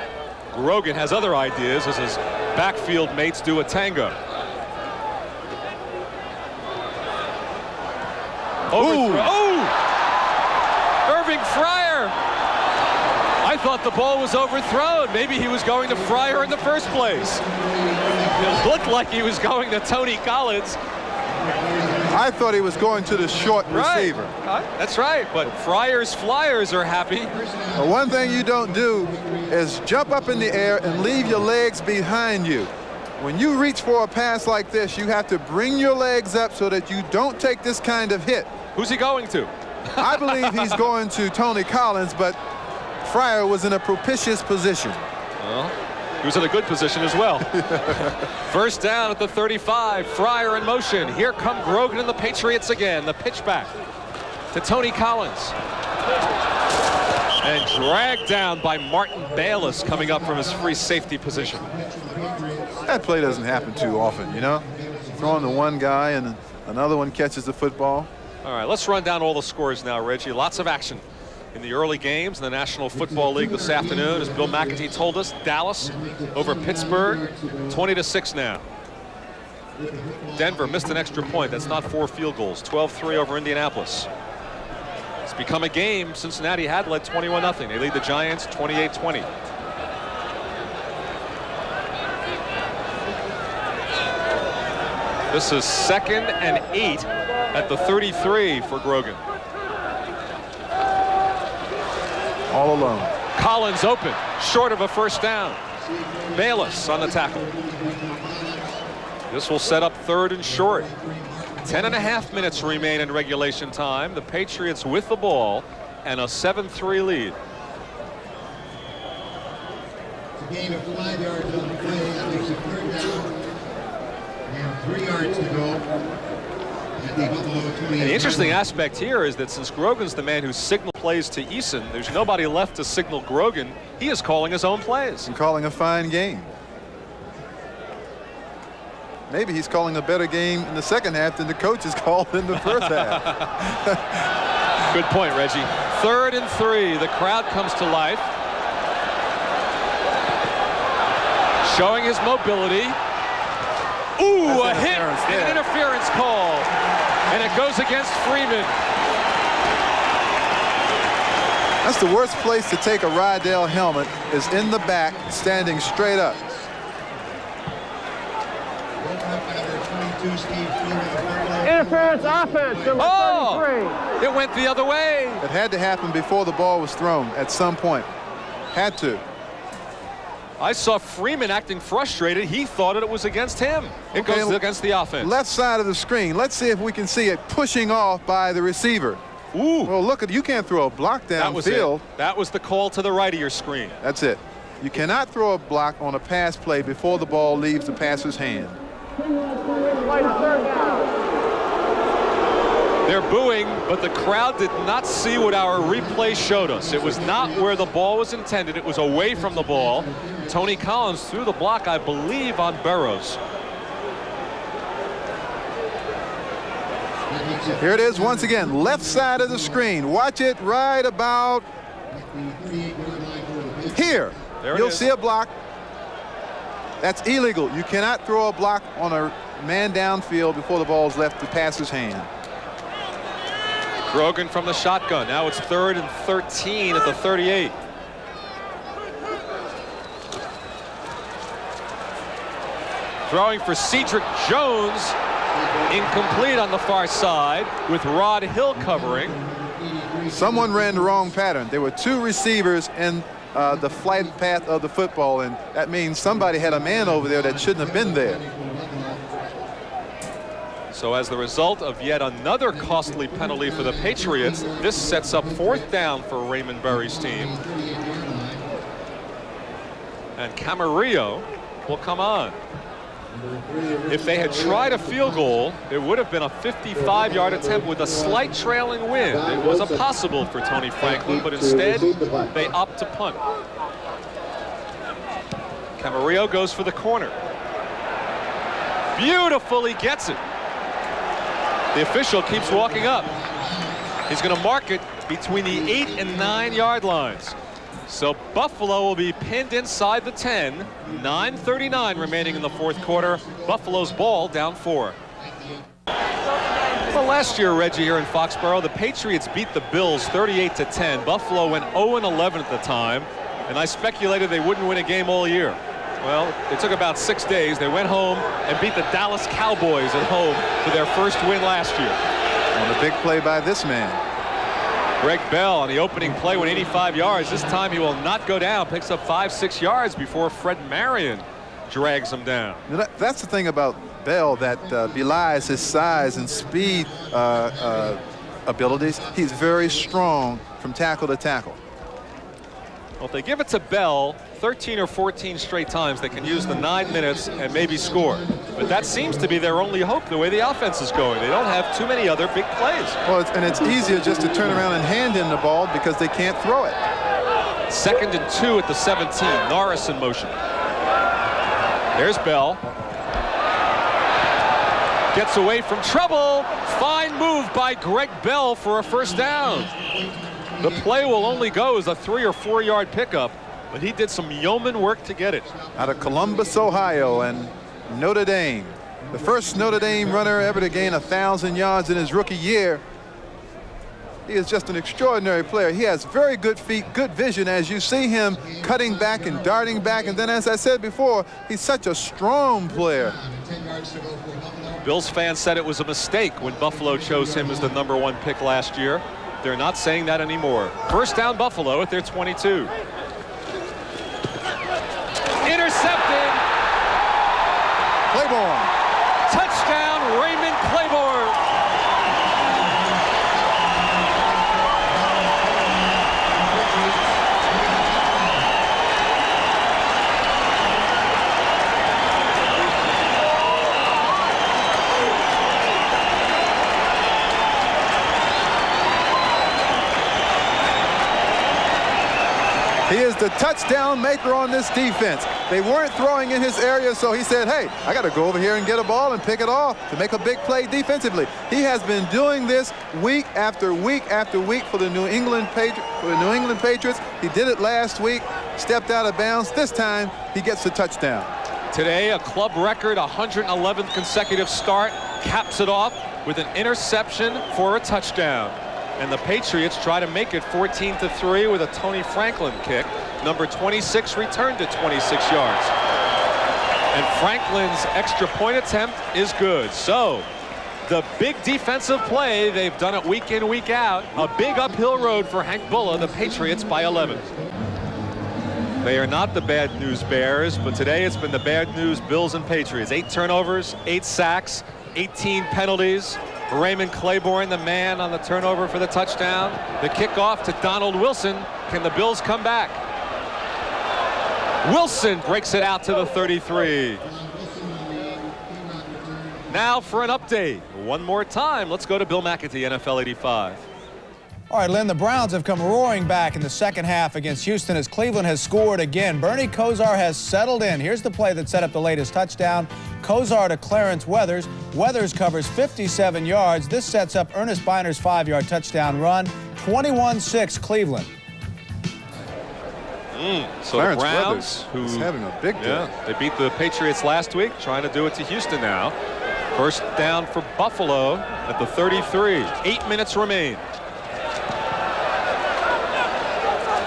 Grogan has other ideas as his backfield mates do a tango. Irving Fryer! I thought the ball was overthrown. Maybe he was going to Fryer in the first place. It looked like he was going to Tony Collins. I thought he was going to the short receiver. That's right, but Fryer's Flyers are happy. The one thing you don't do is jump up in the air and leave your legs behind you. When you reach for a pass like this, you have to bring your legs up so that you don't take this kind of hit. Who's he going to? I believe he's going to Tony Collins, but Fryer was in a propitious position. Well, he was in a good position as well. First down at the 35. Fryer in motion. Here come Grogan and the Patriots again. The pitch back to Tony Collins. And dragged down by Martin Bayless coming up from his free safety position. That play doesn't happen too often, you know? Throwing to one guy and another one catches the football. All right, let's run down all the scores now, Reggie. Lots of action in the early games in the National Football League this afternoon. As Bill McAtee told us, Dallas over Pittsburgh, 20-6 now. Denver missed an extra point. That's not 4 field goals. 12-3 over Indianapolis. It's become a game. Cincinnati had led 21-0. They lead the Giants 28-20. This is 2nd and 8 at the 33 for Grogan. All alone. Collins open, short of a first down. Bayless on the tackle. This will set up 3rd and short. 10.5 minutes remain in regulation time. The Patriots with the ball and a 7-3 lead. It's a gain of 5 yards on the play. That makes it 3rd down. And 3 yards to go. At the Buffalo 28. The interesting aspect here is that since Grogan's the man who signal plays to Eason, there's nobody left to signal Grogan. He is calling his own plays. And calling a fine game. Maybe he's calling a better game in the second half than the coaches called in the first half. Good point, Reggie. 3rd and 3. The crowd comes to life. Showing his mobility. Ooh, a hit and an interference call. And it goes against Freeman. That's the worst place to take a Rydell helmet, is in the back, standing straight up. Interference offense, number 33. It went the other way. It had to happen before the ball was thrown at some point. Had to. I saw Freeman acting frustrated. He thought it was against him. It goes against the offense. Left side of the screen. Let's see if we can see it pushing off by the receiver. Ooh. Well, look at, you can't throw a block downfield. That was the call to the right of your screen. That's it. You cannot throw a block on a pass play before the ball leaves the passer's hand. They're booing, but the crowd did not see what our replay showed us. It was not where the ball was intended. It was away from the ball. Tony Collins threw the block, I believe, on Burrows. Here it is once again, left side of the screen. Watch it right about here. You'll see a block. That's illegal. You cannot throw a block on a man downfield before the ball's left the passer's hand. Grogan from the shotgun. Now it's 3rd and 13 at the 38. Throwing for Cedric Jones. Incomplete on the far side with Rod Hill covering. Someone ran the wrong pattern. There were 2 receivers in the flight path of the football, and that means somebody had a man over there that shouldn't have been there. So as the result of yet another costly penalty for the Patriots, this sets up 4th down for Raymond Berry's team. And Camarillo will come on. If they had tried a field goal, it would have been a 55-yard attempt with a slight trailing wind. It was impossible for Tony Franklin, but instead they opt to punt. Camarillo goes for the corner. Beautifully gets it. The official keeps walking up. He's going to mark it between the 8 and 9 yard lines. So Buffalo will be pinned inside the 10. 9:39 remaining in the 4th quarter. Buffalo's ball down 4. Well, last year, Reggie, here in Foxborough, the Patriots beat the Bills 38-10. Buffalo went 0-11 at the time, and I speculated they wouldn't win a game all year. Well, it took about 6 days. They went home and beat the Dallas Cowboys at home for their first win last year. On a big play by this man. Greg Bell on the opening play went 85 yards. This time he will not go down. Picks up 5-6 yards before Fred Marion drags him down. That's the thing about Bell that belies his size and speed abilities. He's very strong from tackle to tackle. Well, if they give it to Bell 13 or 14 straight times, they can use the 9 minutes and maybe score. But that seems to be their only hope the way the offense is going. They don't have too many other big plays. Well, it's easier just to turn around and hand him the ball because they can't throw it. 2nd and 2 at the 17. Norris in motion. There's Bell. Gets away from trouble. Fine move by Greg Bell for a first down. The play will only go as a 3 or 4 yard pickup, but he did some yeoman work to get it. Out of Columbus, Ohio, and Notre Dame. The first Notre Dame runner ever to gain 1,000 yards in his rookie year. He is just an extraordinary player. He has very good feet, good vision, as you see him cutting back and darting back. And then, as I said before, he's such a strong player. Bills fans said it was a mistake when Buffalo chose him as the #1 pick last year. They're not saying that anymore. First down Buffalo at their 22. Intercepted. Claiborne. Touchdown, Raymond Claiborne. He is the touchdown maker on this defense. They weren't throwing in his area, so he said, hey, I got to go over here and get a ball and pick it off to make a big play defensively. He has been doing this week after week after week for the New England Patriots. He did it last week, stepped out of bounds. This time, he gets the touchdown. Today, a club record 111th consecutive start, caps it off with an interception for a touchdown. And the Patriots try to make it 14-3 with a Tony Franklin kick. Number 26 returned to 26 yards. And Franklin's extra point attempt is good. So the big defensive play, they've done it week in, week out. A big uphill road for Hank Bulla, the Patriots by 11. They are not the bad news Bears, but today it's been the bad news Bills and Patriots. 8 turnovers, 8 sacks, 18 penalties. Raymond Claiborne, the man on the turnover for the touchdown. The kickoff to Donald Wilson. Can the Bills come back? Wilson breaks it out to the 33. Now for an update. One more time. Let's go to Bill McAtee, NFL 85. All right, Lynn, the Browns have come roaring back in the second half against Houston as Cleveland has scored again. Bernie Kosar has settled in. Here's the play that set up the latest touchdown. Kosar to Clarence Weathers. Weathers covers 57 yards. This sets up Ernest Biner's 5-yard touchdown run. 21-6 Cleveland. So Clarence the Browns, who's having a big day. They beat the Patriots last week, trying to do it to Houston now. First down for Buffalo at the 33. 8 minutes remain.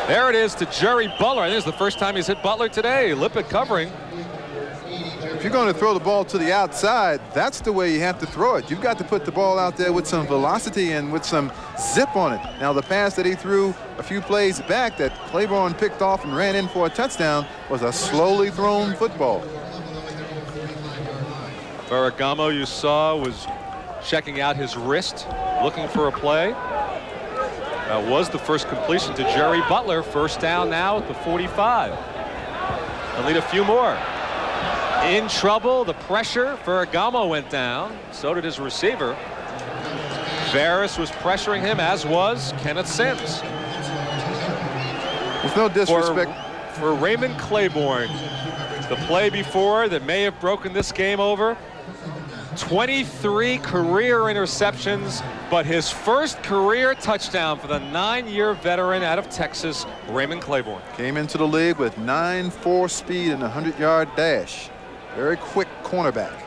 There it is to Jerry Butler. I think it's the first time he's hit Butler today. Lippett covering. If you're going to throw the ball to the outside, that's the way you have to throw it. You've got to put the ball out there with some velocity and with some zip on it. Now, the pass that he threw a few plays back that Claiborne picked off and ran in for a touchdown was a slowly thrown football. Ferragamo, you saw, was checking out his wrist, looking for a play. That was the first completion to Jerry Butler. First down now at the 45. They'll need a few more. In trouble, the pressure. Ferragamo went down. So did his receiver. Varys was pressuring him, as was Kenneth Sims. With no disrespect. For Raymond Claiborne, the play before that may have broken this game over. 23 career interceptions, but his first career touchdown for the 9-year veteran out of Texas, Raymond Claiborne. Came into the league with 9.4 speed and a 100-yard dash. Very quick cornerback.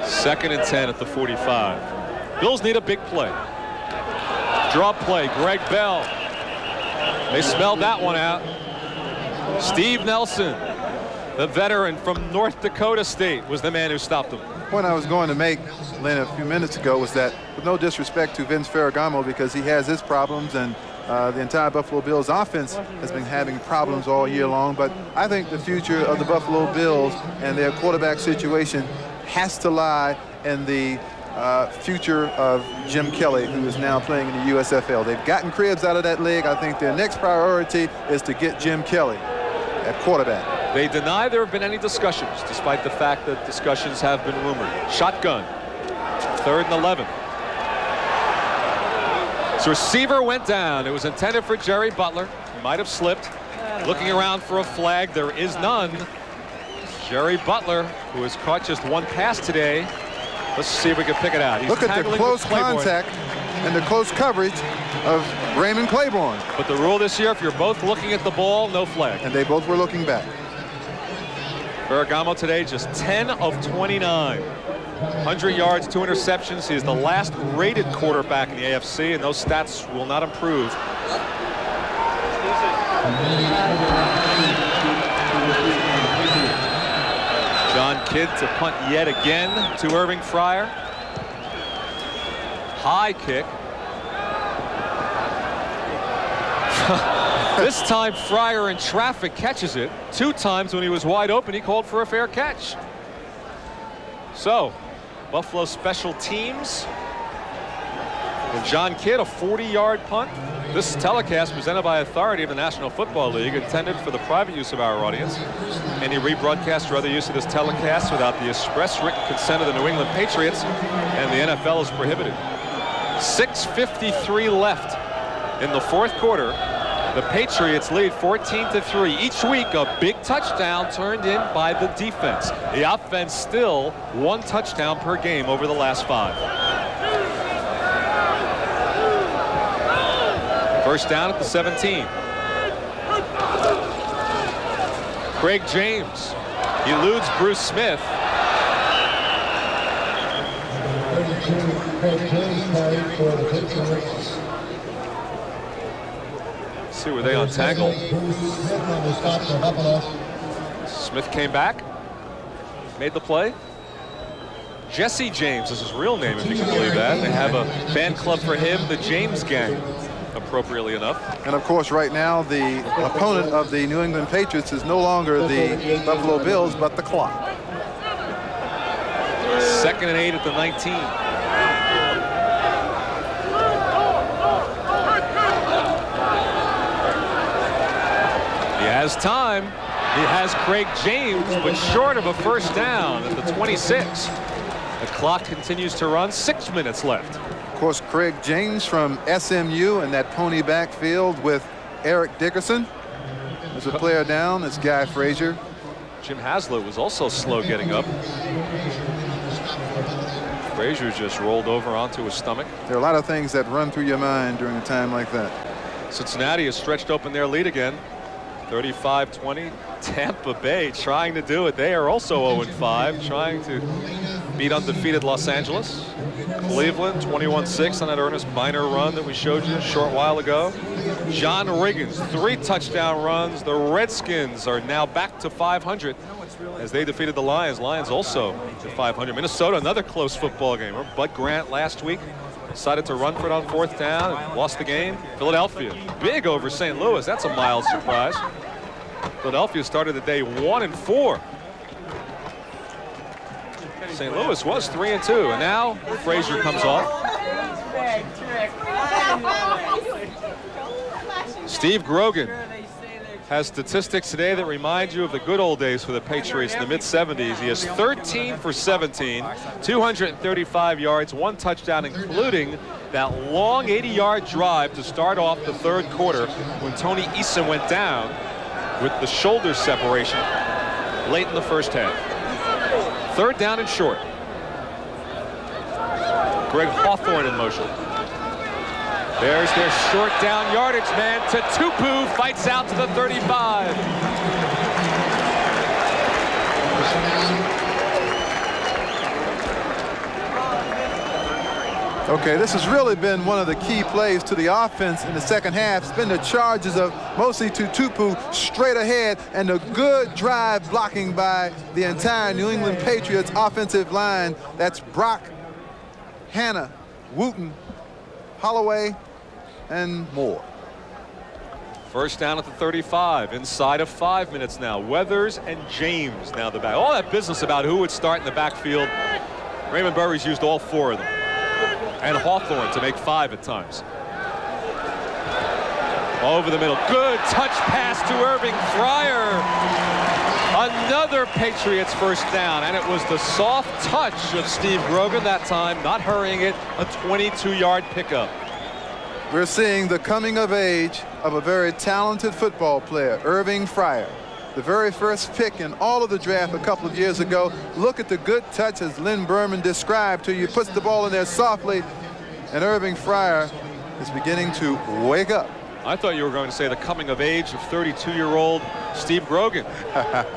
2nd and 10 at the 45. Bills need a big play. Draw play, Greg Bell. They smelled that one out. Steve Nelson, the veteran from North Dakota State, was the man who stopped him. The point I was going to make, Lynn, a few minutes ago was that, with no disrespect to Vince Ferragamo, because he has his problems and The entire Buffalo Bills offense has been having problems all year long, but I think the future of the Buffalo Bills and their quarterback situation has to lie in the future of Jim Kelly, who is now playing in the USFL. They've gotten Cribbs out of that league. I think their next priority is to get Jim Kelly at quarterback. They deny there have been any discussions, despite the fact that discussions have been rumored. Shotgun, 3rd and 11. His receiver went down. It was intended for Jerry Butler. He might have slipped. Looking around for a flag. There is none. Jerry Butler, who has caught just one pass today. Let's see if we can pick it out. He's Look at the close contact and the close coverage of Raymond Claiborne. But the rule this year, if you're both looking at the ball, no flag. And they both were looking back. Ferragamo today just 10 of 29. 100 yards, 2 interceptions. He is the last rated quarterback in the AFC, and those stats will not improve. John Kidd to punt yet again to Irving Fryer. High kick. This time Fryer in traffic catches it. 2 times when he was wide open, he called for a fair catch. So, Buffalo special teams. And John Kidd, a 40-yard punt. This telecast presented by authority of the National Football League, intended for the private use of our audience. Any rebroadcast or other use of this telecast without the express written consent of the New England Patriots and the NFL is prohibited. 6:53 left in the 4th quarter. The Patriots lead 14-3. Each week, a big touchdown turned in by the defense. The offense still 1 touchdown per game over the last 5. First down at the 17. Craig James eludes Bruce Smith. See, were they untangled? Smith came back, made the play. Jesse James is his real name, if you can believe that. They have a fan club for him, the James Gang, appropriately enough. And of course, right now, the opponent of the New England Patriots is no longer the Buffalo Bills, but the clock. 2nd and 8 at the 19. He has time. He has Craig James, but short of a first down at the 26. The clock continues to run. 6 minutes left. Of course, Craig James from SMU in that pony backfield with Eric Dickerson. There's a player down. That's Guy Frazier. Jim Haslett was also slow getting up. Frazier just rolled over onto his stomach. There are a lot of things that run through your mind during a time like that. Cincinnati has stretched open their lead again. 35-20. Tampa Bay trying to do it. They are also 0-5, trying to beat undefeated Los Angeles. Cleveland 21-6 on that Ernest Biner run that we showed you a short while ago. John Riggins, 3 touchdown runs. The Redskins are now back to 500 as they defeated the Lions. Lions also to 500. Minnesota, another close football game. Remember Bud Grant last week decided to run for it on 4th down and lost the game. Philadelphia, big over St. Louis. That's a mild surprise. Philadelphia started the day 1-4. St. Louis was 3-2, and now Frazier comes off. Steve Grogan has statistics today that remind you of the good old days for the Patriots in the mid-70s. He has 13 for 17, 235 yards, 1 touchdown, including that long 80-yard drive to start off the 3rd quarter when Tony Eason went down with the shoulder separation late in the first half. 3rd down and short. Greg Hawthorne in motion. There's their short down yardage man. Tupu fights out to the 35. Okay, this has really been one of the key plays to the offense in the second half. It's been the charges of mostly Tupu straight ahead and a good drive blocking by the entire New England Patriots offensive line. That's Brock, Hanna, Wooten, Holloway, and Moore. First down at the 35, inside of 5 minutes now. Weathers and James now the back. All that business about who would start in the backfield, Raymond Burry's used all 4 of them. And Hawthorne to make 5 at times. Over the middle, good touch pass to Irving Fryer. Another Patriots first down, and it was the soft touch of Steve Grogan that time, not hurrying it, a 22-yard pickup. We're seeing the coming of age of a very talented football player, Irving Fryer. The very first pick in all of the draft a couple of years ago. Look at the good touch as Lynn Berman described to you. Puts the ball in there softly, and Irving Fryer is beginning to wake up. I thought you were going to say the coming of age of 32-year-old Steve Grogan.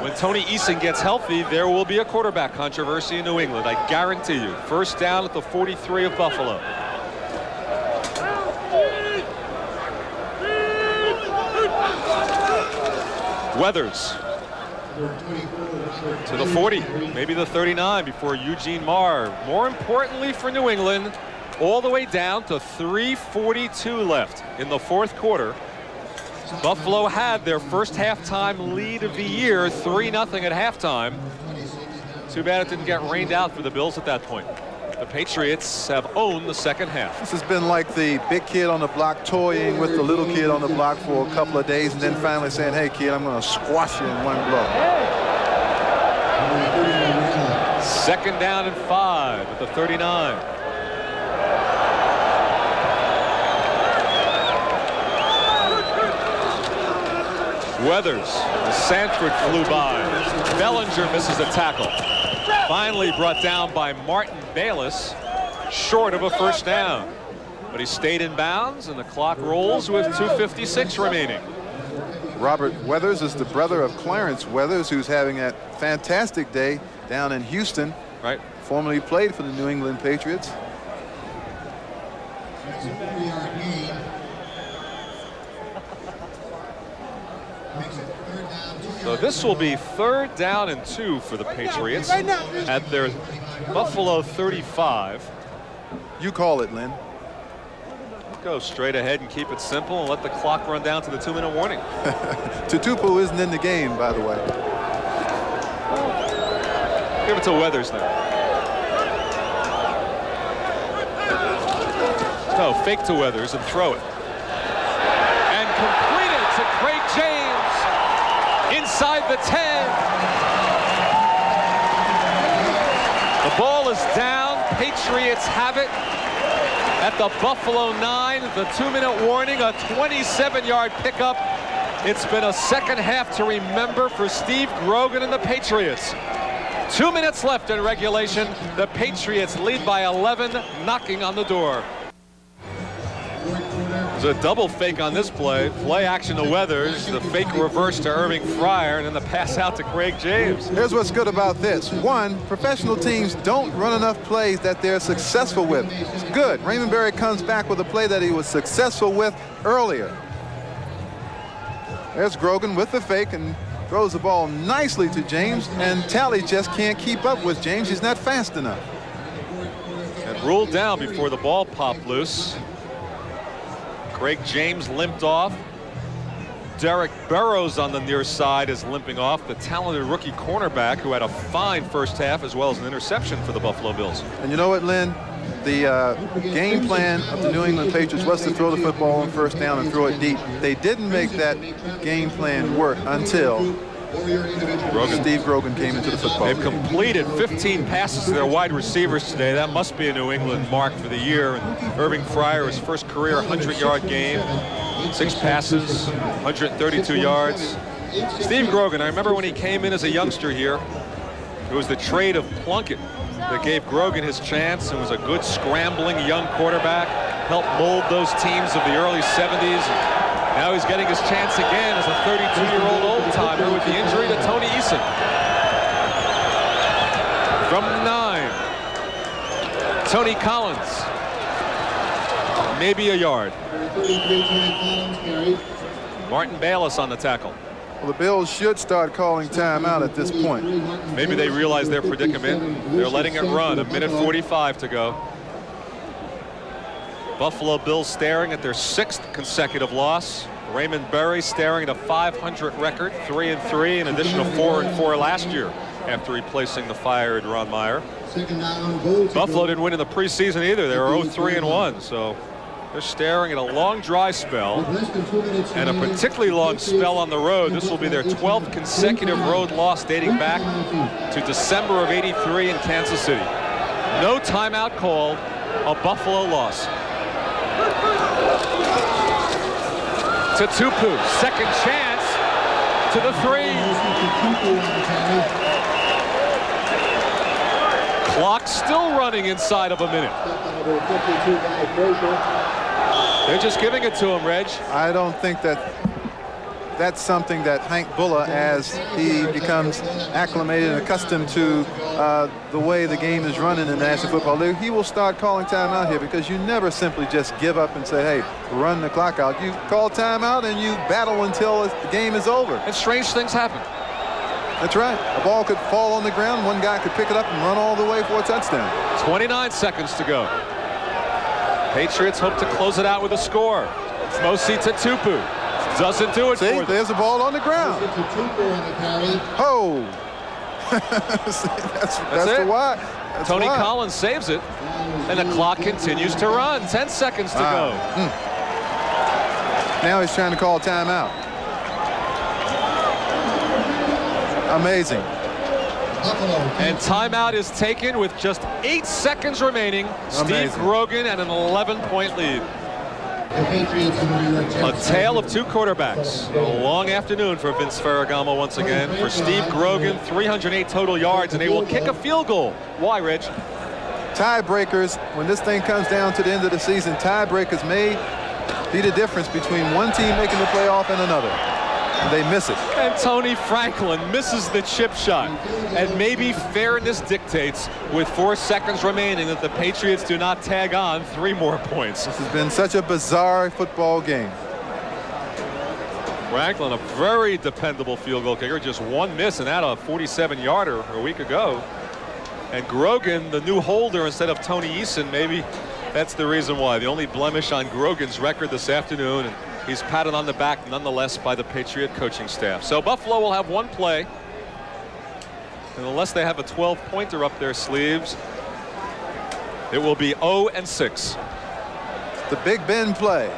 When Tony Eason gets healthy, there will be a quarterback controversy in New England, I guarantee you. First down at the 43 of Buffalo. Weathers to the 40, maybe the 39 before Eugene Marr. More importantly for New England, all the way down to 3:42 left in the fourth quarter. Buffalo had their first halftime lead of the year, 3-0 at halftime. Too bad it didn't get rained out for the Bills at that point. The Patriots have owned the second half. This has been like the big kid on the block toying with the little kid on the block for a couple of days and then finally saying, hey kid, I'm going to squash you in one blow. Second down and 5 at the 39. Weathers, Sanford flew by. Bellinger misses a tackle. Finally brought down by Martin Bayless, short of a first down. But he stayed in bounds, and the clock rolls with 2:56 remaining. Robert Weathers is the brother of Clarence Weathers, who's having a fantastic day down in Houston. Right. Formerly played for the New England Patriots. So this will be 3rd down and 2 for the Patriots at their Buffalo 35. You call it, Lynn. Go straight ahead and keep it simple and let the clock run down to the 2-minute warning. Tutupu isn't in the game, by the way. Give it to Weathers now. No, fake to Weathers and throw it. And completed to Craig James. Inside the 10. The ball is down. Patriots have it at the Buffalo 9. The 2-minute warning, a 27-yard pickup. It's been a second half to remember for Steve Grogan and the Patriots. 2 minutes left in regulation. The Patriots lead by 11, knocking on the door. There's a double fake on this play. Play action to Weathers, the fake reverse to Irving Fryer, and then the pass out to Craig James. Here's what's good about this. One, professional teams don't run enough plays that they're successful with. It's good. Raymond Berry comes back with a play that he was successful with earlier. There's Grogan with the fake and throws the ball nicely to James, and Talley just can't keep up with James. He's not fast enough. And ruled down before the ball popped loose. Craig James limped off. Derek Burrows on the near side is limping off, the talented rookie cornerback who had a fine first half as well as an interception for the Buffalo Bills. And you know what, Lynn? The game plan of the New England Patriots was to throw the football on first down and throw it deep. They didn't make that game plan work until Steve Grogan came into the football. They've completed 15 passes to their wide receivers today. That must be a New England mark for the year. And Irving Fryer, his first career 100-yard game, 6 passes, 132 yards. Steve Grogan, I remember when he came in as a youngster here, it was the trade of Plunkett that gave Grogan his chance and was a good scrambling young quarterback, helped mold those teams of the early 70s. Now he's getting his chance again as a 32-year-old old-timer with the injury to Tony Eason. From 9, Tony Collins, maybe a yard. Martin Bayless on the tackle. Well, the Bills should start calling timeout at this point. Maybe they realize their predicament. They're letting it run. 1:45 to go. Buffalo Bills staring at their 6th consecutive loss. Raymond Berry staring at a .500 record, 3-3, an additional 4-4 last year after replacing the fired Ron Meyer. Second down, goal to Buffalo go. didn't win in the preseason either. They were 0-3-1, so they're staring at a long dry spell With less than 2 minutes and a remaining, particularly long the spell on the road. This will be their 12th consecutive road loss dating back to December of '83 in Kansas City. No timeout called, a Buffalo loss. To Tupu, second chance to the 3. Clock still running inside of a minute. They're just giving it to him, Reg. I don't think that's something that Hank Bulla, as he becomes acclimated and accustomed to the way the game is running in the National Football League, he will start calling timeout here, because you never simply just give up and say, hey, run the clock out. You call timeout and you battle until the game is over. And strange things happen. That's right. A ball could fall on the ground, one guy could pick it up and run all the way for a touchdown. 29 seconds to go. Patriots hope to close it out with a score. Mosi to Tupu. Doesn't do it See, for them. there's a ball on the ground. Oh! that's it. the why. That's Tony why. Collins saves it, and the clock continues to run. 10 seconds to go. Now he's trying to call timeout. Amazing. And timeout is taken with just 8 seconds remaining. Steve Amazing. Grogan at an 11-point lead. The Patriots will be right A tale of two quarterbacks. A long afternoon for Vince Ferragamo once again. For Steve Grogan, 308 total yards, and they will kick a field goal. Why, Rich? Tiebreakers, when this thing comes down to the end of the season, tiebreakers may be the difference between one team making the playoff and another. And they miss it. And Tony Franklin misses the chip shot. And maybe fairness dictates, with 4 seconds remaining, that the Patriots do not tag on 3 more points. This has been such a bizarre football game. Franklin, a very dependable field goal kicker, just one miss and out of a 47-yarder a week ago. And Grogan, the new holder instead of Tony Eason, maybe that's the reason why. The only blemish on Grogan's record this afternoon. And he's patted on the back nonetheless by the Patriot coaching staff. So Buffalo will have one play. And unless they have a 12-pointer up their sleeves, it will be 0-6. The Big Ben play.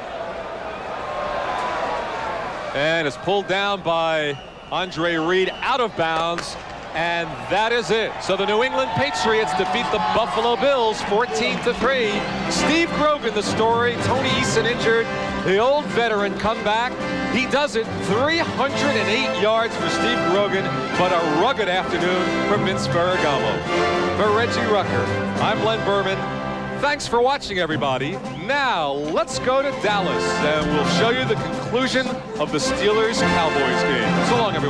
And it's pulled down by Andre Reed out of bounds. And that is it. So the New England Patriots defeat the Buffalo Bills 14-3. Steve Grogan, the story. Tony Eason injured. The old veteran come back. He does it. 308 yards for Steve Grogan, but a rugged afternoon for Vince Ferragamo. For Reggie Rucker, I'm Len Berman. Thanks for watching, everybody. Now let's go to Dallas, and we'll show you the conclusion of the Steelers-Cowboys game. So long, everyone.